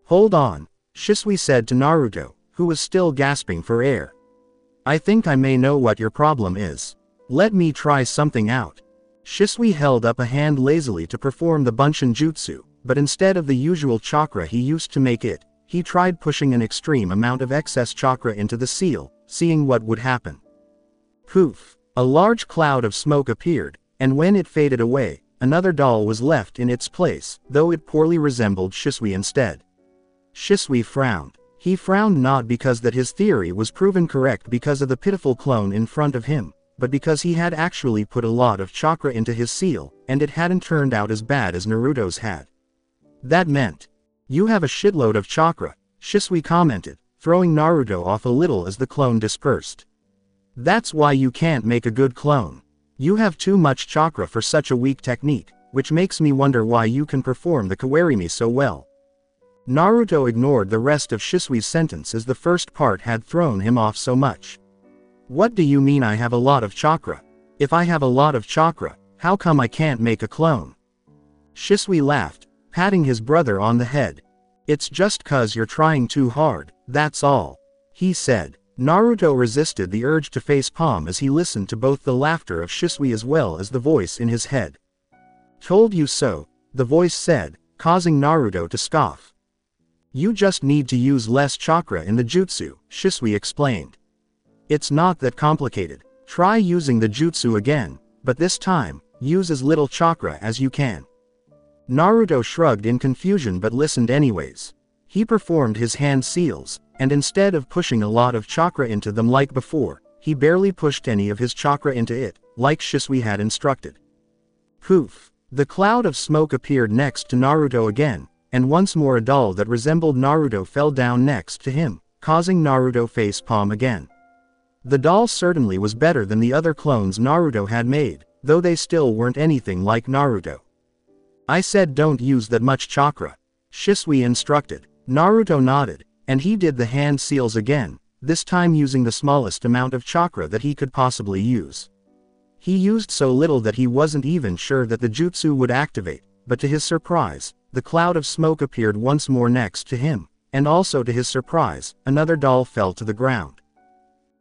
Hold on, Shisui said to Naruto, who was still gasping for air. I think I may know what your problem is. Let me try something out. Shisui held up a hand lazily to perform the Bunshin jutsu, but instead of the usual chakra he used to make it, he tried pushing an extreme amount of excess chakra into the seal, seeing what would happen. Poof! A large cloud of smoke appeared, and when it faded away, another doll was left in its place, though it poorly resembled Shisui instead. Shisui frowned. He frowned not because that his theory was proven correct because of the pitiful clone in front of him, but because he had actually put a lot of chakra into his seal, and it hadn't turned out as bad as Naruto's had. That meant, you have a shitload of chakra, Shisui commented, throwing Naruto off a little as the clone dispersed. That's why you can't make a good clone. You have too much chakra for such a weak technique, which makes me wonder why you can perform the Kawarimi so well. Naruto ignored the rest of Shisui's sentence as the first part had thrown him off so much. What do you mean I have a lot of chakra? If I have a lot of chakra, how come I can't make a clone? Shisui laughed, patting his brother on the head. It's just 'cause you're trying too hard, that's all, he said. Naruto resisted the urge to facepalm as he listened to both the laughter of Shisui as well as the voice in his head. Told you so, the voice said, causing Naruto to scoff. You just need to use less chakra in the jutsu, Shisui explained. It's not that complicated. Try using the jutsu again, but this time, use as little chakra as you can. Naruto shrugged in confusion but listened anyways. He performed his hand seals, and instead of pushing a lot of chakra into them like before, he barely pushed any of his chakra into it, like Shisui had instructed. Poof! The cloud of smoke appeared next to Naruto again, and once more a doll that resembled Naruto fell down next to him, causing Naruto facepalm again. The doll certainly was better than the other clones Naruto had made, though they still weren't anything like Naruto. I said don't use that much chakra, Shisui instructed. Naruto nodded, and he did the hand seals again, this time using the smallest amount of chakra that he could possibly use. He used so little that he wasn't even sure that the jutsu would activate, but to his surprise, the cloud of smoke appeared once more next to him, and also to his surprise, another doll fell to the ground.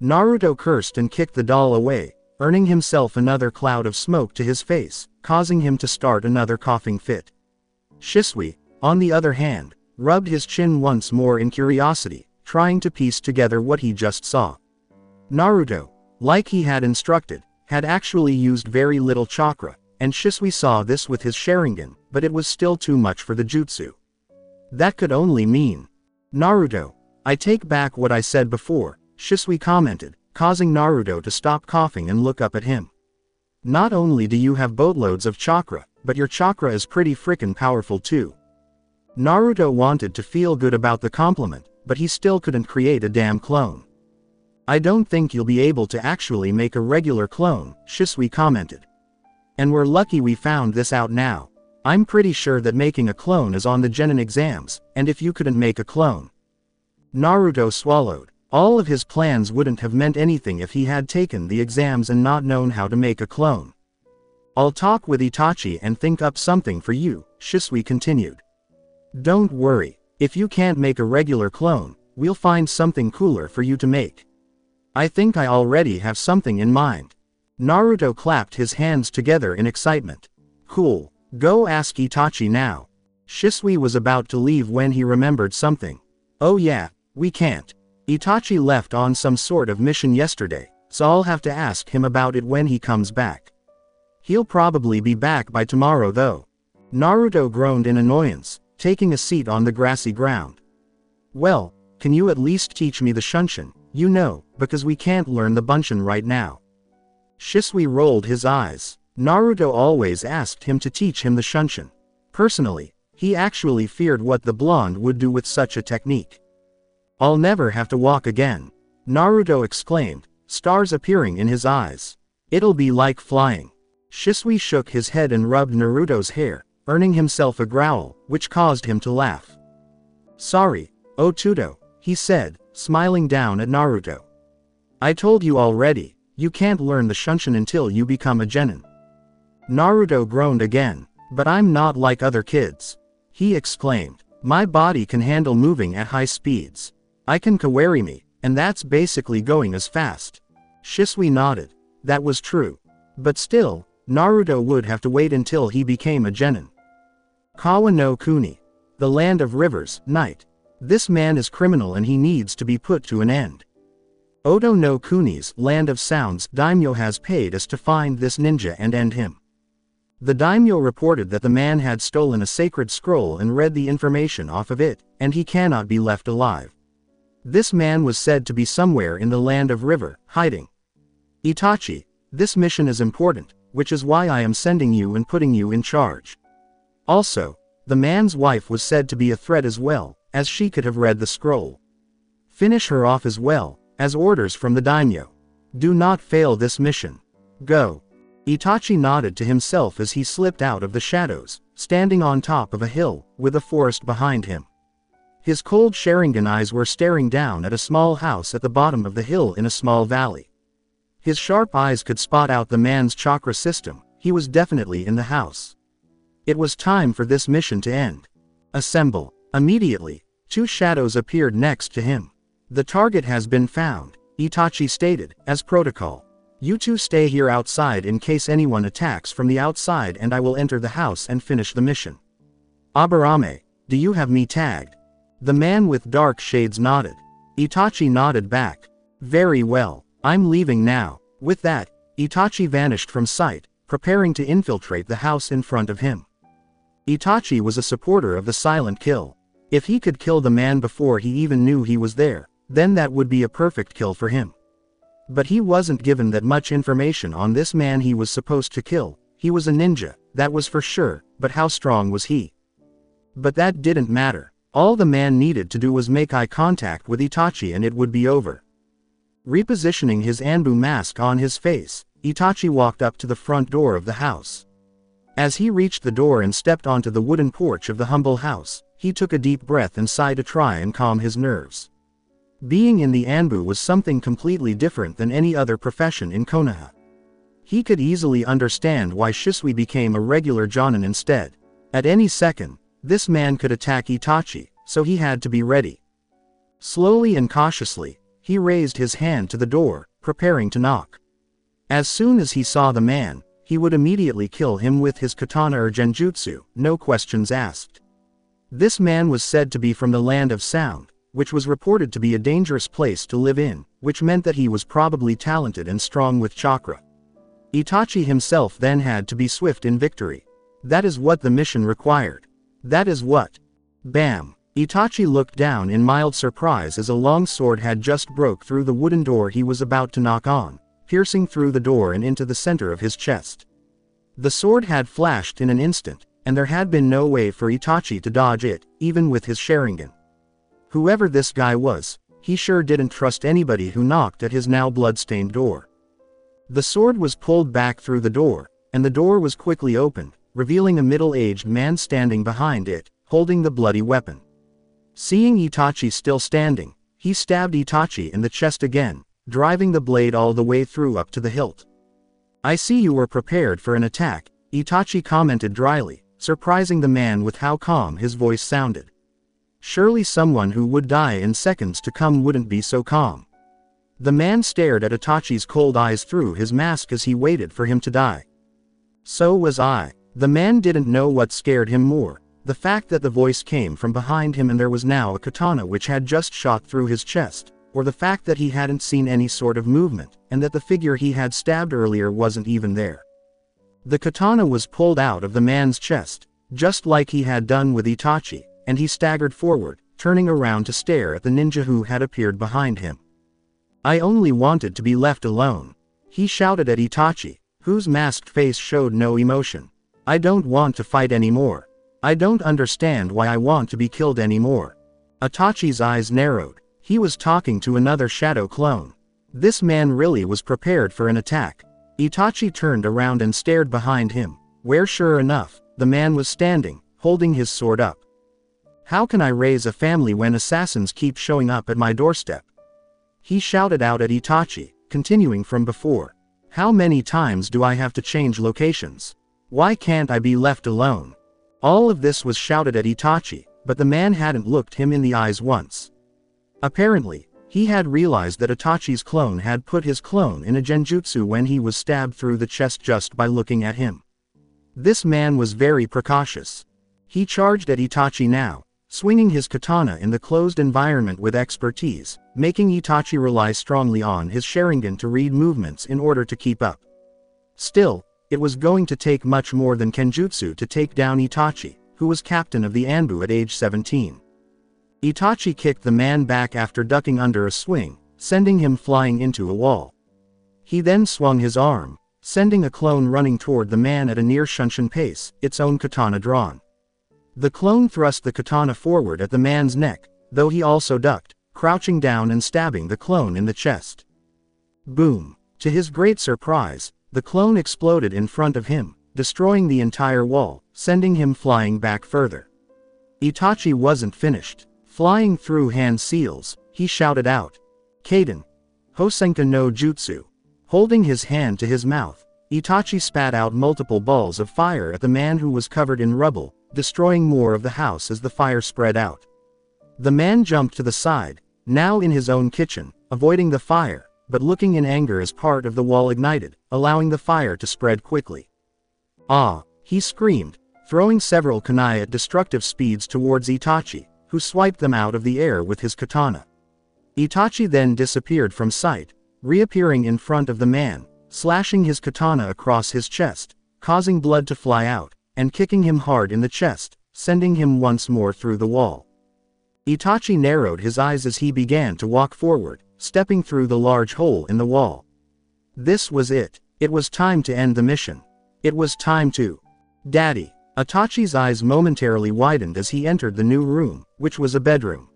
Naruto cursed and kicked the doll away, earning himself another cloud of smoke to his face, causing him to start another coughing fit. Shisui, on the other hand, rubbed his chin once more in curiosity, trying to piece together what he just saw. Naruto, like he had instructed, had actually used very little chakra, and Shisui saw this with his Sharingan, but it was still too much for the jutsu. That could only mean... Naruto, I take back what I said before, Shisui commented, causing Naruto to stop coughing and look up at him. Not only do you have boatloads of chakra, but your chakra is pretty frickin' powerful too. Naruto wanted to feel good about the compliment, but he still couldn't create a damn clone. I don't think you'll be able to actually make a regular clone, Shisui commented. And we're lucky we found this out now. I'm pretty sure that making a clone is on the genin exams, and if you couldn't make a clone. Naruto swallowed. All of his plans wouldn't have meant anything if he had taken the exams and not known how to make a clone. I'll talk with Itachi and think up something for you, Shisui continued. Don't worry, if you can't make a regular clone, we'll find something cooler for you to make. I think I already have something in mind. Naruto clapped his hands together in excitement. Cool, go ask Itachi now. Shisui was about to leave when he remembered something. Oh yeah, we can't. Itachi left on some sort of mission yesterday, so I'll have to ask him about it when he comes back. He'll probably be back by tomorrow though. Naruto groaned in annoyance, taking a seat on the grassy ground. Well, can you at least teach me the Shunshin, because we can't learn the Bunshin right now. Shisui rolled his eyes. Naruto always asked him to teach him the Shunshin. Personally, he actually feared what the blonde would do with such a technique. I'll never have to walk again. Naruto exclaimed, stars appearing in his eyes. It'll be like flying. Shisui shook his head and rubbed Naruto's hair, earning himself a growl, which caused him to laugh. Sorry, Otudo, he said, smiling down at Naruto. I told you already, you can't learn the Shunshin until you become a genin. Naruto groaned again, but I'm not like other kids. He exclaimed, my body can handle moving at high speeds. I can kawarimi, and that's basically going as fast. Shisui nodded. That was true. But still, Naruto would have to wait until he became a genin. Kawa no Kuni. The land of rivers, night. This man is criminal and he needs to be put to an end. Oto no Kuni's land of sounds daimyo has paid us to find this ninja and end him. The daimyo reported that the man had stolen a sacred scroll and read the information off of it, and he cannot be left alive. This man was said to be somewhere in the land of river, hiding. Itachi, this mission is important, which is why I am sending you and putting you in charge. Also, the man's wife was said to be a threat as well, as she could have read the scroll. Finish her off as well, as orders from the daimyo. Do not fail this mission. Go. Itachi nodded to himself as he slipped out of the shadows, standing on top of a hill, with a forest behind him. His cold Sharingan eyes were staring down at a small house at the bottom of the hill in a small valley. His sharp eyes could spot out the man's chakra system. He was definitely in the house. It was time for this mission to end. Assemble. Immediately, two shadows appeared next to him. The target has been found, Itachi stated, as protocol. You two stay here outside in case anyone attacks from the outside and I will enter the house and finish the mission. Aburame, do you have me tagged? The man with dark shades nodded. Itachi nodded back. Very well, I'm leaving now. With that, Itachi vanished from sight, preparing to infiltrate the house in front of him. Itachi was a supporter of the silent kill. If he could kill the man before he even knew he was there, then that would be a perfect kill for him. But he wasn't given that much information on this man he was supposed to kill. He was a ninja, that was for sure, but how strong was he? But that didn't matter. All the man needed to do was make eye contact with Itachi and it would be over. Repositioning his Anbu mask on his face, Itachi walked up to the front door of the house. As he reached the door and stepped onto the wooden porch of the humble house, he took a deep breath and sighed to try and calm his nerves. Being in the Anbu was something completely different than any other profession in Konoha. He could easily understand why Shisui became a regular jonin instead. At any second, this man could attack Itachi, so he had to be ready. Slowly and cautiously, he raised his hand to the door, preparing to knock. As soon as he saw the man, he would immediately kill him with his katana or genjutsu, no questions asked. This man was said to be from the land of sound, which was reported to be a dangerous place to live in, which meant that he was probably talented and strong with chakra. Itachi himself then had to be swift in victory. That is what the mission required. That is what. Bam! Itachi looked down in mild surprise as a long sword had just broke through the wooden door he was about to knock on, piercing through the door and into the center of his chest. The sword had flashed in an instant, and there had been no way for Itachi to dodge it, even with his Sharingan. Whoever this guy was, he sure didn't trust anybody who knocked at his now blood-stained door. The sword was pulled back through the door, and the door was quickly opened, revealing a middle-aged man standing behind it, holding the bloody weapon. Seeing Itachi still standing, he stabbed Itachi in the chest again, driving the blade all the way through up to the hilt. "I see you were prepared for an attack," Itachi commented dryly, surprising the man with how calm his voice sounded. Surely someone who would die in seconds to come wouldn't be so calm. The man stared at Itachi's cold eyes through his mask as he waited for him to die. So was I. The man didn't know what scared him more, the fact that the voice came from behind him and there was now a katana which had just shot through his chest, or the fact that he hadn't seen any sort of movement, and that the figure he had stabbed earlier wasn't even there. The katana was pulled out of the man's chest, just like he had done with Itachi, and he staggered forward, turning around to stare at the ninja who had appeared behind him. "I only wanted to be left alone," he shouted at Itachi, whose masked face showed no emotion. "I don't want to fight anymore. I don't understand why I want to be killed anymore." Itachi's eyes narrowed. He was talking to another shadow clone. This man really was prepared for an attack. Itachi turned around and stared behind him, where sure enough, the man was standing, holding his sword up. "How can I raise a family when assassins keep showing up at my doorstep?" he shouted out at Itachi, continuing from before. "How many times do I have to change locations? Why can't I be left alone?" All of this was shouted at Itachi, but the man hadn't looked him in the eyes once. Apparently, he had realized that Itachi's clone had put his clone in a genjutsu when he was stabbed through the chest just by looking at him. This man was very precautious. He charged at Itachi now, swinging his katana in the closed environment with expertise, making Itachi rely strongly on his Sharingan to read movements in order to keep up. Still, it was going to take much more than Kenjutsu to take down Itachi, who was captain of the Anbu at age 17. Itachi kicked the man back after ducking under a swing, sending him flying into a wall. He then swung his arm, sending a clone running toward the man at a near Shunshin pace, its own katana drawn. The clone thrust the katana forward at the man's neck, though he also ducked, crouching down and stabbing the clone in the chest. Boom! To his great surprise, the clone exploded in front of him, destroying the entire wall, sending him flying back further. Itachi wasn't finished. Flying through hand seals, he shouted out, "Kaden! Hosenka no Jutsu!" Holding his hand to his mouth, Itachi spat out multiple balls of fire at the man who was covered in rubble, destroying more of the house as the fire spread out. The man jumped to the side, now in his own kitchen, avoiding the fire, but looking in anger as part of the wall ignited, allowing the fire to spread quickly. "Ah!" he screamed, throwing several kunai at destructive speeds towards Itachi, who swiped them out of the air with his katana. Itachi then disappeared from sight, reappearing in front of the man, slashing his katana across his chest, causing blood to fly out, and kicking him hard in the chest, sending him once more through the wall. Itachi narrowed his eyes as he began to walk forward, stepping through the large hole in the wall. This was it. It was time to end the mission. It was time to... Daddy! Itachi's eyes momentarily widened as he entered the new room, which was a bedroom.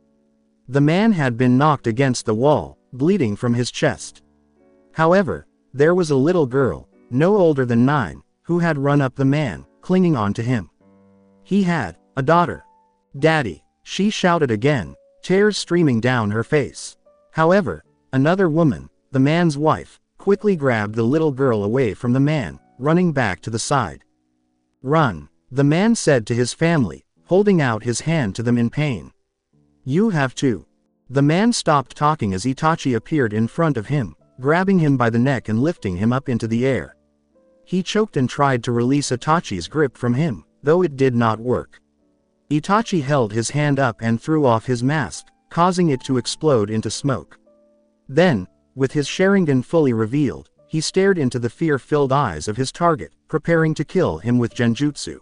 The man had been knocked against the wall, bleeding from his chest. However, there was a little girl, no older than 9, who had run up the man, clinging on to him. He had a daughter. "Daddy!" she shouted again, tears streaming down her face. However, another woman, the man's wife, quickly grabbed the little girl away from the man, running back to the side. "Run!" the man said to his family, holding out his hand to them in pain. "You have to." The man stopped talking as Itachi appeared in front of him, grabbing him by the neck and lifting him up into the air. He choked and tried to release Itachi's grip from him, though it did not work. Itachi held his hand up and threw off his mask, causing it to explode into smoke. Then, with his Sharingan fully revealed, he stared into the fear-filled eyes of his target, preparing to kill him with Genjutsu.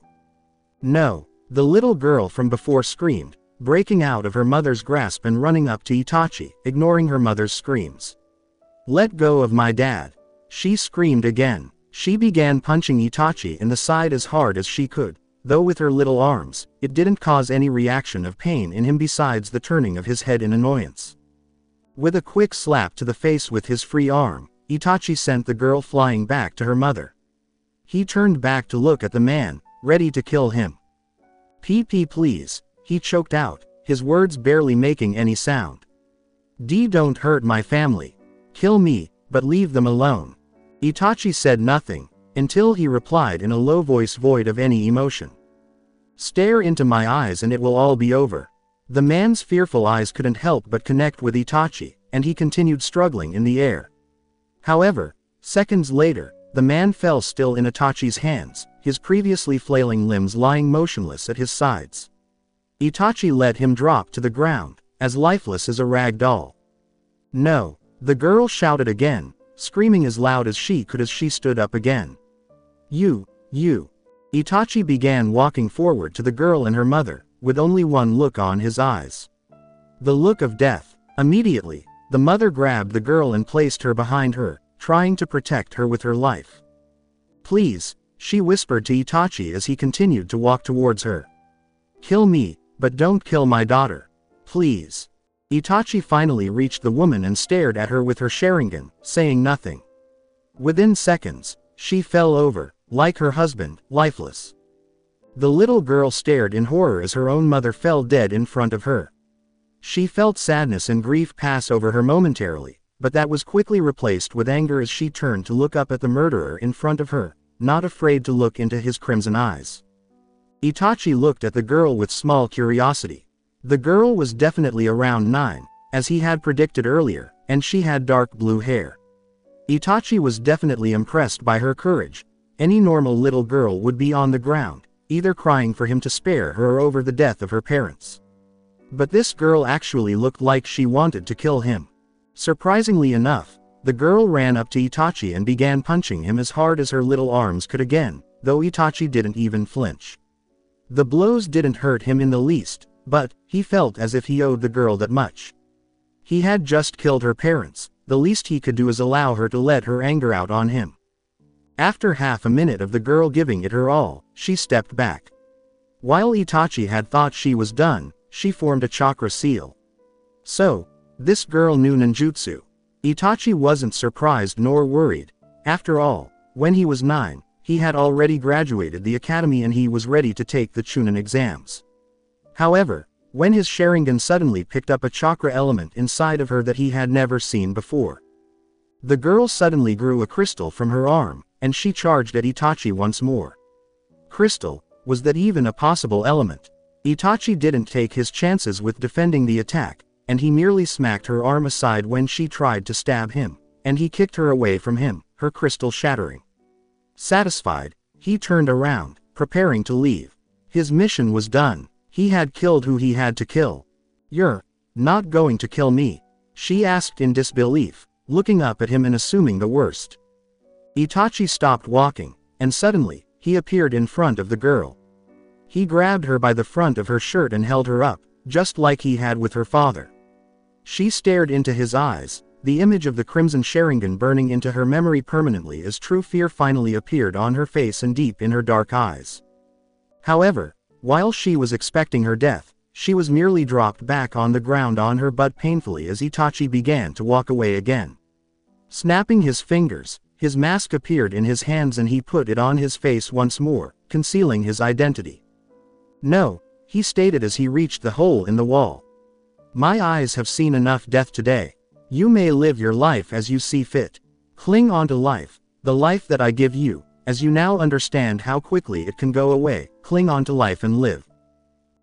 "No!" the little girl from before screamed, breaking out of her mother's grasp and running up to Itachi, ignoring her mother's screams. "Let go of my dad!" she screamed again. She began punching Itachi in the side as hard as she could, though with her little arms, it didn't cause any reaction of pain in him besides the turning of his head in annoyance. With a quick slap to the face with his free arm, Itachi sent the girl flying back to her mother. He turned back to look at the man, ready to kill him. "PP please," he choked out, his words barely making any sound. Don't hurt my family. Kill me, but leave them alone." Itachi said nothing, until he replied in a low voice void of any emotion. "Stare into my eyes and it will all be over." The man's fearful eyes couldn't help but connect with Itachi, and he continued struggling in the air. However, seconds later, the man fell still in Itachi's hands, his previously flailing limbs lying motionless at his sides. Itachi let him drop to the ground, as lifeless as a rag doll. "No!" the girl shouted again, screaming as loud as she could as she stood up again. You. Itachi began walking forward to the girl and her mother, with only one look on his eyes. The look of death. Immediately, the mother grabbed the girl and placed her behind her, trying to protect her with her life. "Please," she whispered to Itachi as he continued to walk towards her. "Kill me, but don't kill my daughter. Please." Itachi finally reached the woman and stared at her with her Sharingan, saying nothing. Within seconds, she fell over, like her husband, lifeless. The little girl stared in horror as her own mother fell dead in front of her. She felt sadness and grief pass over her momentarily, but that was quickly replaced with anger as she turned to look up at the murderer in front of her, not afraid to look into his crimson eyes. Itachi looked at the girl with small curiosity. The girl was definitely around 9, as he had predicted earlier, and she had dark blue hair. Itachi was definitely impressed by her courage. Any normal little girl would be on the ground, either crying for him to spare her or over the death of her parents. But this girl actually looked like she wanted to kill him. Surprisingly enough, the girl ran up to Itachi and began punching him as hard as her little arms could again, though Itachi didn't even flinch. The blows didn't hurt him in the least, but he felt as if he owed the girl that much. He had just killed her parents, the least he could do is allow her to let her anger out on him. After half a minute of the girl giving it her all, she stepped back. While Itachi had thought she was done, she formed a chakra seal. So, this girl knew ninjutsu. Itachi wasn't surprised nor worried. After all, when he was 9, he had already graduated the academy and he was ready to take the Chunin exams. However, when his Sharingan suddenly picked up a chakra element inside of her that he had never seen before. The girl suddenly grew a crystal from her arm, and she charged at Itachi once more. Crystal, was that even a possible element? Itachi didn't take his chances with defending the attack, and he merely smacked her arm aside when she tried to stab him, and he kicked her away from him, her crystal shattering. Satisfied, he turned around, preparing to leave. His mission was done. He had killed who he had to kill. "You're not going to kill me?" she asked in disbelief, looking up at him and assuming the worst. Itachi stopped walking, and suddenly, he appeared in front of the girl. He grabbed her by the front of her shirt and held her up, just like he had with her father. She stared into his eyes, the image of the crimson Sharingan burning into her memory permanently as true fear finally appeared on her face and deep in her dark eyes. However, while she was expecting her death, she was merely dropped back on the ground on her butt painfully as Itachi began to walk away again. Snapping his fingers, his mask appeared in his hands and he put it on his face once more, concealing his identity. "No," he stated as he reached the hole in the wall. "My eyes have seen enough death today. You may live your life as you see fit. Cling on to life, the life that I give you, as you now understand how quickly it can go away, cling on to life and live."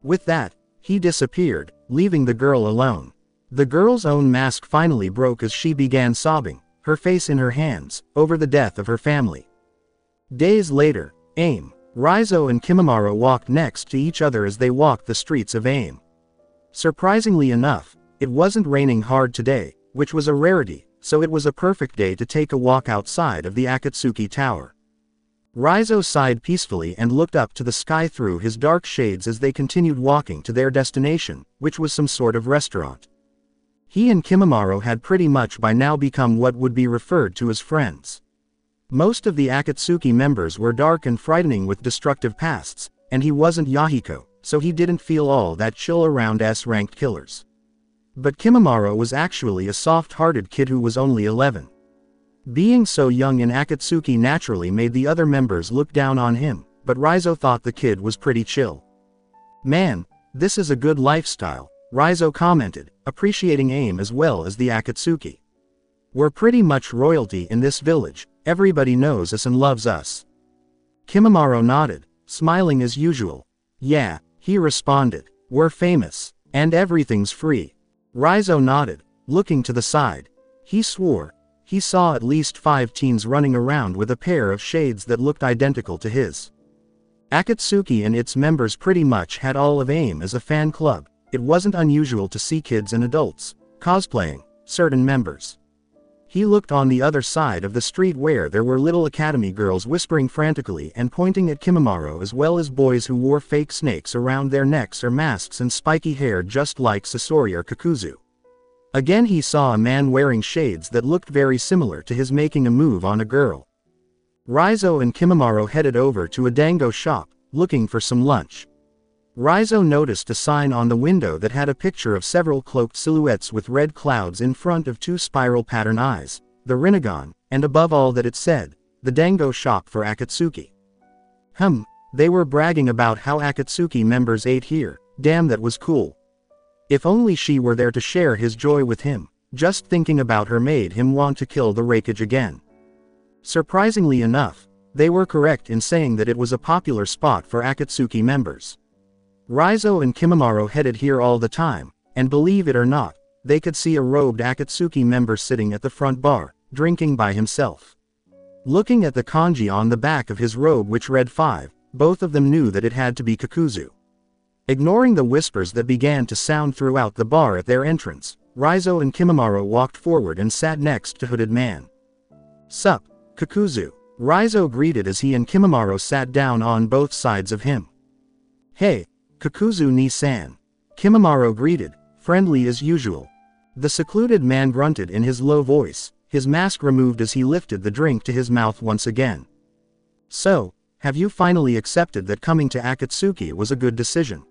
With that, he disappeared, leaving the girl alone. The girl's own mask finally broke as she began sobbing, her face in her hands, over the death of her family. Days later, AIM, Raizo and Kimimaro walked next to each other as they walked the streets of AIM. Surprisingly enough, it wasn't raining hard today, which was a rarity, so it was a perfect day to take a walk outside of the Akatsuki Tower. Raizo sighed peacefully and looked up to the sky through his dark shades as they continued walking to their destination, which was some sort of restaurant. He and Kimimaro had pretty much by now become what would be referred to as friends. Most of the Akatsuki members were dark and frightening with destructive pasts, and he wasn't Yahiko, so he didn't feel all that chill around S-ranked killers. But Kimimaro was actually a soft-hearted kid who was only 11. Being so young in Akatsuki naturally made the other members look down on him, but Raizo thought the kid was pretty chill. "Man, this is a good lifestyle," Raizo commented, appreciating AIM as well as the Akatsuki. "We're pretty much royalty in this village, everybody knows us and loves us." Kimimaro nodded, smiling as usual. "Yeah," he responded, "we're famous, and everything's free." Raizo nodded, looking to the side. He swore he saw at least 5 teens running around with a pair of shades that looked identical to his. Akatsuki and its members pretty much had all of AIM as a fan club. It wasn't unusual to see kids and adults cosplaying certain members. He looked on the other side of the street where there were little academy girls whispering frantically and pointing at Kimimaro, as well as boys who wore fake snakes around their necks or masks and spiky hair just like Sasori or Kakuzu. Again he saw a man wearing shades that looked very similar to his making a move on a girl. Raizo and Kimimaro headed over to a dango shop, looking for some lunch. Raizo noticed a sign on the window that had a picture of several cloaked silhouettes with red clouds in front of 2 spiral pattern eyes, the Rinnegan, and above all that it said, "The Dango Shop for Akatsuki." They were bragging about how Akatsuki members ate here. Damn, that was cool. If only she were there to share his joy with him. Just thinking about her made him want to kill the Raikage again. Surprisingly enough, they were correct in saying that it was a popular spot for Akatsuki members. Raizo and Kimimaro headed here all the time, and believe it or not, they could see a robed Akatsuki member sitting at the front bar, drinking by himself. Looking at the kanji on the back of his robe which read 5, both of them knew that it had to be Kakuzu. Ignoring the whispers that began to sound throughout the bar at their entrance, Raizo and Kimimaro walked forward and sat next to Hooded Man. "Sup, Kakuzu," Raizo greeted as he and Kimimaro sat down on both sides of him. "Hey, Kakuzu ni-san," Kimimaro greeted, friendly as usual. The secluded man grunted in his low voice, his mask removed as he lifted the drink to his mouth once again. "So, have you finally accepted that coming to Akatsuki was a good decision?"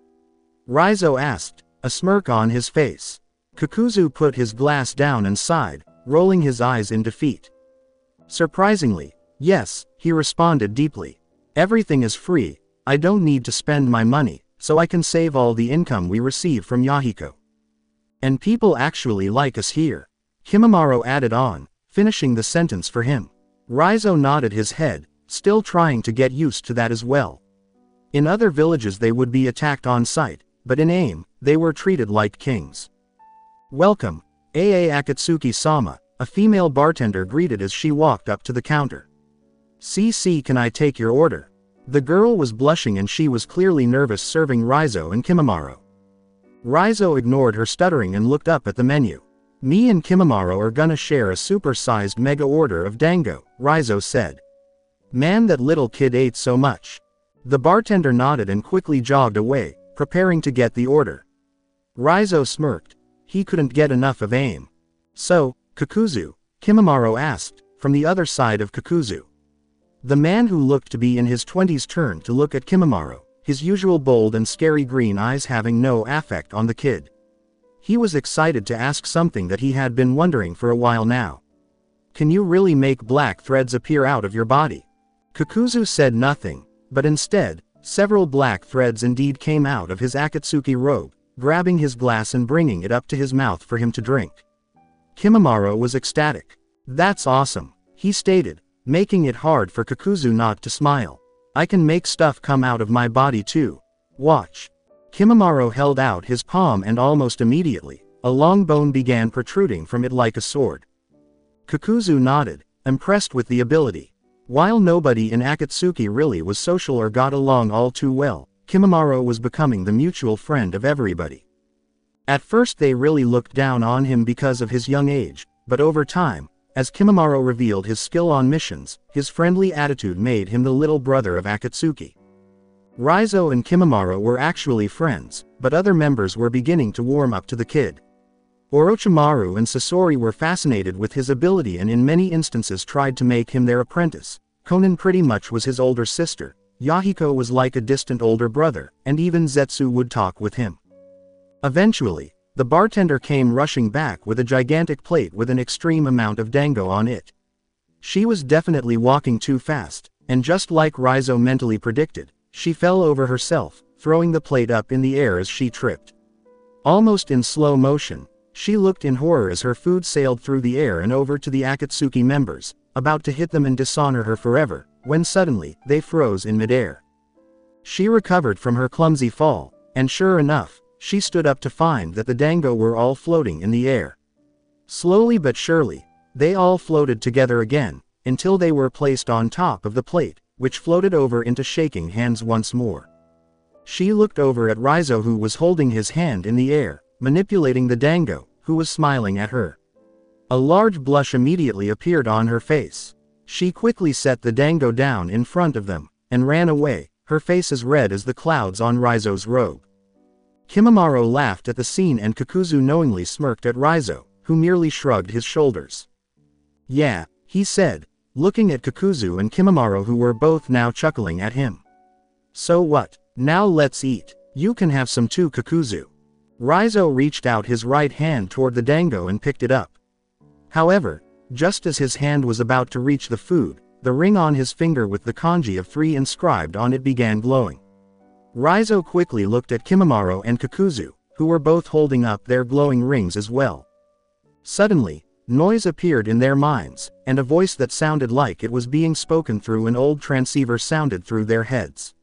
Raizo asked, a smirk on his face. Kakuzu put his glass down and sighed, rolling his eyes in defeat. "Surprisingly, yes," he responded deeply. "Everything is free, I don't need to spend my money, so I can save all the income we receive from Yahiko. And people actually like us here," Kimimaro added on, finishing the sentence for him. Raizo nodded his head, still trying to get used to that as well. In other villages they would be attacked on sight, but in AIM, they were treated like kings. "Welcome, Aa Akatsuki-sama," a female bartender greeted as she walked up to the counter. "CC, can I take your order?" The girl was blushing and she was clearly nervous serving Raizo and Kimimaro. Raizo ignored her stuttering and looked up at the menu. "Me and Kimimaro are gonna share a super-sized mega order of dango," Raizo said. "Man, that little kid ate so much." The bartender nodded and quickly jogged away, preparing to get the order. Raizo smirked. He couldn't get enough of AIM. "So, Kakuzu?" Kimimaro asked, from the other side of Kakuzu. The man who looked to be in his 20s turned to look at Kimimaro, his usual bold and scary green eyes having no affect on the kid. He was excited to ask something that he had been wondering for a while now. "Can you really make black threads appear out of your body?" Kakuzu said nothing, but instead, several black threads indeed came out of his Akatsuki robe, grabbing his glass and bringing it up to his mouth for him to drink. Kimimaro was ecstatic. "That's awesome," he stated, making it hard for Kakuzu not to smile. "I can make stuff come out of my body too. Watch." Kimimaro held out his palm and almost immediately, a long bone began protruding from it like a sword. Kakuzu nodded, impressed with the ability. While nobody in Akatsuki really was social or got along all too well, Kimimaro was becoming the mutual friend of everybody. At first they really looked down on him because of his young age, but over time, as Kimimaro revealed his skill on missions, his friendly attitude made him the little brother of Akatsuki. Raizo and Kimimaro were actually friends, but other members were beginning to warm up to the kid. Orochimaru and Sasori were fascinated with his ability and in many instances tried to make him their apprentice. Konan pretty much was his older sister, Yahiko was like a distant older brother, and even Zetsu would talk with him. Eventually, the bartender came rushing back with a gigantic plate with an extreme amount of dango on it. She was definitely walking too fast, and just like Raizo mentally predicted, she fell over herself, throwing the plate up in the air as she tripped. Almost in slow motion, she looked in horror as her food sailed through the air and over to the Akatsuki members, about to hit them and dishonor her forever, when suddenly, they froze in midair. She recovered from her clumsy fall, and sure enough, she stood up to find that the dango were all floating in the air. Slowly but surely, they all floated together again, until they were placed on top of the plate, which floated over into shaking hands once more. She looked over at Raizo, who was holding his hand in the air, manipulating the dango, who was smiling at her. A large blush immediately appeared on her face. She quickly set the dango down in front of them, and ran away, her face as red as the clouds on Raizo's robe. Kimimaro laughed at the scene and Kakuzu knowingly smirked at Raizo, who merely shrugged his shoulders. "Yeah," he said, looking at Kakuzu and Kimimaro, who were both now chuckling at him. "So what? Now let's eat. You can have some too, Kakuzu." Raizo reached out his right hand toward the dango and picked it up. However, just as his hand was about to reach the food, the ring on his finger with the kanji of 3 inscribed on it began glowing. Raizo quickly looked at Kimimaro and Kakuzu, who were both holding up their glowing rings as well. Suddenly, noise appeared in their minds, and a voice that sounded like it was being spoken through an old transceiver sounded through their heads.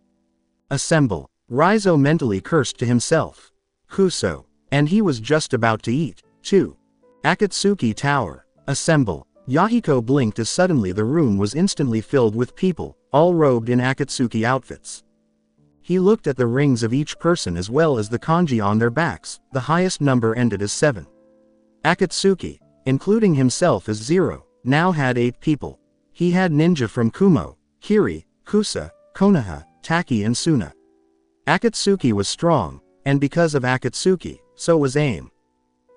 "Assemble." Raizo mentally cursed to himself. Kuso. And he was just about to eat, too. Akatsuki Tower. Assemble. Yahiko blinked as suddenly the room was instantly filled with people, all robed in Akatsuki outfits. He looked at the rings of each person as well as the kanji on their backs. The highest number ended as 7. Akatsuki, including himself as 0, now had 8 people. He had ninja from Kumo, Kiri, Kusa, Konoha, Taki and Suna. Akatsuki was strong, and because of Akatsuki, so was AIM.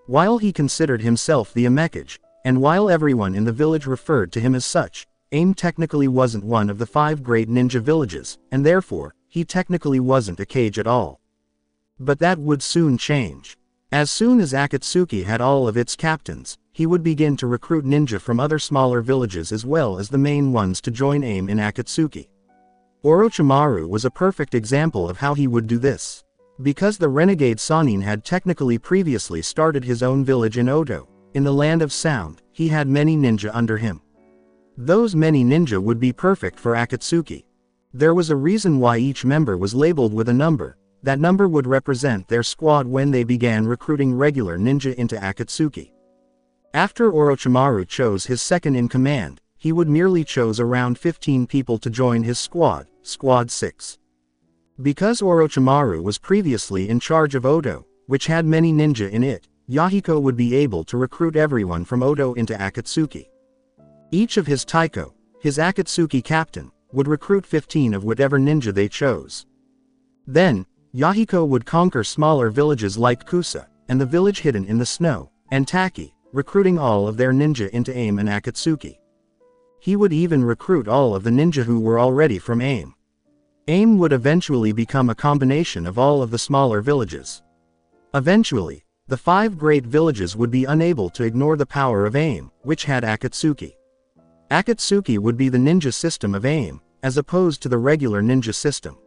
While he considered himself the Amekage, and while everyone in the village referred to him as such, AIM technically wasn't one of the 5 great ninja villages, and therefore, he technically wasn't a Kage at all. But that would soon change. As soon as Akatsuki had all of its captains, he would begin to recruit ninja from other smaller villages as well as the main ones to join AIM in Akatsuki. Orochimaru was a perfect example of how he would do this. Because the renegade Sanin had technically previously started his own village in Oto, in the land of sound, he had many ninja under him. Those many ninja would be perfect for Akatsuki. There was a reason why each member was labeled with a number. That number would represent their squad when they began recruiting regular ninja into Akatsuki. After Orochimaru chose his second in command, he would merely chose around 15 people to join his squad, Squad 6. Because Orochimaru was previously in charge of Oto, which had many ninja in it, Yahiko would be able to recruit everyone from Oto into Akatsuki. Each of his taiko, his Akatsuki captain, would recruit 15 of whatever ninja they chose. Then, Yahiko would conquer smaller villages like Kusa, and the village hidden in the snow, and Taki, recruiting all of their ninja into AIM and Akatsuki. He would even recruit all of the ninja who were already from AIM. AIM would eventually become a combination of all of the smaller villages. Eventually, the 5 great villages would be unable to ignore the power of AIM, which had Akatsuki. Akatsuki would be the ninja system of AIM, as opposed to the regular ninja system.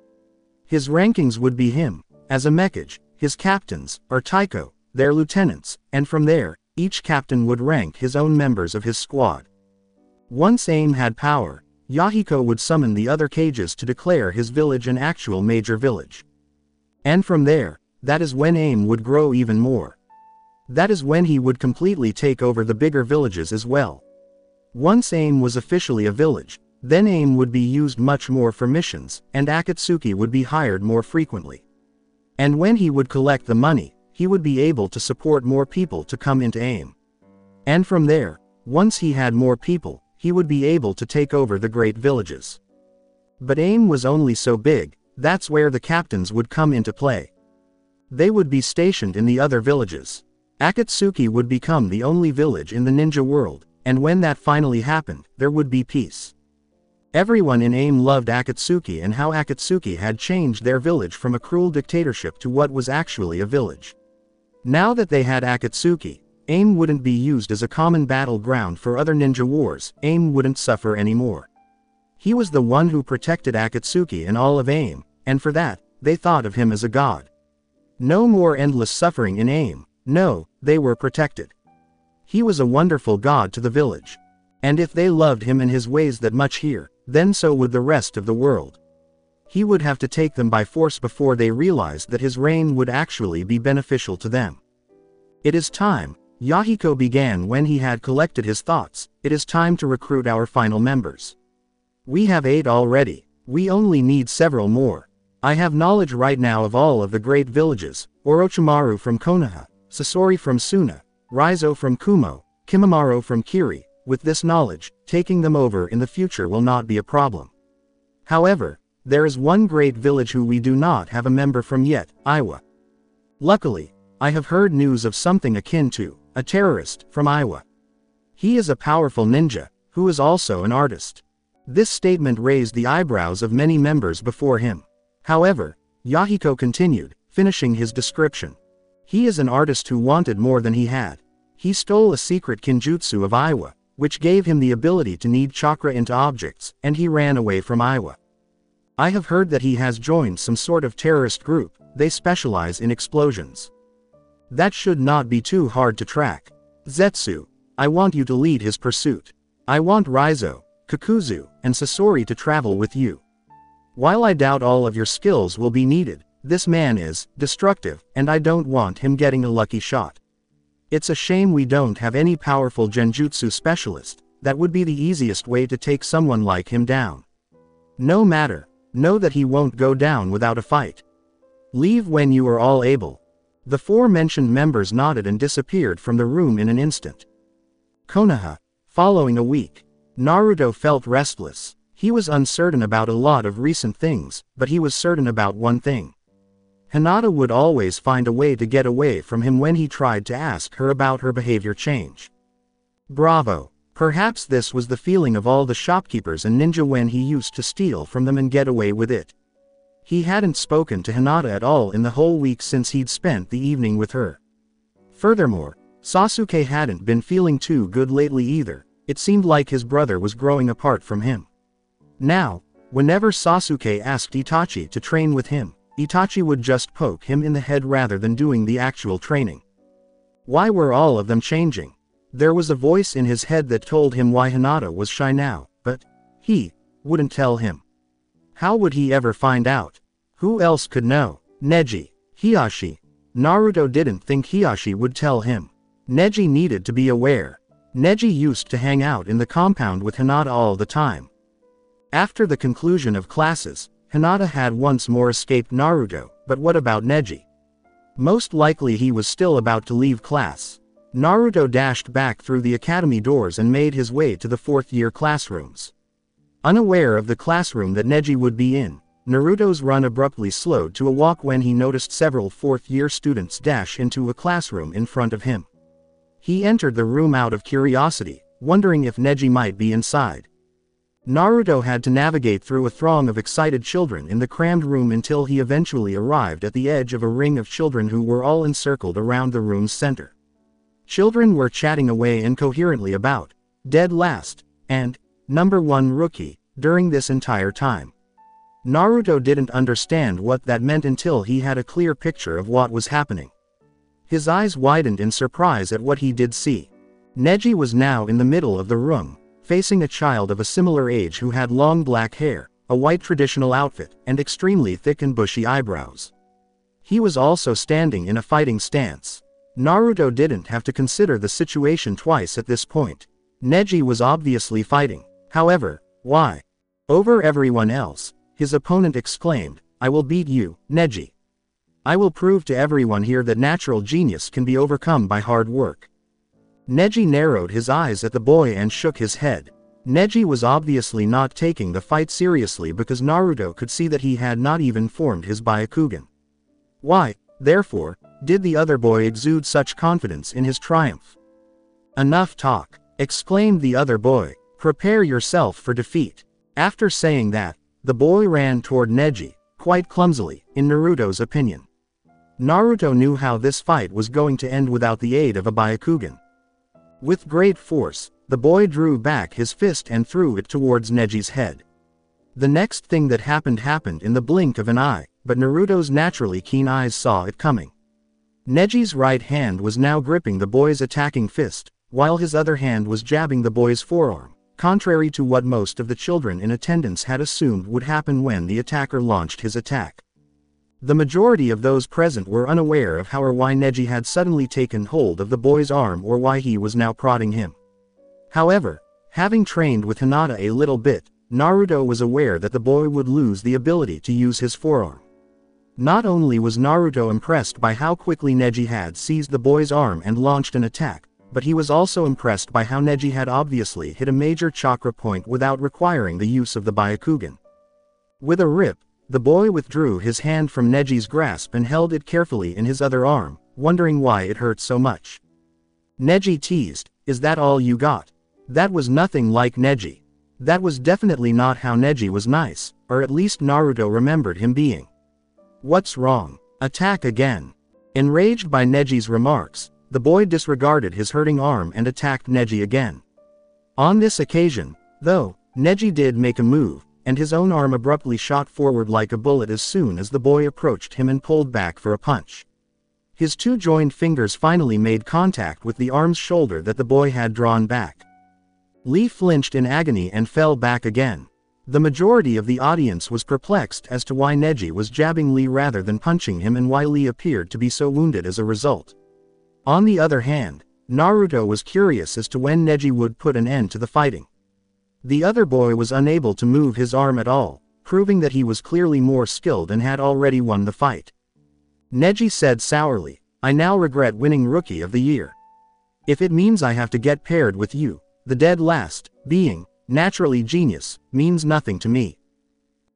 His rankings would be him, as a Mekage, his captains, or taiko, their lieutenants, and from there, each captain would rank his own members of his squad. Once AIM had power, Yahiko would summon the other Kages to declare his village an actual major village. And from there, that is when AIM would grow even more. That is when he would completely take over the bigger villages as well. Once AIM was officially a village, then AIM would be used much more for missions, and Akatsuki would be hired more frequently. And when he would collect the money, he would be able to support more people to come into AIM. And from there, once he had more people, he would be able to take over the great villages. But AIM was only so big, that's where the captains would come into play. They would be stationed in the other villages. Akatsuki would become the only village in the ninja world, and when that finally happened, there would be peace. Everyone in AIM loved Akatsuki and how Akatsuki had changed their village from a cruel dictatorship to what was actually a village. Now that they had Akatsuki, AIM wouldn't be used as a common battleground for other ninja wars, AIM wouldn't suffer anymore. He was the one who protected Akatsuki and all of AIM, and for that, they thought of him as a god. No more endless suffering in AIM, no, they were protected. He was a wonderful god to the village. And if they loved him and his ways that much here, then so would the rest of the world. He would have to take them by force before they realized that his reign would actually be beneficial to them. It is time, Yahiko began when he had collected his thoughts, it is time to recruit our final members. We have 8 already, we only need several more. I have knowledge right now of all of the great villages, Orochimaru from Konoha, Sasori from Suna, Raizo from Kumo, Kimimaro from Kiri. With this knowledge, taking them over in the future will not be a problem. However, there is one great village who we do not have a member from yet, Iwa. Luckily, I have heard news of something akin to a terrorist from Iwa. He is a powerful ninja, who is also an artist. This statement raised the eyebrows of many members before him. However, Yahiko continued, finishing his description. He is an artist who wanted more than he had. He stole a secret kinjutsu of Iwa, which gave him the ability to knead chakra into objects, and he ran away from Iwa. I have heard that he has joined some sort of terrorist group, they specialize in explosions. That should not be too hard to track. Zetsu, I want you to lead his pursuit. I want Raizo, Kakuzu, and Sasori to travel with you. While I doubt all of your skills will be needed, this man is destructive, and I don't want him getting a lucky shot. It's a shame we don't have any powerful genjutsu specialist, that would be the easiest way to take someone like him down. No matter, know that he won't go down without a fight. Leave when you are all able. The 4 mentioned members nodded and disappeared from the room in an instant. Konoha, following a week. Naruto felt restless. He was uncertain about a lot of recent things, but he was certain about one thing. Hinata would always find a way to get away from him when he tried to ask her about her behavior change. Bravo! Perhaps this was the feeling of all the shopkeepers and ninja when he used to steal from them and get away with it. He hadn't spoken to Hinata at all in the whole week since he'd spent the evening with her. Furthermore, Sasuke hadn't been feeling too good lately either, it seemed like his brother was growing apart from him. Now, whenever Sasuke asked Itachi to train with him, Itachi would just poke him in the head rather than doing the actual training. Why were all of them changing? There was a voice in his head that told him why Hinata was shy now, but he wouldn't tell him. How would he ever find out? Who else could know? Neji, Hiashi. Naruto didn't think Hiashi would tell him. Neji needed to be aware. Neji used to hang out in the compound with Hinata all the time. After the conclusion of classes, Hinata had once more escaped Naruto, but what about Neji? Most likely he was still about to leave class. Naruto dashed back through the academy doors and made his way to the 4th-year classrooms. Unaware of the classroom that Neji would be in, Naruto's run abruptly slowed to a walk when he noticed several 4th-year students dash into a classroom in front of him. He entered the room out of curiosity, wondering if Neji might be inside. Naruto had to navigate through a throng of excited children in the crammed room until he eventually arrived at the edge of a ring of children who were all encircled around the room's center. Children were chatting away incoherently about dead last and number 1 rookie during this entire time. Naruto didn't understand what that meant until he had a clear picture of what was happening. His eyes widened in surprise at what he did see. Neji was now in the middle of the room, facing a child of a similar age who had long black hair, a white traditional outfit, and extremely thick and bushy eyebrows. He was also standing in a fighting stance. Naruto didn't have to consider the situation twice at this point. Neji was obviously fighting. However, why? Over everyone else, his opponent exclaimed, "I will beat you, Neji. I will prove to everyone here that natural genius can be overcome by hard work." Neji narrowed his eyes at the boy and shook his head. Neji was obviously not taking the fight seriously because Naruto could see that he had not even formed his Byakugan. Why, therefore, did the other boy exude such confidence in his triumph? "Enough talk," exclaimed the other boy. "Prepare yourself for defeat." After saying that, the boy ran toward Neji, quite clumsily, in Naruto's opinion. Naruto knew how this fight was going to end without the aid of a Byakugan. With great force, the boy drew back his fist and threw it towards Neji's head. The next thing that happened in the blink of an eye, but Naruto's naturally keen eyes saw it coming. Neji's right hand was now gripping the boy's attacking fist, while his other hand was jabbing the boy's forearm, contrary to what most of the children in attendance had assumed would happen when the attacker launched his attack. The majority of those present were unaware of how or why Neji had suddenly taken hold of the boy's arm or why he was now prodding him. However, having trained with Hinata a little bit, Naruto was aware that the boy would lose the ability to use his forearm. Not only was Naruto impressed by how quickly Neji had seized the boy's arm and launched an attack, but he was also impressed by how Neji had obviously hit a major chakra point without requiring the use of the Byakugan. With a rip, the boy withdrew his hand from Neji's grasp and held it carefully in his other arm, wondering why it hurt so much. Neji teased, "Is that all you got?" That was nothing like Neji. That was definitely not how Neji was nice, or at least Naruto remembered him being. "What's wrong? Attack again." Enraged by Neji's remarks, the boy disregarded his hurting arm and attacked Neji again. On this occasion, though, Neji did make a move, and his own arm abruptly shot forward like a bullet as soon as the boy approached him and pulled back for a punch. His two joined fingers finally made contact with the arm's shoulder that the boy had drawn back. Lee flinched in agony and fell back again. The majority of the audience was perplexed as to why Neji was jabbing Lee rather than punching him and why Lee appeared to be so wounded as a result. On the other hand, Naruto was curious as to when Neji would put an end to the fighting. The other boy was unable to move his arm at all, proving that he was clearly more skilled and had already won the fight. Neji said sourly, "I now regret winning Rookie of the Year. If it means I have to get paired with you, the dead last, being, naturally genius, means nothing to me."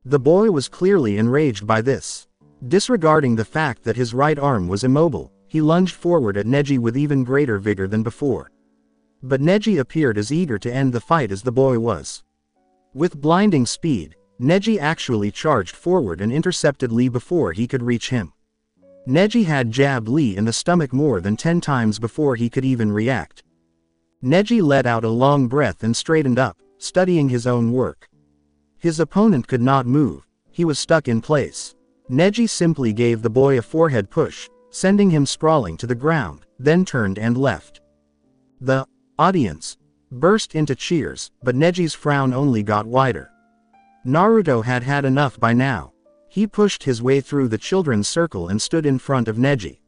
The boy was clearly enraged by this. Disregarding the fact that his right arm was immobile, he lunged forward at Neji with even greater vigor than before. But Neji appeared as eager to end the fight as the boy was. With blinding speed, Neji actually charged forward and intercepted Lee before he could reach him. Neji had jabbed Lee in the stomach more than 10 times before he could even react. Neji let out a long breath and straightened up, studying his own work. His opponent could not move, he was stuck in place. Neji simply gave the boy a forehead push, sending him sprawling to the ground, then turned and left. The audience burst into cheers, but Neji's frown only got wider. Naruto had had enough by now. He pushed his way through the children's circle and stood in front of Neji.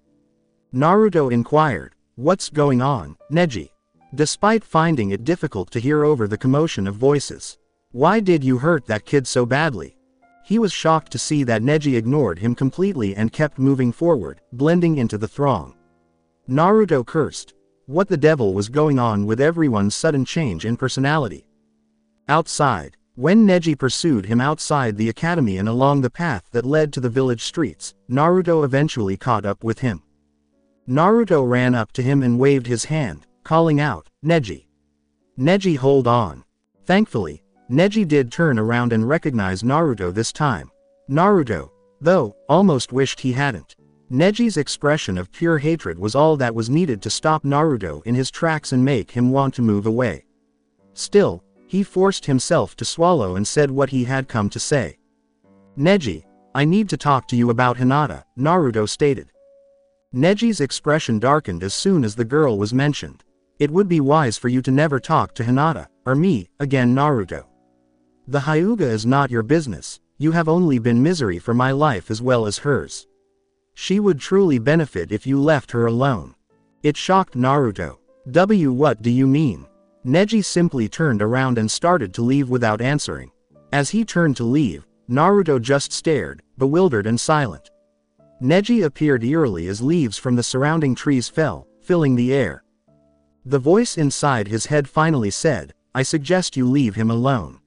Naruto inquired, "What's going on, Neji?" Despite finding it difficult to hear over the commotion of voices. "Why did you hurt that kid so badly?" He was shocked to see that Neji ignored him completely and kept moving forward, blending into the throng. Naruto cursed. What the devil was going on with everyone's sudden change in personality? Outside, when Neji pursued him outside the academy and along the path that led to the village streets, Naruto eventually caught up with him. Naruto ran up to him and waved his hand, calling out, "Neji. Neji, hold on." Thankfully, Neji did turn around and recognize Naruto this time. Naruto, though, almost wished he hadn't. Neji's expression of pure hatred was all that was needed to stop Naruto in his tracks and make him want to move away. Still, he forced himself to swallow and said what he had come to say. "Neji, I need to talk to you about Hinata," Naruto stated. Neji's expression darkened as soon as the girl was mentioned. "It would be wise for you to never talk to Hinata, or me, again, Naruto. The Hyuga is not your business, you have only been misery for my life as well as hers. She would truly benefit if you left her alone." It shocked Naruto. What do you mean?" Neji simply turned around and started to leave without answering. As he turned to leave, Naruto just stared, bewildered and silent. Neji appeared eerily as leaves from the surrounding trees fell, filling the air. The voice inside his head finally said, "I suggest you leave him alone.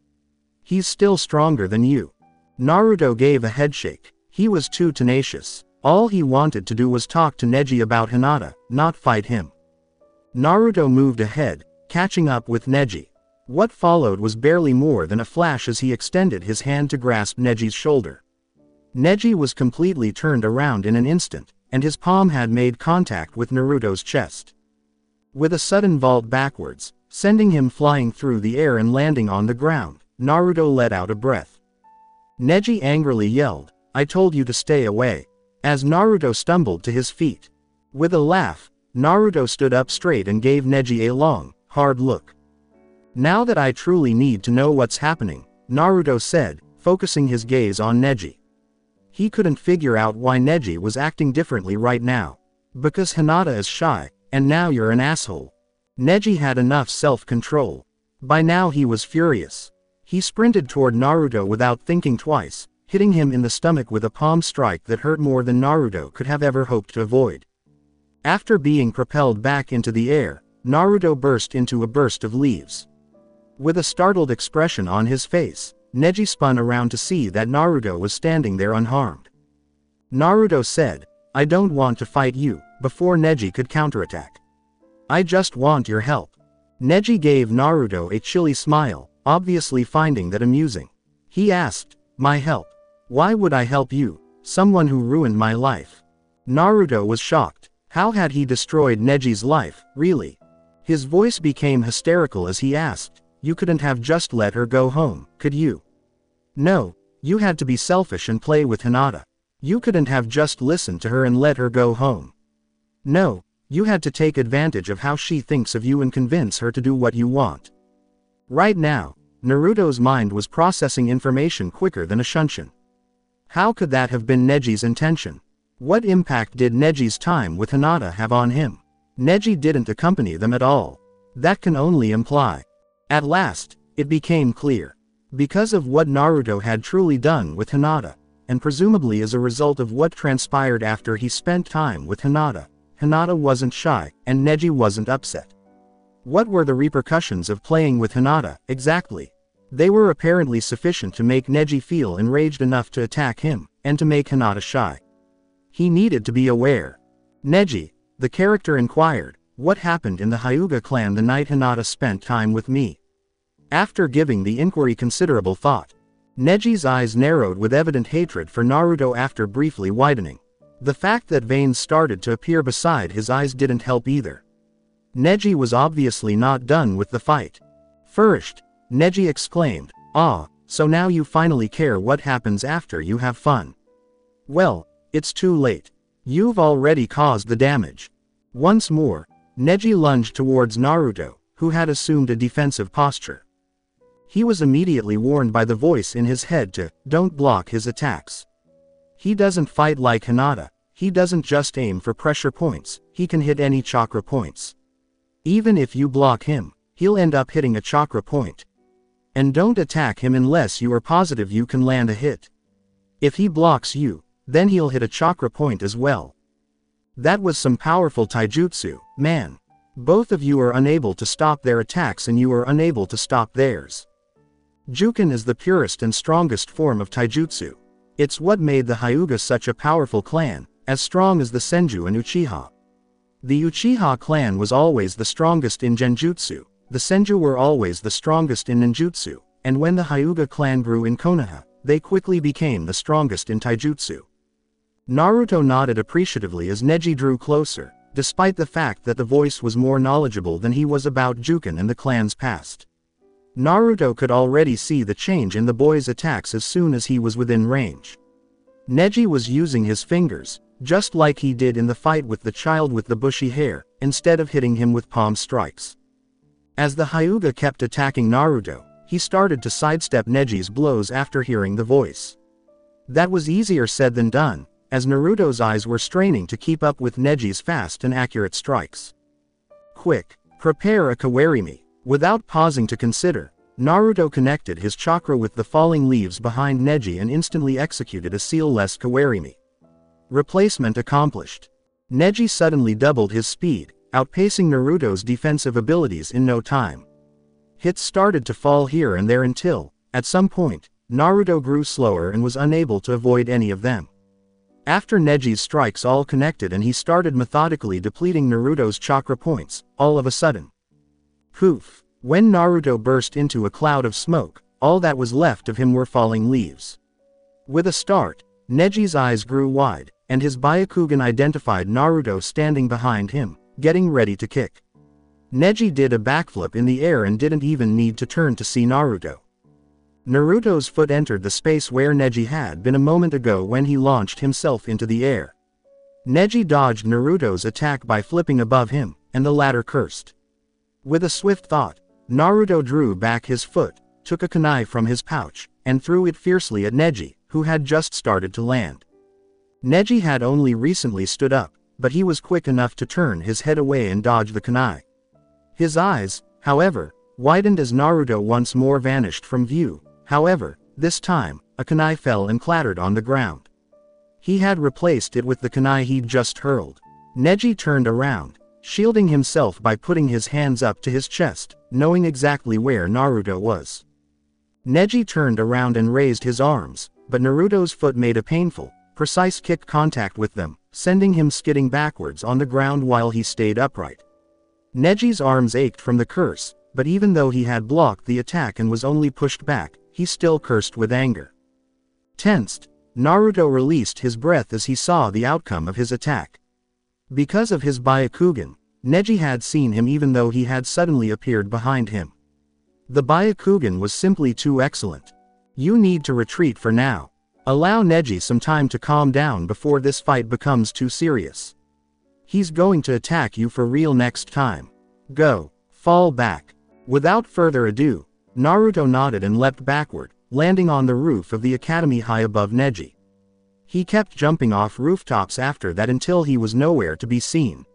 He's still stronger than you." Naruto gave a headshake. He was too tenacious. All he wanted to do was talk to Neji about Hinata, not fight him. Naruto moved ahead, catching up with Neji. What followed was barely more than a flash as he extended his hand to grasp Neji's shoulder. Neji was completely turned around in an instant, and his palm had made contact with Naruto's chest. With a sudden vault backwards, sending him flying through the air and landing on the ground, Naruto let out a breath. Neji angrily yelled, "I told you to stay away," as Naruto stumbled to his feet. With a laugh, Naruto stood up straight and gave Neji a long, hard look. "Now that I truly need to know what's happening," Naruto said, focusing his gaze on Neji. He couldn't figure out why Neji was acting differently right now. Because Hinata is shy, and now you're an asshole. Neji had enough self-control. By now he was furious. He sprinted toward Naruto without thinking twice, hitting him in the stomach with a palm strike that hurt more than Naruto could have ever hoped to avoid. After being propelled back into the air, Naruto burst into a burst of leaves. With a startled expression on his face, Neji spun around to see that Naruto was standing there unharmed. Naruto said, "I don't want to fight you," before Neji could counterattack. "I just want your help." Neji gave Naruto a chilly smile, obviously finding that amusing. He asked, "My help? Why would I help you, someone who ruined my life?" Naruto was shocked. How had he destroyed Neji's life, really? His voice became hysterical as he asked, "You couldn't have just let her go home, could you? No, you had to be selfish and play with Hinata. You couldn't have just listened to her and let her go home. No, you had to take advantage of how she thinks of you and convince her to do what you want." Right now, Naruto's mind was processing information quicker than a shunshin. How could that have been Neji's intention? What impact did Neji's time with Hinata have on him? Neji didn't accompany them at all. That can only imply. At last, it became clear. Because of what Naruto had truly done with Hinata, and presumably as a result of what transpired after he spent time with Hinata, Hinata wasn't shy, and Neji wasn't upset. What were the repercussions of playing with Hinata, exactly? They were apparently sufficient to make Neji feel enraged enough to attack him, and to make Hinata shy. He needed to be aware. "Neji," the character inquired, "what happened in the Hyuga clan the night Hinata spent time with me?" After giving the inquiry considerable thought, Neji's eyes narrowed with evident hatred for Naruto after briefly widening. The fact that veins started to appear beside his eyes didn't help either. Neji was obviously not done with the fight. First, Neji exclaimed, "Ah, so now you finally care what happens after you have fun. Well, it's too late. You've already caused the damage." Once more, Neji lunged towards Naruto, who had assumed a defensive posture. He was immediately warned by the voice in his head to, "Don't block his attacks. He doesn't fight like Hinata, he doesn't just aim for pressure points, he can hit any chakra points. Even if you block him, he'll end up hitting a chakra point. And don't attack him unless you are positive you can land a hit. If he blocks you, then he'll hit a chakra point as well." That was some powerful taijutsu, man. Both of you are unable to stop their attacks and you are unable to stop theirs. Juken is the purest and strongest form of taijutsu. It's what made the Hyuga such a powerful clan, as strong as the Senju and Uchiha. The Uchiha clan was always the strongest in Genjutsu, the Senju were always the strongest in Ninjutsu, and when the Hyuga clan grew in Konoha, they quickly became the strongest in taijutsu. Naruto nodded appreciatively as Neji drew closer, despite the fact that the voice was more knowledgeable than he was about Juken and the clan's past. Naruto could already see the change in the boy's attacks as soon as he was within range. Neji was using his fingers, just like he did in the fight with the child with the bushy hair, instead of hitting him with palm strikes. As the Hyuga kept attacking Naruto, he started to sidestep Neji's blows after hearing the voice. That was easier said than done, as Naruto's eyes were straining to keep up with Neji's fast and accurate strikes. "Quick, prepare a kawarimi." Without pausing to consider, Naruto connected his chakra with the falling leaves behind Neji and instantly executed a seal-less kawarimi. Replacement accomplished. Neji suddenly doubled his speed, outpacing Naruto's defensive abilities in no time. Hits started to fall here and there until, at some point, Naruto grew slower and was unable to avoid any of them. After Neji's strikes all connected and he started methodically depleting Naruto's chakra points, all of a sudden. Poof! When Naruto burst into a cloud of smoke, all that was left of him were falling leaves. With a start, Neji's eyes grew wide, and his Byakugan identified Naruto standing behind him, getting ready to kick. Neji did a backflip in the air and didn't even need to turn to see Naruto. Naruto's foot entered the space where Neji had been a moment ago when he launched himself into the air. Neji dodged Naruto's attack by flipping above him, and the latter cursed. With a swift thought, Naruto drew back his foot, took a kunai from his pouch, and threw it fiercely at Neji, who had just started to land. Neji had only recently stood up, but he was quick enough to turn his head away and dodge the kunai. His eyes, however, widened as Naruto once more vanished from view. However, this time, a kunai fell and clattered on the ground. He had replaced it with the kunai he'd just hurled. Neji turned around, shielding himself by putting his hands up to his chest, knowing exactly where Naruto was. Neji turned around and raised his arms, but Naruto's foot made a painful, precise kick contact with them, sending him skidding backwards on the ground while he stayed upright. Neji's arms ached from the curse, but even though he had blocked the attack and was only pushed back, he still cursed with anger. Tensed, Naruto released his breath as he saw the outcome of his attack. Because of his Byakugan, Neji had seen him even though he had suddenly appeared behind him. The Byakugan was simply too excellent. You need to retreat for now. Allow Neji some time to calm down before this fight becomes too serious. He's going to attack you for real next time. Go, fall back. Without further ado, Naruto nodded and leapt backward, landing on the roof of the academy high above Neji. He kept jumping off rooftops after that until he was nowhere to be seen.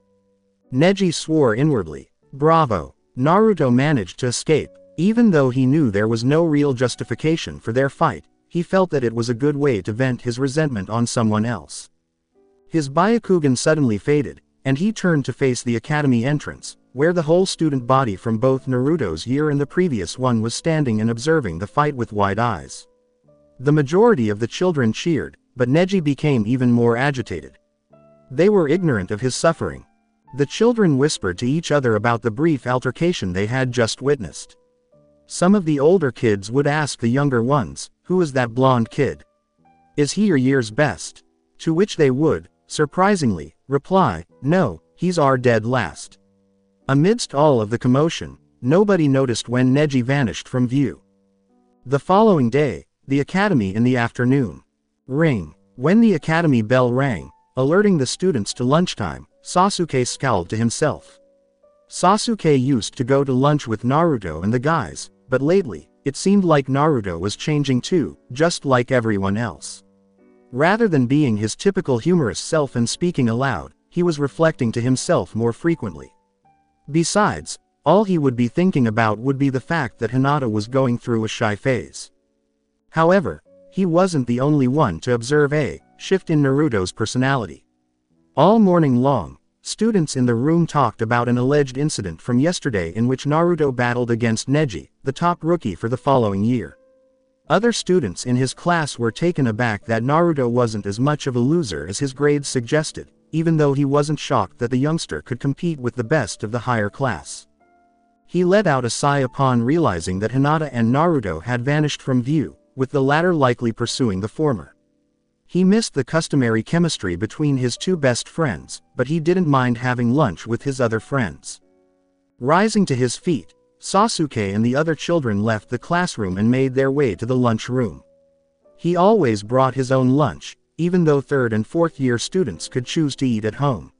Neji swore inwardly. Bravo! Naruto managed to escape. Even though he knew there was no real justification for their fight, he felt that it was a good way to vent his resentment on someone else. His Byakugan suddenly faded, and he turned to face the academy entrance, where the whole student body from both Naruto's year and the previous one was standing and observing the fight with wide eyes. The majority of the children cheered, but Neji became even more agitated. They were ignorant of his suffering. The children whispered to each other about the brief altercation they had just witnessed. Some of the older kids would ask the younger ones, "Who is that blonde kid? Is he your year's best?" To which they would, surprisingly, reply, "No, he's our dead last." Amidst all of the commotion, nobody noticed when Neji vanished from view. The following day, the academy in the afternoon. Ring. When the academy bell rang, alerting the students to lunchtime, Sasuke scowled to himself. Sasuke used to go to lunch with Naruto and the guys, but lately, it seemed like Naruto was changing too, just like everyone else. Rather than being his typical humorous self and speaking aloud, he was reflecting to himself more frequently. Besides, all he would be thinking about would be the fact that Hinata was going through a shy phase. However, he wasn't the only one to observe a shift in Naruto's personality. All morning long, students in the room talked about an alleged incident from yesterday in which Naruto battled against Neji, the top rookie for the following year. Other students in his class were taken aback that Naruto wasn't as much of a loser as his grades suggested, even though he wasn't shocked that the youngster could compete with the best of the higher class. He let out a sigh upon realizing that Hinata and Naruto had vanished from view, with the latter likely pursuing the former. He missed the customary chemistry between his two best friends, but he didn't mind having lunch with his other friends. Rising to his feet, Sasuke and the other children left the classroom and made their way to the lunchroom. He always brought his own lunch, even though 3rd and 4th year students could choose to eat at home.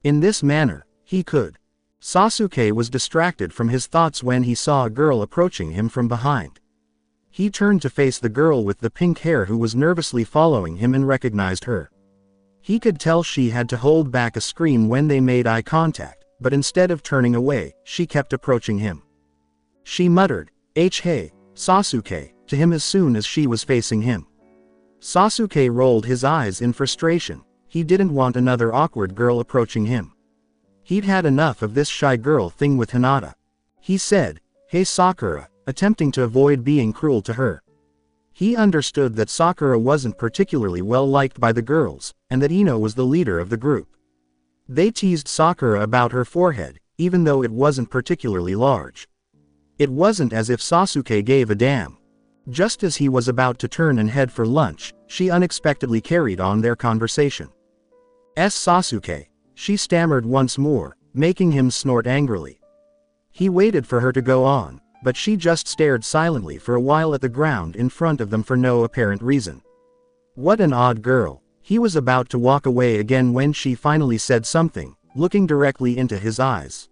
In this manner, he could. Sasuke was distracted from his thoughts when he saw a girl approaching him from behind. He turned to face the girl with the pink hair who was nervously following him and recognized her. He could tell she had to hold back a scream when they made eye contact, but instead of turning away, she kept approaching him. She muttered, "Hey, Sasuke," to him as soon as she was facing him. Sasuke rolled his eyes in frustration. He didn't want another awkward girl approaching him. He'd had enough of this shy girl thing with Hinata. He said, "Hey Sakura," attempting to avoid being cruel to her. He understood that Sakura wasn't particularly well liked by the girls, and that Ino was the leader of the group. They teased Sakura about her forehead, even though it wasn't particularly large. It wasn't as if Sasuke gave a damn. Just as he was about to turn and head for lunch, she unexpectedly carried on their conversation. Sasuke," she stammered once more, making him snort angrily. He waited for her to go on, but she just stared silently for a while at the ground in front of them for no apparent reason. What an odd girl. He was about to walk away again when she finally said something, looking directly into his eyes.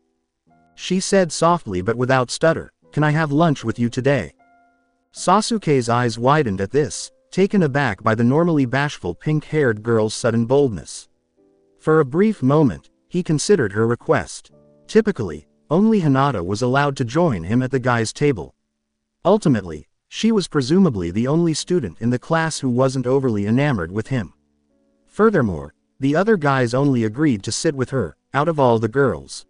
She said softly but without stutter, "Can I have lunch with you today?" Sasuke's eyes widened at this, taken aback by the normally bashful pink-haired girl's sudden boldness. For a brief moment, he considered her request. Typically, only Hinata was allowed to join him at the guy's table. Ultimately, she was presumably the only student in the class who wasn't overly enamored with him. Furthermore, the other guys only agreed to sit with her, out of all the girls.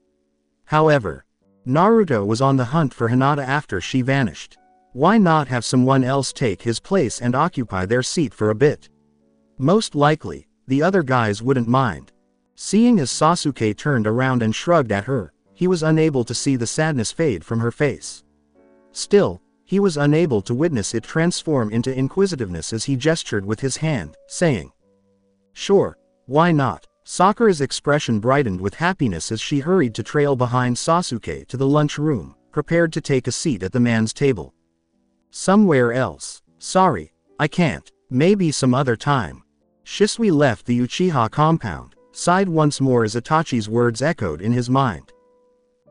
However, Naruto was on the hunt for Hinata after she vanished. Why not have someone else take his place and occupy their seat for a bit? Most likely, the other guys wouldn't mind. Seeing as Sasuke turned around and shrugged at her, he was unable to see the sadness fade from her face. Still, he was unable to witness it transform into inquisitiveness as he gestured with his hand, saying, "Sure, why not?" Sakura's expression brightened with happiness as she hurried to trail behind Sasuke to the lunchroom, prepared to take a seat at the man's table. "Somewhere else. Sorry, I can't. Maybe some other time." Shisui left the Uchiha compound, sighed once more as Itachi's words echoed in his mind.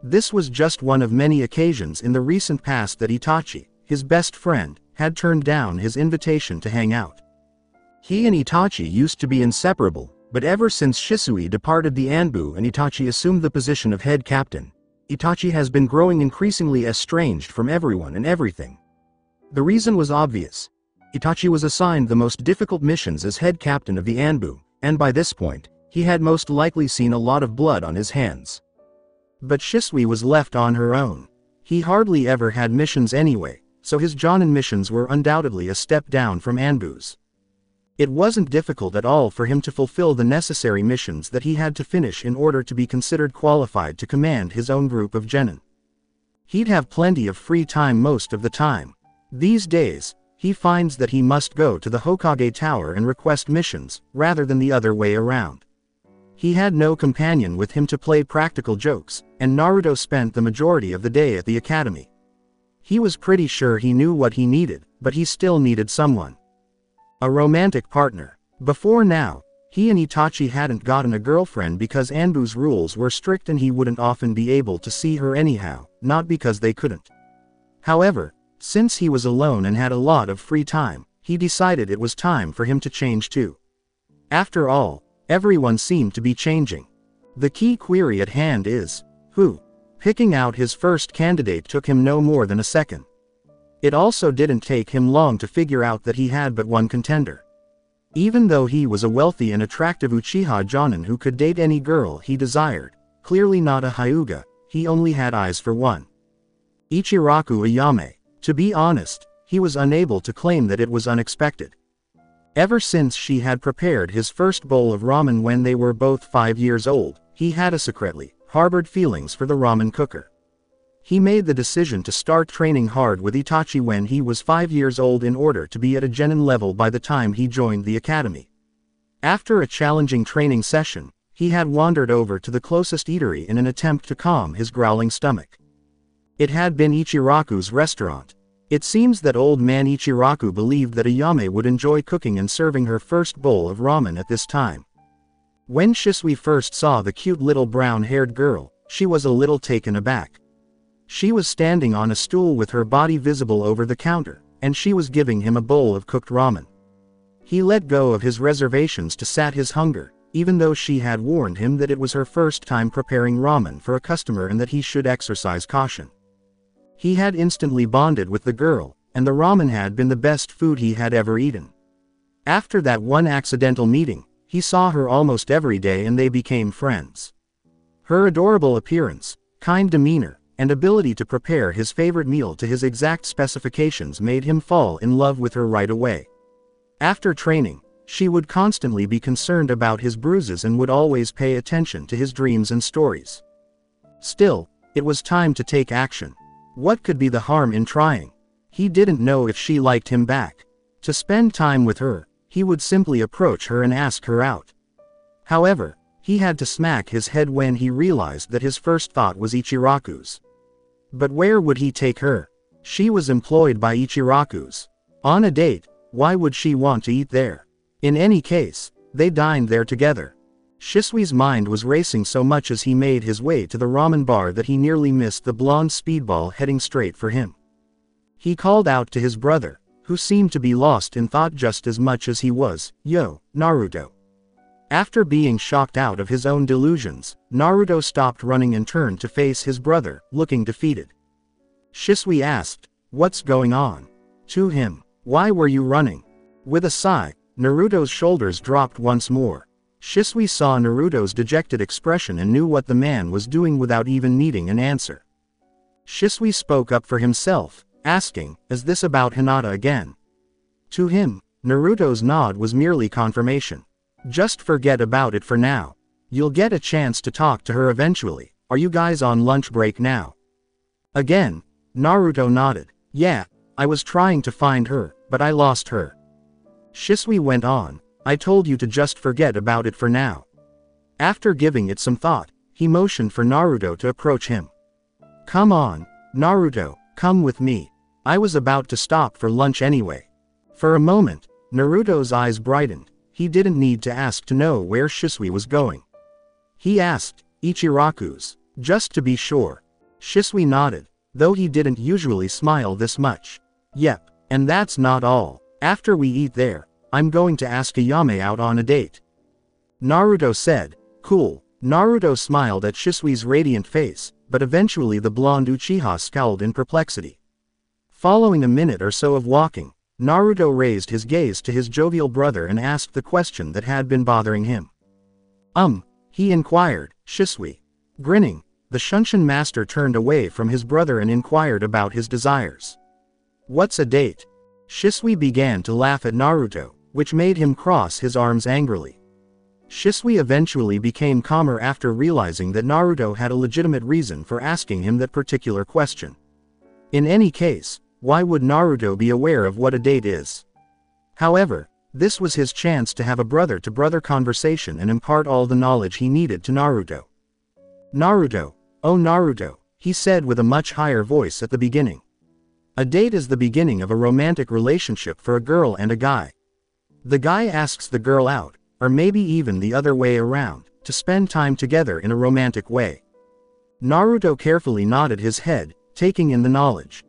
This was just one of many occasions in the recent past that Itachi, his best friend, had turned down his invitation to hang out. He and Itachi used to be inseparable, but ever since Shisui departed the Anbu and Itachi assumed the position of head captain, Itachi has been growing increasingly estranged from everyone and everything. The reason was obvious. Itachi was assigned the most difficult missions as head captain of the Anbu, and by this point, he had most likely seen a lot of blood on his hands. But Shisui was left on her own. He hardly ever had missions anyway, so his Jonin missions were undoubtedly a step down from Anbu's. It wasn't difficult at all for him to fulfill the necessary missions that he had to finish in order to be considered qualified to command his own group of genin. He'd have plenty of free time most of the time. These days, he finds that he must go to the Hokage Tower and request missions, rather than the other way around. He had no companion with him to play practical jokes, and Naruto spent the majority of the day at the academy. He was pretty sure he knew what he needed, but he still needed someone. A romantic partner. Before now, he and Itachi hadn't gotten a girlfriend because Anbu's rules were strict and he wouldn't often be able to see her anyhow, not because they couldn't. However, since he was alone and had a lot of free time, he decided it was time for him to change too. After all, everyone seemed to be changing. The key query at hand is, who? Picking out his first candidate took him no more than a second. It also didn't take him long to figure out that he had but one contender. Even though he was a wealthy and attractive Uchiha Jonin who could date any girl he desired, clearly not a Hyuga, he only had eyes for one. Ichiraku Ayame. To be honest, he was unable to claim that it was unexpected. Ever since she had prepared his first bowl of ramen when they were both 5 years old, he had secretly harbored feelings for the ramen cooker. He made the decision to start training hard with Itachi when he was 5 years old in order to be at a genin level by the time he joined the academy. After a challenging training session, he had wandered over to the closest eatery in an attempt to calm his growling stomach. It had been Ichiraku's restaurant. It seems that old man Ichiraku believed that Ayame would enjoy cooking and serving her first bowl of ramen at this time. When Shisui first saw the cute little brown-haired girl, she was a little taken aback. She was standing on a stool with her body visible over the counter, and she was giving him a bowl of cooked ramen. He let go of his reservations to sat his hunger, even though she had warned him that it was her first time preparing ramen for a customer and that he should exercise caution. He had instantly bonded with the girl, and the ramen had been the best food he had ever eaten. After that one accidental meeting, he saw her almost every day and they became friends. Her adorable appearance, kind demeanor, and ability to prepare his favorite meal to his exact specifications made him fall in love with her right away. After training, she would constantly be concerned about his bruises and would always pay attention to his dreams and stories. Still, it was time to take action. What could be the harm in trying? He didn't know if she liked him back. To spend time with her, he would simply approach her and ask her out. However, he had to smack his head when he realized that his first thought was Ichiraku's. But where would he take her? She was employed by Ichiraku's. On a date, why would she want to eat there? In any case, they dined there together. Shisui's mind was racing so much as he made his way to the ramen bar that he nearly missed the blonde speedball heading straight for him. He called out to his brother, who seemed to be lost in thought just as much as he was. "Yo, Naruto." After being shocked out of his own delusions, Naruto stopped running and turned to face his brother, looking defeated. Shisui asked, "What's going on?" To him, "Why were you running?" With a sigh, Naruto's shoulders dropped once more. Shisui saw Naruto's dejected expression and knew what the man was doing without even needing an answer. Shisui spoke up for himself, asking, "Is this about Hinata again?" To him, Naruto's nod was merely confirmation. "Just forget about it for now. You'll get a chance to talk to her eventually. Are you guys on lunch break now?" Again, Naruto nodded. "Yeah, I was trying to find her, but I lost her." Shisui went on, "I told you to just forget about it for now." After giving it some thought, he motioned for Naruto to approach him. "Come on, Naruto, come with me. I was about to stop for lunch anyway." For a moment, Naruto's eyes brightened. He didn't need to ask to know where Shisui was going. He asked, "Ichiraku's, just to be sure." Shisui nodded, though he didn't usually smile this much. "Yep, and that's not all. After we eat there, I'm going to ask Ayame out on a date." Naruto said, "Cool." Naruto smiled at Shisui's radiant face, but eventually the blonde Uchiha scowled in perplexity. Following a minute or so of walking, Naruto raised his gaze to his jovial brother and asked the question that had been bothering him. He inquired, "Shisui." Grinning, the Shunshin master turned away from his brother and inquired about his desires. "What's a date?" Shisui began to laugh at Naruto, which made him cross his arms angrily. Shisui eventually became calmer after realizing that Naruto had a legitimate reason for asking him that particular question. In any case, why would Naruto be aware of what a date is? However, this was his chance to have a brother-to-brother conversation and impart all the knowledge he needed to Naruto. "Naruto, oh Naruto," he said with a much higher voice at the beginning. A date is the beginning of a romantic relationship for a girl and a guy. The guy asks the girl out, or maybe even the other way around, to spend time together in a romantic way. Naruto carefully nodded his head, taking in the knowledge.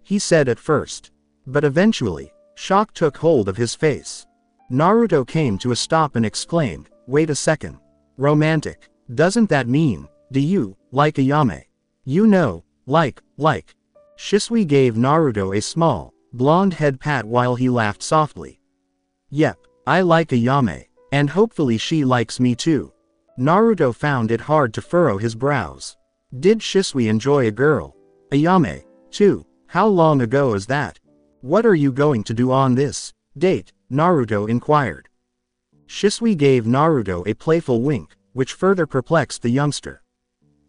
He said at first. But eventually, shock took hold of his face. Naruto came to a stop and exclaimed, "Wait a second. Romantic. Doesn't that mean, do you, like Ayame? You know, like. Shisui gave Naruto a small, blonde head pat while he laughed softly. "Yep, I like Ayame, and hopefully she likes me too." Naruto found it hard to furrow his brows. Did Shisui enjoy a girl? Ayame, too. How long ago is that? "What are you going to do on this date?" Naruto inquired. Shisui gave Naruto a playful wink, which further perplexed the youngster.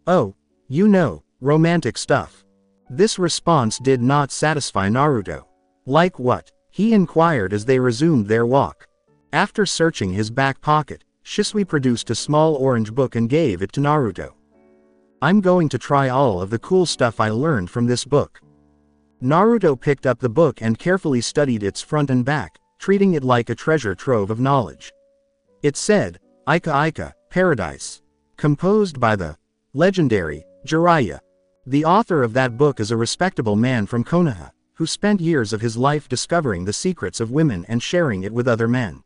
"Oh, you know, romantic stuff." This response did not satisfy Naruto. "Like what?" he inquired as they resumed their walk. After searching his back pocket, Shisui produced a small orange book and gave it to Naruto. "I'm going to try all of the cool stuff I learned from this book." Naruto picked up the book and carefully studied its front and back, treating it like a treasure trove of knowledge. It said, "Ika Ika, Paradise. Composed by the legendary Jiraiya." The author of that book is a respectable man from Konoha, who spent years of his life discovering the secrets of women and sharing it with other men.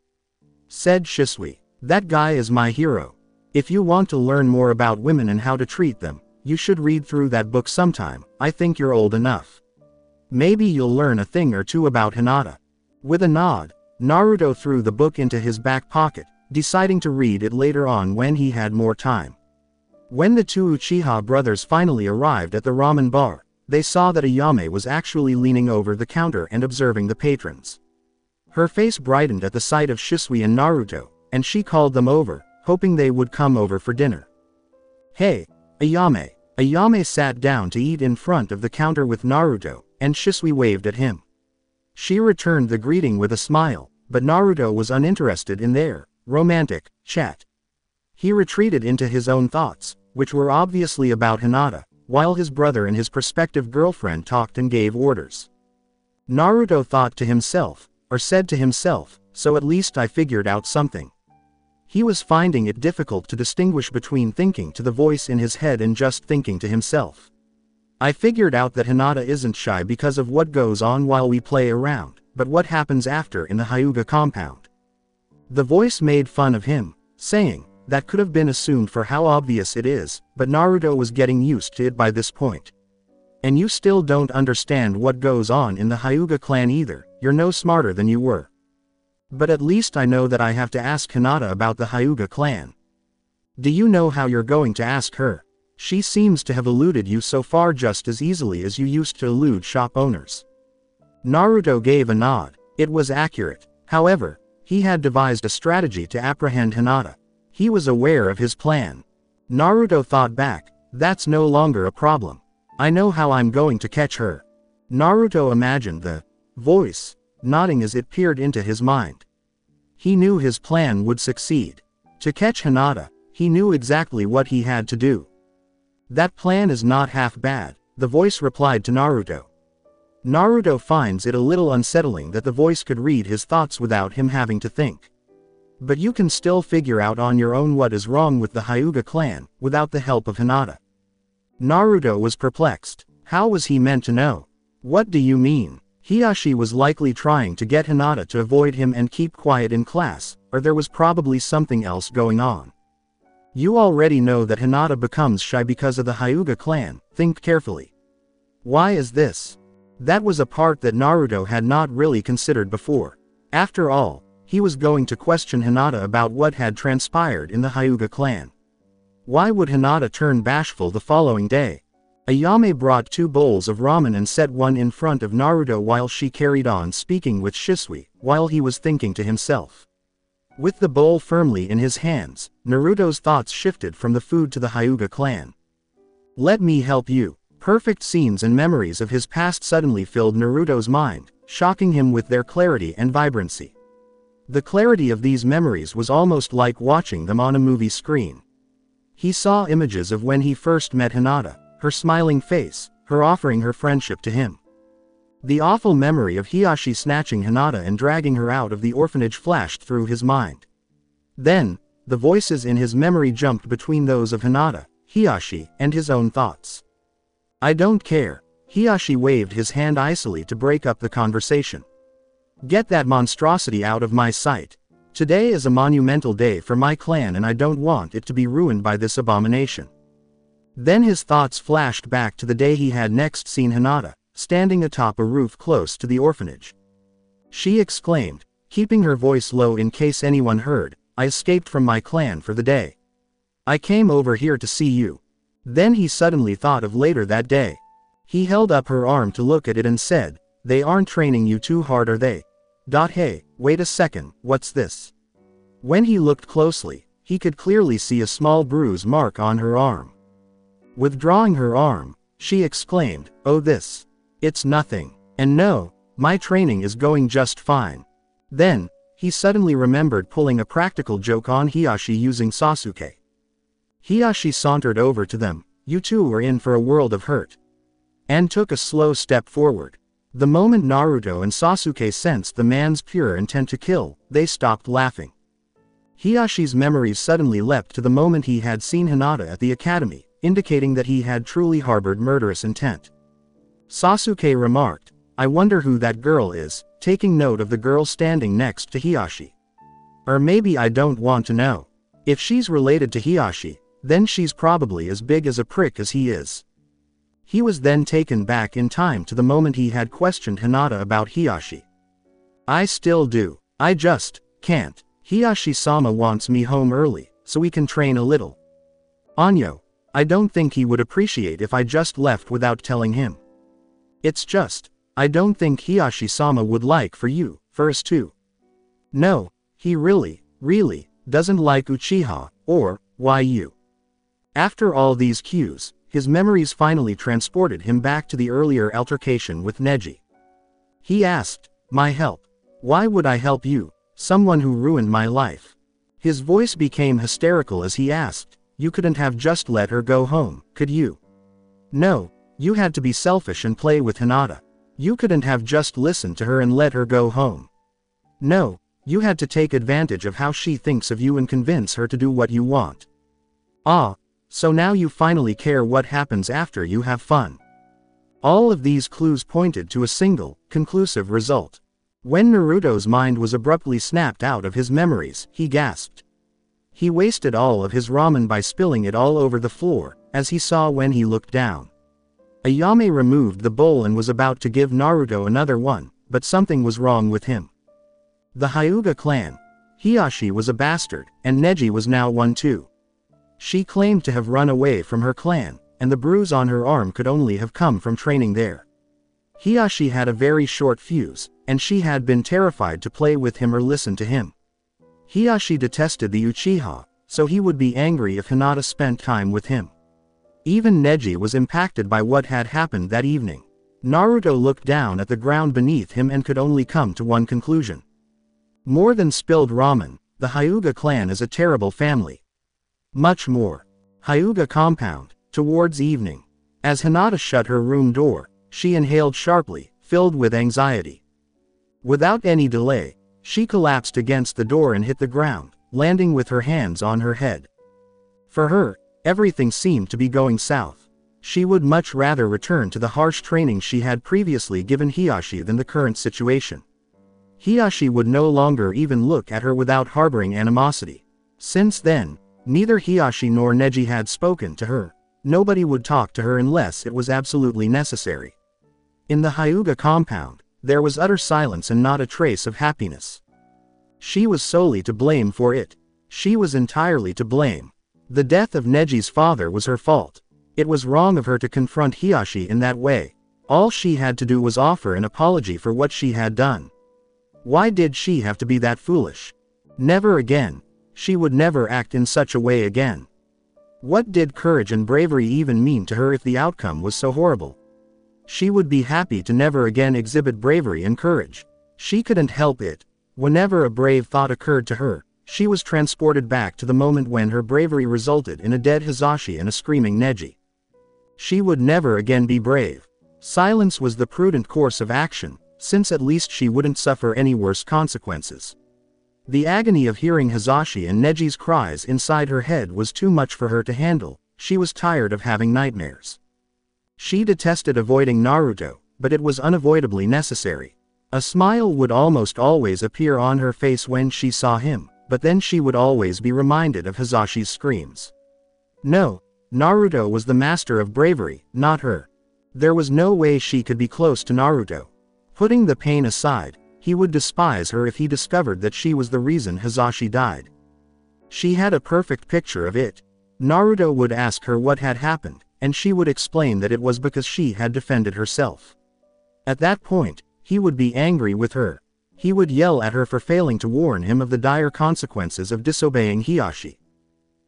Said Shisui, "That guy is my hero. If you want to learn more about women and how to treat them, you should read through that book sometime. I think you're old enough. Maybe you'll learn a thing or two about Hinata." With a nod, Naruto threw the book into his back pocket, deciding to read it later on when he had more time. When the two Uchiha brothers finally arrived at the ramen bar, they saw that Ayame was actually leaning over the counter and observing the patrons. Her face brightened at the sight of Shisui and Naruto, and she called them over, hoping they would come over for dinner. "Hey, Ayame." Ayame sat down to eat in front of the counter with Naruto, and Shisui waved at him. She returned the greeting with a smile, but Naruto was uninterested in their romantic chat. He retreated into his own thoughts, which were obviously about Hinata, while his brother and his prospective girlfriend talked and gave orders. Naruto thought to himself, or said to himself, so at least I figured out something. He was finding it difficult to distinguish between thinking to the voice in his head and just thinking to himself. I figured out that Hinata isn't shy because of what goes on while we play around, but what happens after in the Hyuga compound. The voice made fun of him, saying, that could have been assumed for how obvious it is, but Naruto was getting used to it by this point. And you still don't understand what goes on in the Hyuga clan either, you're no smarter than you were. But at least I know that I have to ask Hinata about the Hyuga clan. Do you know how you're going to ask her? She seems to have eluded you so far just as easily as you used to elude shop owners. Naruto gave a nod. It was accurate. However, he had devised a strategy to apprehend Hinata. He was aware of his plan. Naruto thought back, that's no longer a problem. I know how I'm going to catch her. Naruto imagined the voice nodding as it peered into his mind. He knew his plan would succeed. To catch Hinata, he knew exactly what he had to do. That plan is not half bad, the voice replied to Naruto. Naruto finds it a little unsettling that the voice could read his thoughts without him having to think. But you can still figure out on your own what is wrong with the Hyuga clan, without the help of Hinata. Naruto was perplexed. How was he meant to know? What do you mean? Hiashi was likely trying to get Hinata to avoid him and keep quiet in class, or there was probably something else going on. You already know that Hinata becomes shy because of the Hyuga clan, think carefully. Why is this? That was a part that Naruto had not really considered before. After all, he was going to question Hinata about what had transpired in the Hyuga clan. Why would Hinata turn bashful the following day? Ayame brought 2 bowls of ramen and set one in front of Naruto while she carried on speaking with Shisui, while he was thinking to himself. With the bowl firmly in his hands, Naruto's thoughts shifted from the food to the Hyuga clan. Let me help you. Perfect scenes and memories of his past suddenly filled Naruto's mind, shocking him with their clarity and vibrancy. The clarity of these memories was almost like watching them on a movie screen. He saw images of when he first met Hinata, her smiling face, her offering her friendship to him. The awful memory of Hiashi snatching Hinata and dragging her out of the orphanage flashed through his mind. Then, the voices in his memory jumped between those of Hinata, Hiashi, and his own thoughts. I don't care. Hiashi waved his hand icily to break up the conversation. Get that monstrosity out of my sight. Today is a monumental day for my clan and I don't want it to be ruined by this abomination. Then his thoughts flashed back to the day he had next seen Hinata, standing atop a roof close to the orphanage. She exclaimed, keeping her voice low in case anyone heard, I escaped from my clan for the day. I came over here to see you. Then he suddenly thought of later that day. He held up her arm to look at it and said, they aren't training you too hard, are they? Hey, wait a second, what's this? When he looked closely, he could clearly see a small bruise mark on her arm. Withdrawing her arm, she exclaimed, oh this. It's nothing. And no, my training is going just fine. Then, he suddenly remembered pulling a practical joke on Hiashi using Sasuke. Hiashi sauntered over to them, you two are in for a world of hurt. And took a slow step forward. The moment Naruto and Sasuke sensed the man's pure intent to kill, they stopped laughing. Hiashi's memories suddenly leapt to the moment he had seen Hinata at the academy, indicating that he had truly harbored murderous intent. Sasuke remarked, I wonder who that girl is, taking note of the girl standing next to Hiashi. Or maybe I don't want to know. If she's related to Hiashi, then she's probably as big as a prick as he is. He was then taken back in time to the moment he had questioned Hinata about Hiashi. I still do. I just can't. Hiashi-sama wants me home early, so we can train a little. Anyo, I don't think he would appreciate if I just left without telling him. It's just, I don't think Hiashi-sama would like for you, first too. No, he really doesn't like Uchiha, or, why you. After all these cues, his memories finally transported him back to the earlier altercation with Neji. He asked, my help. Why would I help you, someone who ruined my life? His voice became hysterical as he asked, you couldn't have just let her go home, could you? No, you had to be selfish and play with Hinata. You couldn't have just listened to her and let her go home. No, you had to take advantage of how she thinks of you and convince her to do what you want. Ah, so now you finally care what happens after you have fun. All of these clues pointed to a single, conclusive result. When Naruto's mind was abruptly snapped out of his memories, he gasped. He wasted all of his ramen by spilling it all over the floor, as he saw when he looked down. Ayame removed the bowl and was about to give Naruto another one, but something was wrong with him. The Hyuga clan. Hiashi was a bastard, and Neji was now one too. She claimed to have run away from her clan, and the bruise on her arm could only have come from training there. Hiashi had a very short fuse, and she had been terrified to play with him or listen to him. Hiashi detested the Uchiha, so he would be angry if Hinata spent time with him. Even Neji was impacted by what had happened that evening. Naruto looked down at the ground beneath him and could only come to one conclusion. More than spilled ramen, the Hyuga clan is a terrible family. Much more. Hyuga compound. Towards evening. As Hinata shut her room door, she inhaled sharply, filled with anxiety. Without any delay, she collapsed against the door and hit the ground, landing with her hands on her head. For her, everything seemed to be going south. She would much rather return to the harsh training she had previously given Hiashi than the current situation. Hiashi would no longer even look at her without harboring animosity. Since then, neither Hiashi nor Neji had spoken to her. Nobody would talk to her unless it was absolutely necessary. In the Hyuga compound, there was utter silence and not a trace of happiness. She was solely to blame for it. She was entirely to blame. The death of Neji's father was her fault. It was wrong of her to confront Hiashi in that way. All she had to do was offer an apology for what she had done. Why did she have to be that foolish? Never again. She would never act in such a way again. What did courage and bravery even mean to her if the outcome was so horrible? She would be happy to never again exhibit bravery and courage. She couldn't help it. Whenever a brave thought occurred to her, she was transported back to the moment when her bravery resulted in a dead Hisashi and a screaming Neji. She would never again be brave. Silence was the prudent course of action, since at least she wouldn't suffer any worse consequences. The agony of hearing Hisashi and Neji's cries inside her head was too much for her to handle. She was tired of having nightmares. She detested avoiding Naruto, but it was unavoidably necessary. A smile would almost always appear on her face when she saw him, but then she would always be reminded of Hisashi's screams. No, Naruto was the master of bravery, not her. There was no way she could be close to Naruto. Putting the pain aside, he would despise her if he discovered that she was the reason Hisashi died. She had a perfect picture of it. Naruto would ask her what had happened, and she would explain that it was because she had defended herself. At that point, he would be angry with her. He would yell at her for failing to warn him of the dire consequences of disobeying Hiashi.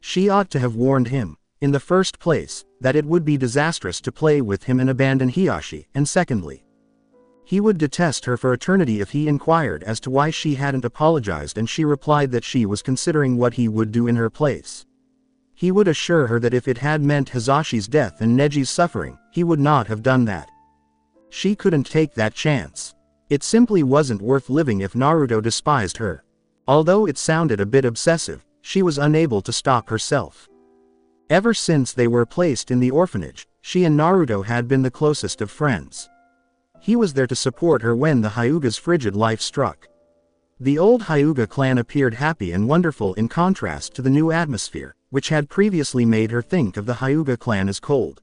She ought to have warned him, in the first place, that it would be disastrous to play with him and abandon Hiashi, and secondly, he would detest her for eternity if he inquired as to why she hadn't apologized and she replied that she was considering what he would do in her place. He would assure her that if it had meant Hisashi's death and Neji's suffering, he would not have done that. She couldn't take that chance. It simply wasn't worth living if Naruto despised her. Although it sounded a bit obsessive, she was unable to stop herself. Ever since they were placed in the orphanage, she and Naruto had been the closest of friends. He was there to support her when the Hyuga's frigid life struck. The old Hyuga clan appeared happy and wonderful in contrast to the new atmosphere, which had previously made her think of the Hyuga clan as cold.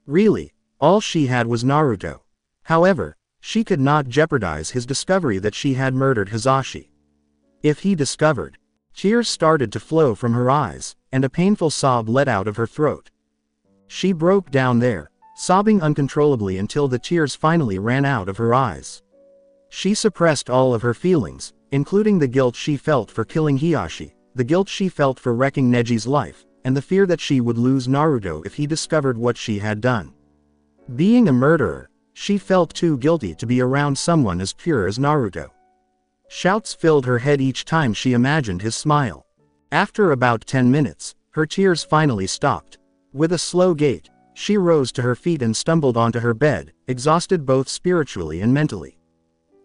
Really, all she had was Naruto. However, she could not jeopardize his discovery that she had murdered Hisashi. If he discovered, tears started to flow from her eyes, and a painful sob let out of her throat. She broke down there, sobbing uncontrollably until the tears finally ran out of her eyes. She suppressed all of her feelings, including the guilt she felt for killing Hiashi, the guilt she felt for wrecking Neji's life, and the fear that she would lose Naruto if he discovered what she had done. Being a murderer, she felt too guilty to be around someone as pure as Naruto. Shouts filled her head each time she imagined his smile. After about 10 minutes, her tears finally stopped. With a slow gait, She rose to her feet and stumbled onto her bed, exhausted both spiritually and mentally.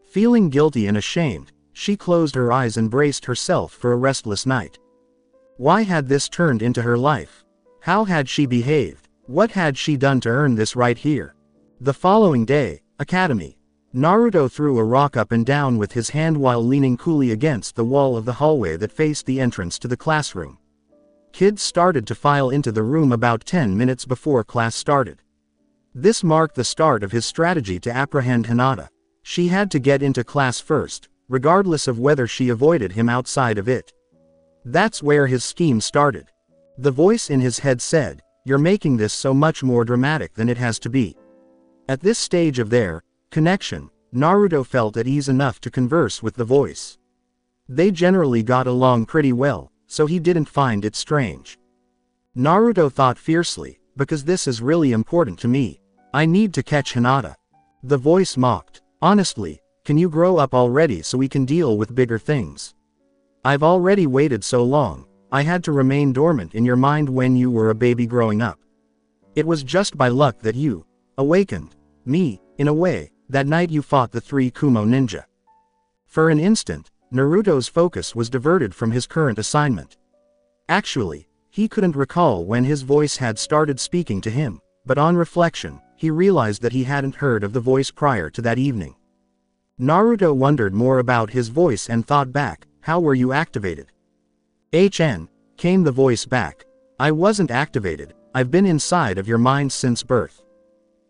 Feeling guilty and ashamed, she closed her eyes and braced herself for a restless night. Why had this turned into her life? How had she behaved? What had she done to earn this right here? The following day, Academy. Naruto threw a rock up and down with his hand while leaning coolly against the wall of the hallway that faced the entrance to the classroom. Kids started to file into the room about 10 minutes before class started. This marked the start of his strategy to apprehend Hinata. She had to get into class first, regardless of whether she avoided him outside of it. That's where his scheme started. The voice in his head said, "You're making this so much more dramatic than it has to be." At this stage of their connection, Naruto felt at ease enough to converse with the voice. They generally got along pretty well, so he didn't find it strange. Naruto thought fiercely, because this is really important to me. I need to catch Hinata. The voice mocked. Honestly, can you grow up already so we can deal with bigger things? I've already waited so long, I had to remain dormant in your mind when you were a baby growing up. It was just by luck that you awakened me, in a way, that night you fought the 3 Kumo ninja. For an instant, Naruto's focus was diverted from his current assignment. Actually, he couldn't recall when his voice had started speaking to him, but on reflection, he realized that he hadn't heard of the voice prior to that evening. Naruto wondered more about his voice and thought back, how were you activated? Came the voice back. I wasn't activated, I've been inside of your mind since birth.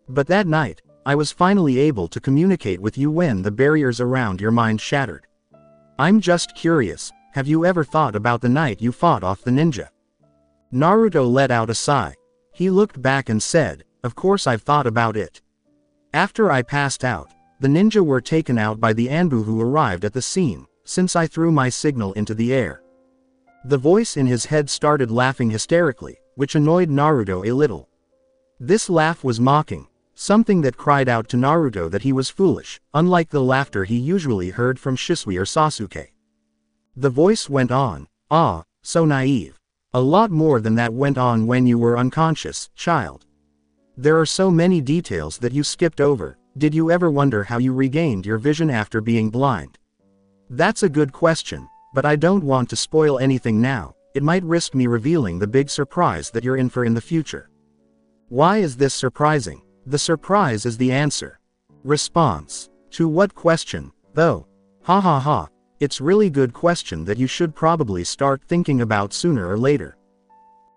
But that night, I was finally able to communicate with you when the barriers around your mind shattered. I'm just curious, have you ever thought about the night you fought off the ninja? Naruto let out a sigh. He looked back and said, of course I've thought about it. After I passed out, the ninja were taken out by the Anbu who arrived at the scene, since I threw my signal into the air. The voice in his head started laughing hysterically, which annoyed Naruto a little. This laugh was mocking, something that cried out to Naruto that he was foolish, unlike the laughter he usually heard from Shisui or Sasuke. The voice went on, ah, so naive. A lot more than that went on when you were unconscious, child. There are so many details that you skipped over. Did you ever wonder how you regained your vision after being blind? That's a good question, but I don't want to spoil anything now. It might risk me revealing the big surprise that you're in for in the future. Why is this surprising? The surprise is the answer. Response. To what question, though? Ha ha ha. It's really good question that you should probably start thinking about sooner or later.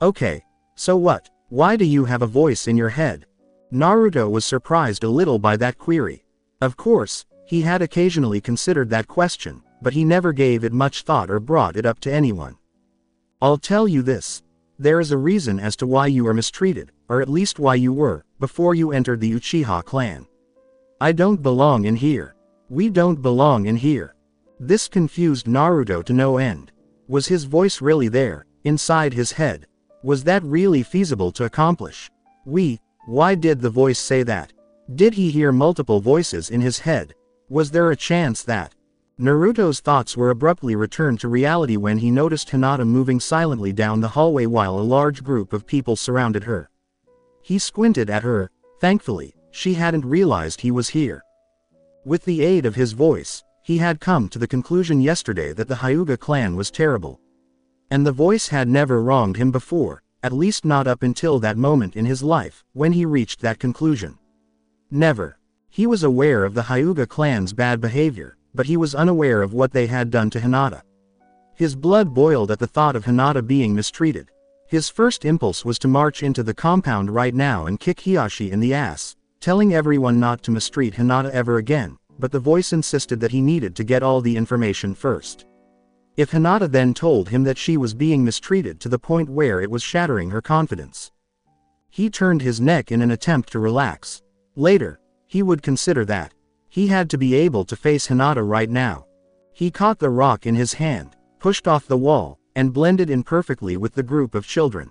Okay, so what? Why do you have a voice in your head? Naruto was surprised a little by that query. Of course, he had occasionally considered that question, but he never gave it much thought or brought it up to anyone. I'll tell you this. There is a reason as to why you are mistreated, or at least why you were, before you entered the Uchiha clan. I don't belong in here. We don't belong in here. This confused Naruto to no end. Was his voice really there, inside his head? Was that really feasible to accomplish? Why did the voice say that? Did he hear multiple voices in his head? Was there a chance that... Naruto's thoughts were abruptly returned to reality when he noticed Hinata moving silently down the hallway while a large group of people surrounded her. He squinted at her. Thankfully, she hadn't realized he was here. With the aid of his voice, he had come to the conclusion yesterday that the Hyuga clan was terrible. And the voice had never wronged him before, at least not up until that moment in his life, when he reached that conclusion. Never. He was aware of the Hyuga clan's bad behavior, but he was unaware of what they had done to Hinata. His blood boiled at the thought of Hinata being mistreated. His first impulse was to march into the compound right now and kick Hiyashi in the ass, telling everyone not to mistreat Hinata ever again, but the voice insisted that he needed to get all the information first. If Hinata then told him that she was being mistreated to the point where it was shattering her confidence, he turned his neck in an attempt to relax. Later, he would consider that. He had to be able to face Hinata right now. He caught the rock in his hand, pushed off the wall, and blended in perfectly with the group of children.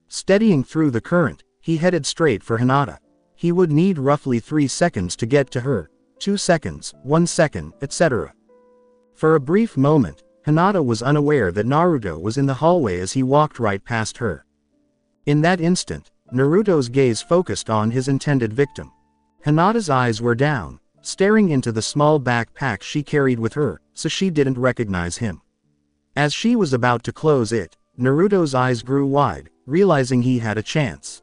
Steadying through the current, he headed straight for Hinata. He would need roughly 3 seconds to get to her, 2 seconds, 1 second, etc. For a brief moment, Hinata was unaware that Naruto was in the hallway as he walked right past her. In that instant, Naruto's gaze focused on his intended victim. Hinata's eyes were down, staring into the small backpack she carried with her, so she didn't recognize him. As she was about to close it, Naruto's eyes grew wide, realizing he had a chance.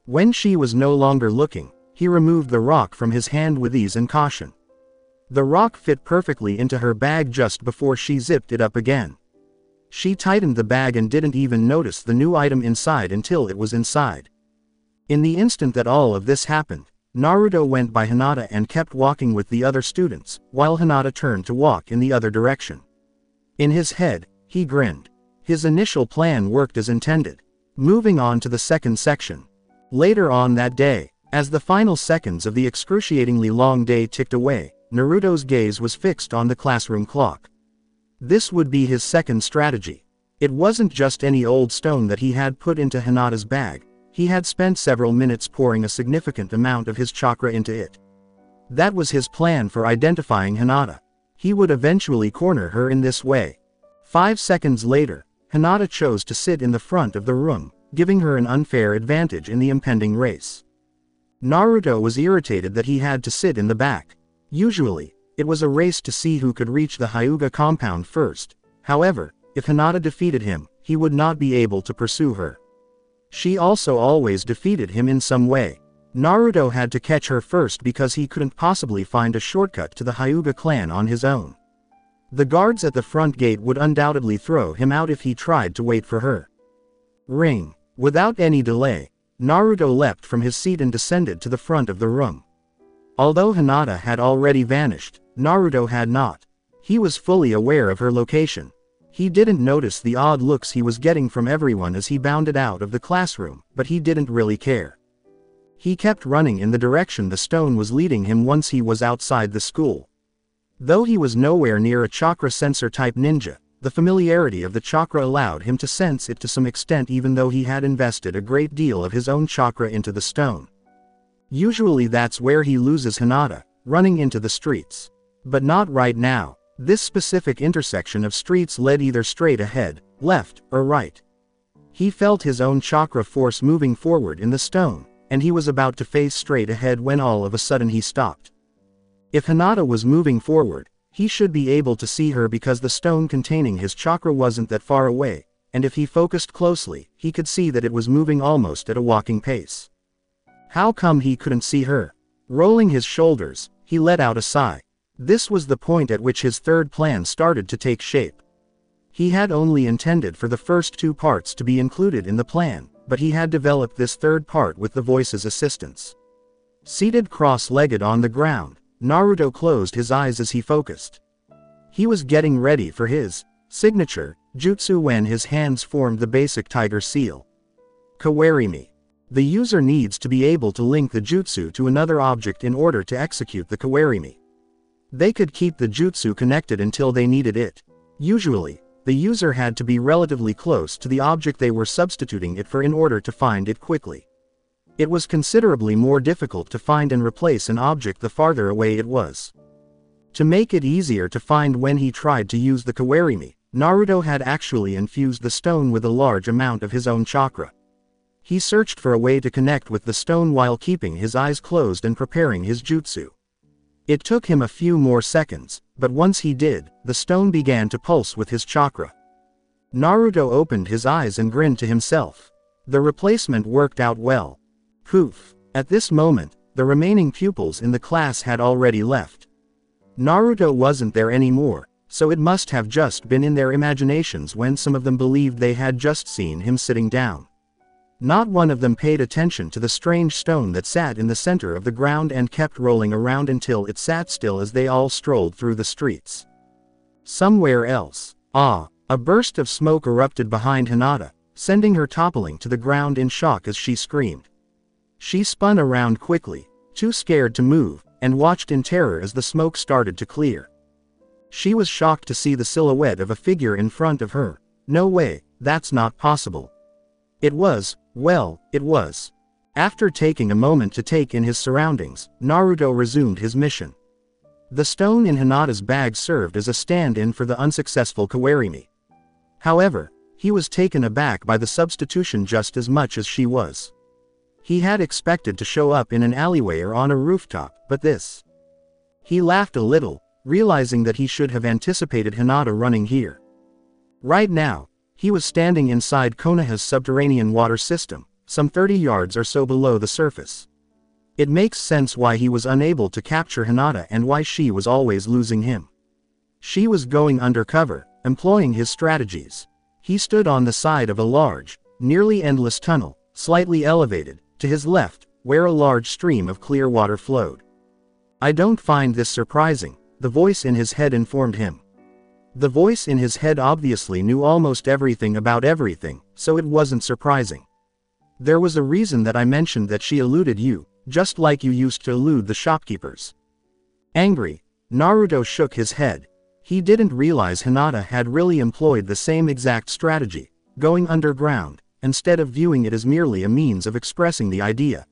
When she was no longer looking, he removed the rock from his hand with ease and caution. The rock fit perfectly into her bag just before she zipped it up again. She tightened the bag and didn't even notice the new item inside until it was inside. In the instant that all of this happened, Naruto went by Hinata and kept walking with the other students, while Hinata turned to walk in the other direction. In his head, he grinned. His initial plan worked as intended. Moving on to the second section. Later on that day, as the final seconds of the excruciatingly long day ticked away, Naruto's gaze was fixed on the classroom clock. This would be his second strategy. It wasn't just any old stone that he had put into Hinata's bag. He had spent several minutes pouring a significant amount of his chakra into it. That was his plan for identifying Hinata. He would eventually corner her in this way. 5 seconds later, Hinata chose to sit in the front of the room, giving her an unfair advantage in the impending race. Naruto was irritated that he had to sit in the back. Usually, it was a race to see who could reach the Hyuga compound first. However, if Hinata defeated him, he would not be able to pursue her. She also always defeated him in some way. Naruto had to catch her first because he couldn't possibly find a shortcut to the Hyuga clan on his own. The guards at the front gate would undoubtedly throw him out if he tried to wait for her. Ring. Without any delay, Naruto leapt from his seat and descended to the front of the room. Although Hinata had already vanished, Naruto had not. He was fully aware of her location. He didn't notice the odd looks he was getting from everyone as he bounded out of the classroom, but he didn't really care. He kept running in the direction the stone was leading him once he was outside the school. Though he was nowhere near a chakra sensor type ninja, the familiarity of the chakra allowed him to sense it to some extent even though he had invested a great deal of his own chakra into the stone. Usually that's where he loses Hinata, running into the streets. But not right now. This specific intersection of streets led either straight ahead, left, or right. He felt his own chakra force moving forward in the stone, and he was about to face straight ahead when all of a sudden he stopped. If Hinata was moving forward, he should be able to see her because the stone containing his chakra wasn't that far away, and if he focused closely, he could see that it was moving almost at a walking pace. How come he couldn't see her? Rolling his shoulders, he let out a sigh. This was the point at which his third plan started to take shape. He had only intended for the first 2 parts to be included in the plan, but he had developed this third part with the voice's assistance. Seated cross-legged on the ground, Naruto closed his eyes as he focused. He was getting ready for his signature jutsu when his hands formed the basic tiger seal. Kawarimi. The user needs to be able to link the jutsu to another object in order to execute the kawarimi. They could keep the jutsu connected until they needed it. Usually, the user had to be relatively close to the object they were substituting it for in order to find it quickly. It was considerably more difficult to find and replace an object the farther away it was. To make it easier to find when he tried to use the kawarimi, Naruto had actually infused the stone with a large amount of his own chakra. He searched for a way to connect with the stone while keeping his eyes closed and preparing his jutsu. It took him a few more seconds, but once he did, the stone began to pulse with his chakra. Naruto opened his eyes and grinned to himself. The replacement worked out well. Poof! At this moment, the remaining pupils in the class had already left. Naruto wasn't there anymore, so it must have just been in their imaginations when some of them believed they had just seen him sitting down. Not one of them paid attention to the strange stone that sat in the center of the ground and kept rolling around until it sat still as they all strolled through the streets. Somewhere else. A burst of smoke erupted behind Hinata, sending her toppling to the ground in shock as she screamed. She spun around quickly, too scared to move, and watched in terror as the smoke started to clear. She was shocked to see the silhouette of a figure in front of her. No way, that's not possible. It was. After taking a moment to take in his surroundings, Naruto resumed his mission. The stone in Hinata's bag served as a stand-in for the unsuccessful kawarimi. However, he was taken aback by the substitution just as much as she was. He had expected to show up in an alleyway or on a rooftop, but this. He laughed a little, realizing that he should have anticipated Hinata running here. Right now, he was standing inside Konoha's subterranean water system, some 30 yards or so below the surface. It makes sense why he was unable to capture Hinata and why she was always losing him. She was going undercover, employing his strategies. He stood on the side of a large, nearly endless tunnel, slightly elevated, to his left, where a large stream of clear water flowed. "I don't find this surprising," the voice in his head informed him. The voice in his head obviously knew almost everything about everything, so it wasn't surprising. "There was a reason that I mentioned that she eluded you, just like you used to elude the shopkeepers." Angry, Naruto shook his head. He didn't realize Hinata had really employed the same exact strategy, going underground, instead of viewing it as merely a means of expressing the idea.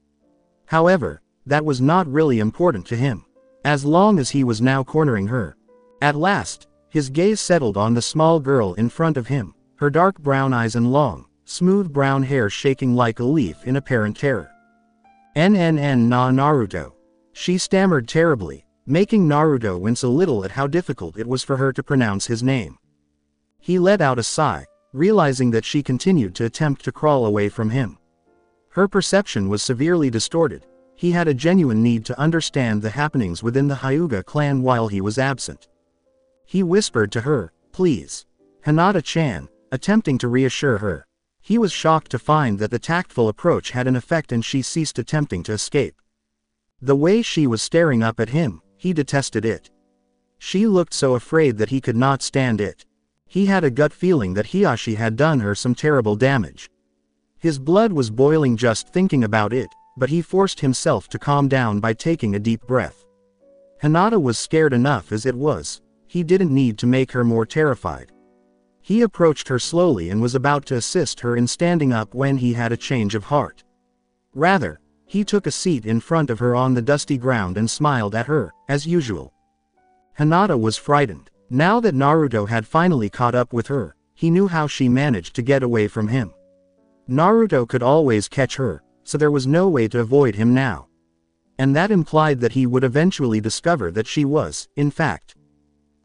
However, that was not really important to him, as long as he was now cornering her. At last, his gaze settled on the small girl in front of him, her dark brown eyes and long, smooth brown hair shaking like a leaf in apparent terror. Na Naruto. She stammered terribly, making Naruto wince a little at how difficult it was for her to pronounce his name. He let out a sigh, realizing that she continued to attempt to crawl away from him. Her perception was severely distorted. He had a genuine need to understand the happenings within the Hyuga clan while he was absent. He whispered to her, "Please." Hinata-chan, attempting to reassure her. He was shocked to find that the tactful approach had an effect and she ceased attempting to escape. The way she was staring up at him, he detested it. She looked so afraid that he could not stand it. He had a gut feeling that Hiashi had done her some terrible damage. His blood was boiling just thinking about it, but he forced himself to calm down by taking a deep breath. Hinata was scared enough as it was. He didn't need to make her more terrified. He approached her slowly and was about to assist her in standing up when he had a change of heart. Rather, he took a seat in front of her on the dusty ground and smiled at her, as usual. Hinata was frightened. Now that Naruto had finally caught up with her, he knew how she managed to get away from him. Naruto could always catch her, so there was no way to avoid him now. And that implied that he would eventually discover that she was, in fact.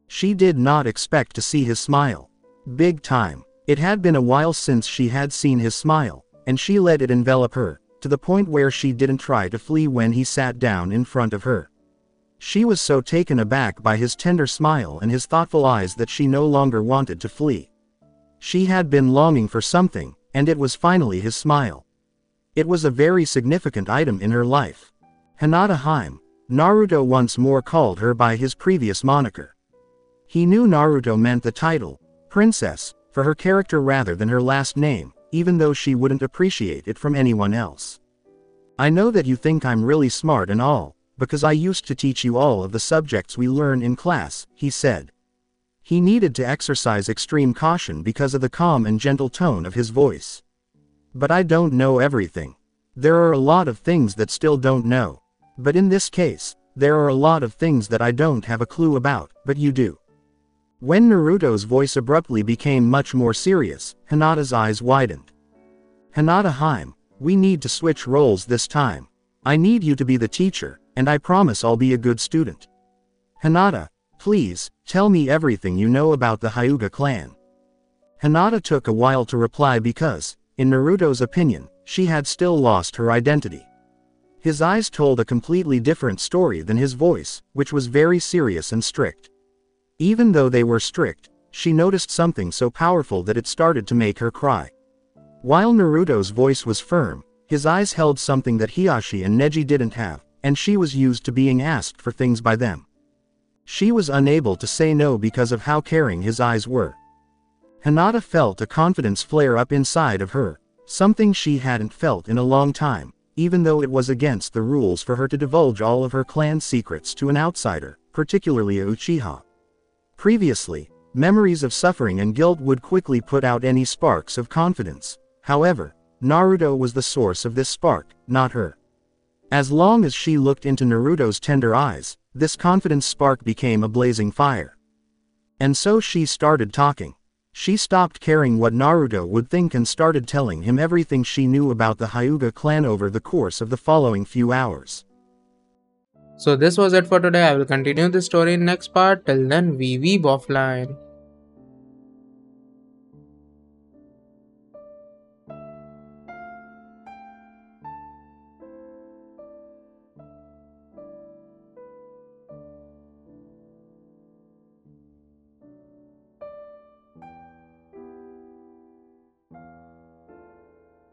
She did not expect to see his smile. Big time. It had been a while since she had seen his smile, and she let it envelop her, to the point where she didn't try to flee when he sat down in front of her. She was so taken aback by his tender smile and his thoughtful eyes that she no longer wanted to flee. She had been longing for something, and it was finally his smile. It was a very significant item in her life. Hinata Haim, Naruto once more called her by his previous moniker. He knew Naruto meant the title, Princess, for her character rather than her last name, even though she wouldn't appreciate it from anyone else. "I know that you think I'm really smart and all, because I used to teach you all of the subjects we learn in class," he said. He needed to exercise extreme caution because of the calm and gentle tone of his voice. "But I don't know everything. There are a lot of things that still don't know. But in this case, there are a lot of things that I don't have a clue about, but you do." When Naruto's voice abruptly became much more serious, Hinata's eyes widened. "Hinata Haim, we need to switch roles this time. I need you to be the teacher, and I promise I'll be a good student. Hinata, please, tell me everything you know about the Hyuga clan." Hinata took a while to reply because, in Naruto's opinion, she had still lost her identity. His eyes told a completely different story than his voice, which was very serious and strict. Even though they were strict, she noticed something so powerful that it started to make her cry. While Naruto's voice was firm, his eyes held something that Hiashi and Neji didn't have, and she was used to being asked for things by them. She was unable to say no because of how caring his eyes were. Hinata felt a confidence flare up inside of her, something she hadn't felt in a long time, even though it was against the rules for her to divulge all of her clan's secrets to an outsider, particularly a Uchiha. Previously, memories of suffering and guilt would quickly put out any sparks of confidence. However, Naruto was the source of this spark, not her. As long as she looked into Naruto's tender eyes, this confidence spark became a blazing fire. And so she started talking. She stopped caring what Naruto would think and started telling him everything she knew about the Hyuga clan over the course of the following few hours. So this was it for today. I will continue the story in next part. Till then, we weeb offline.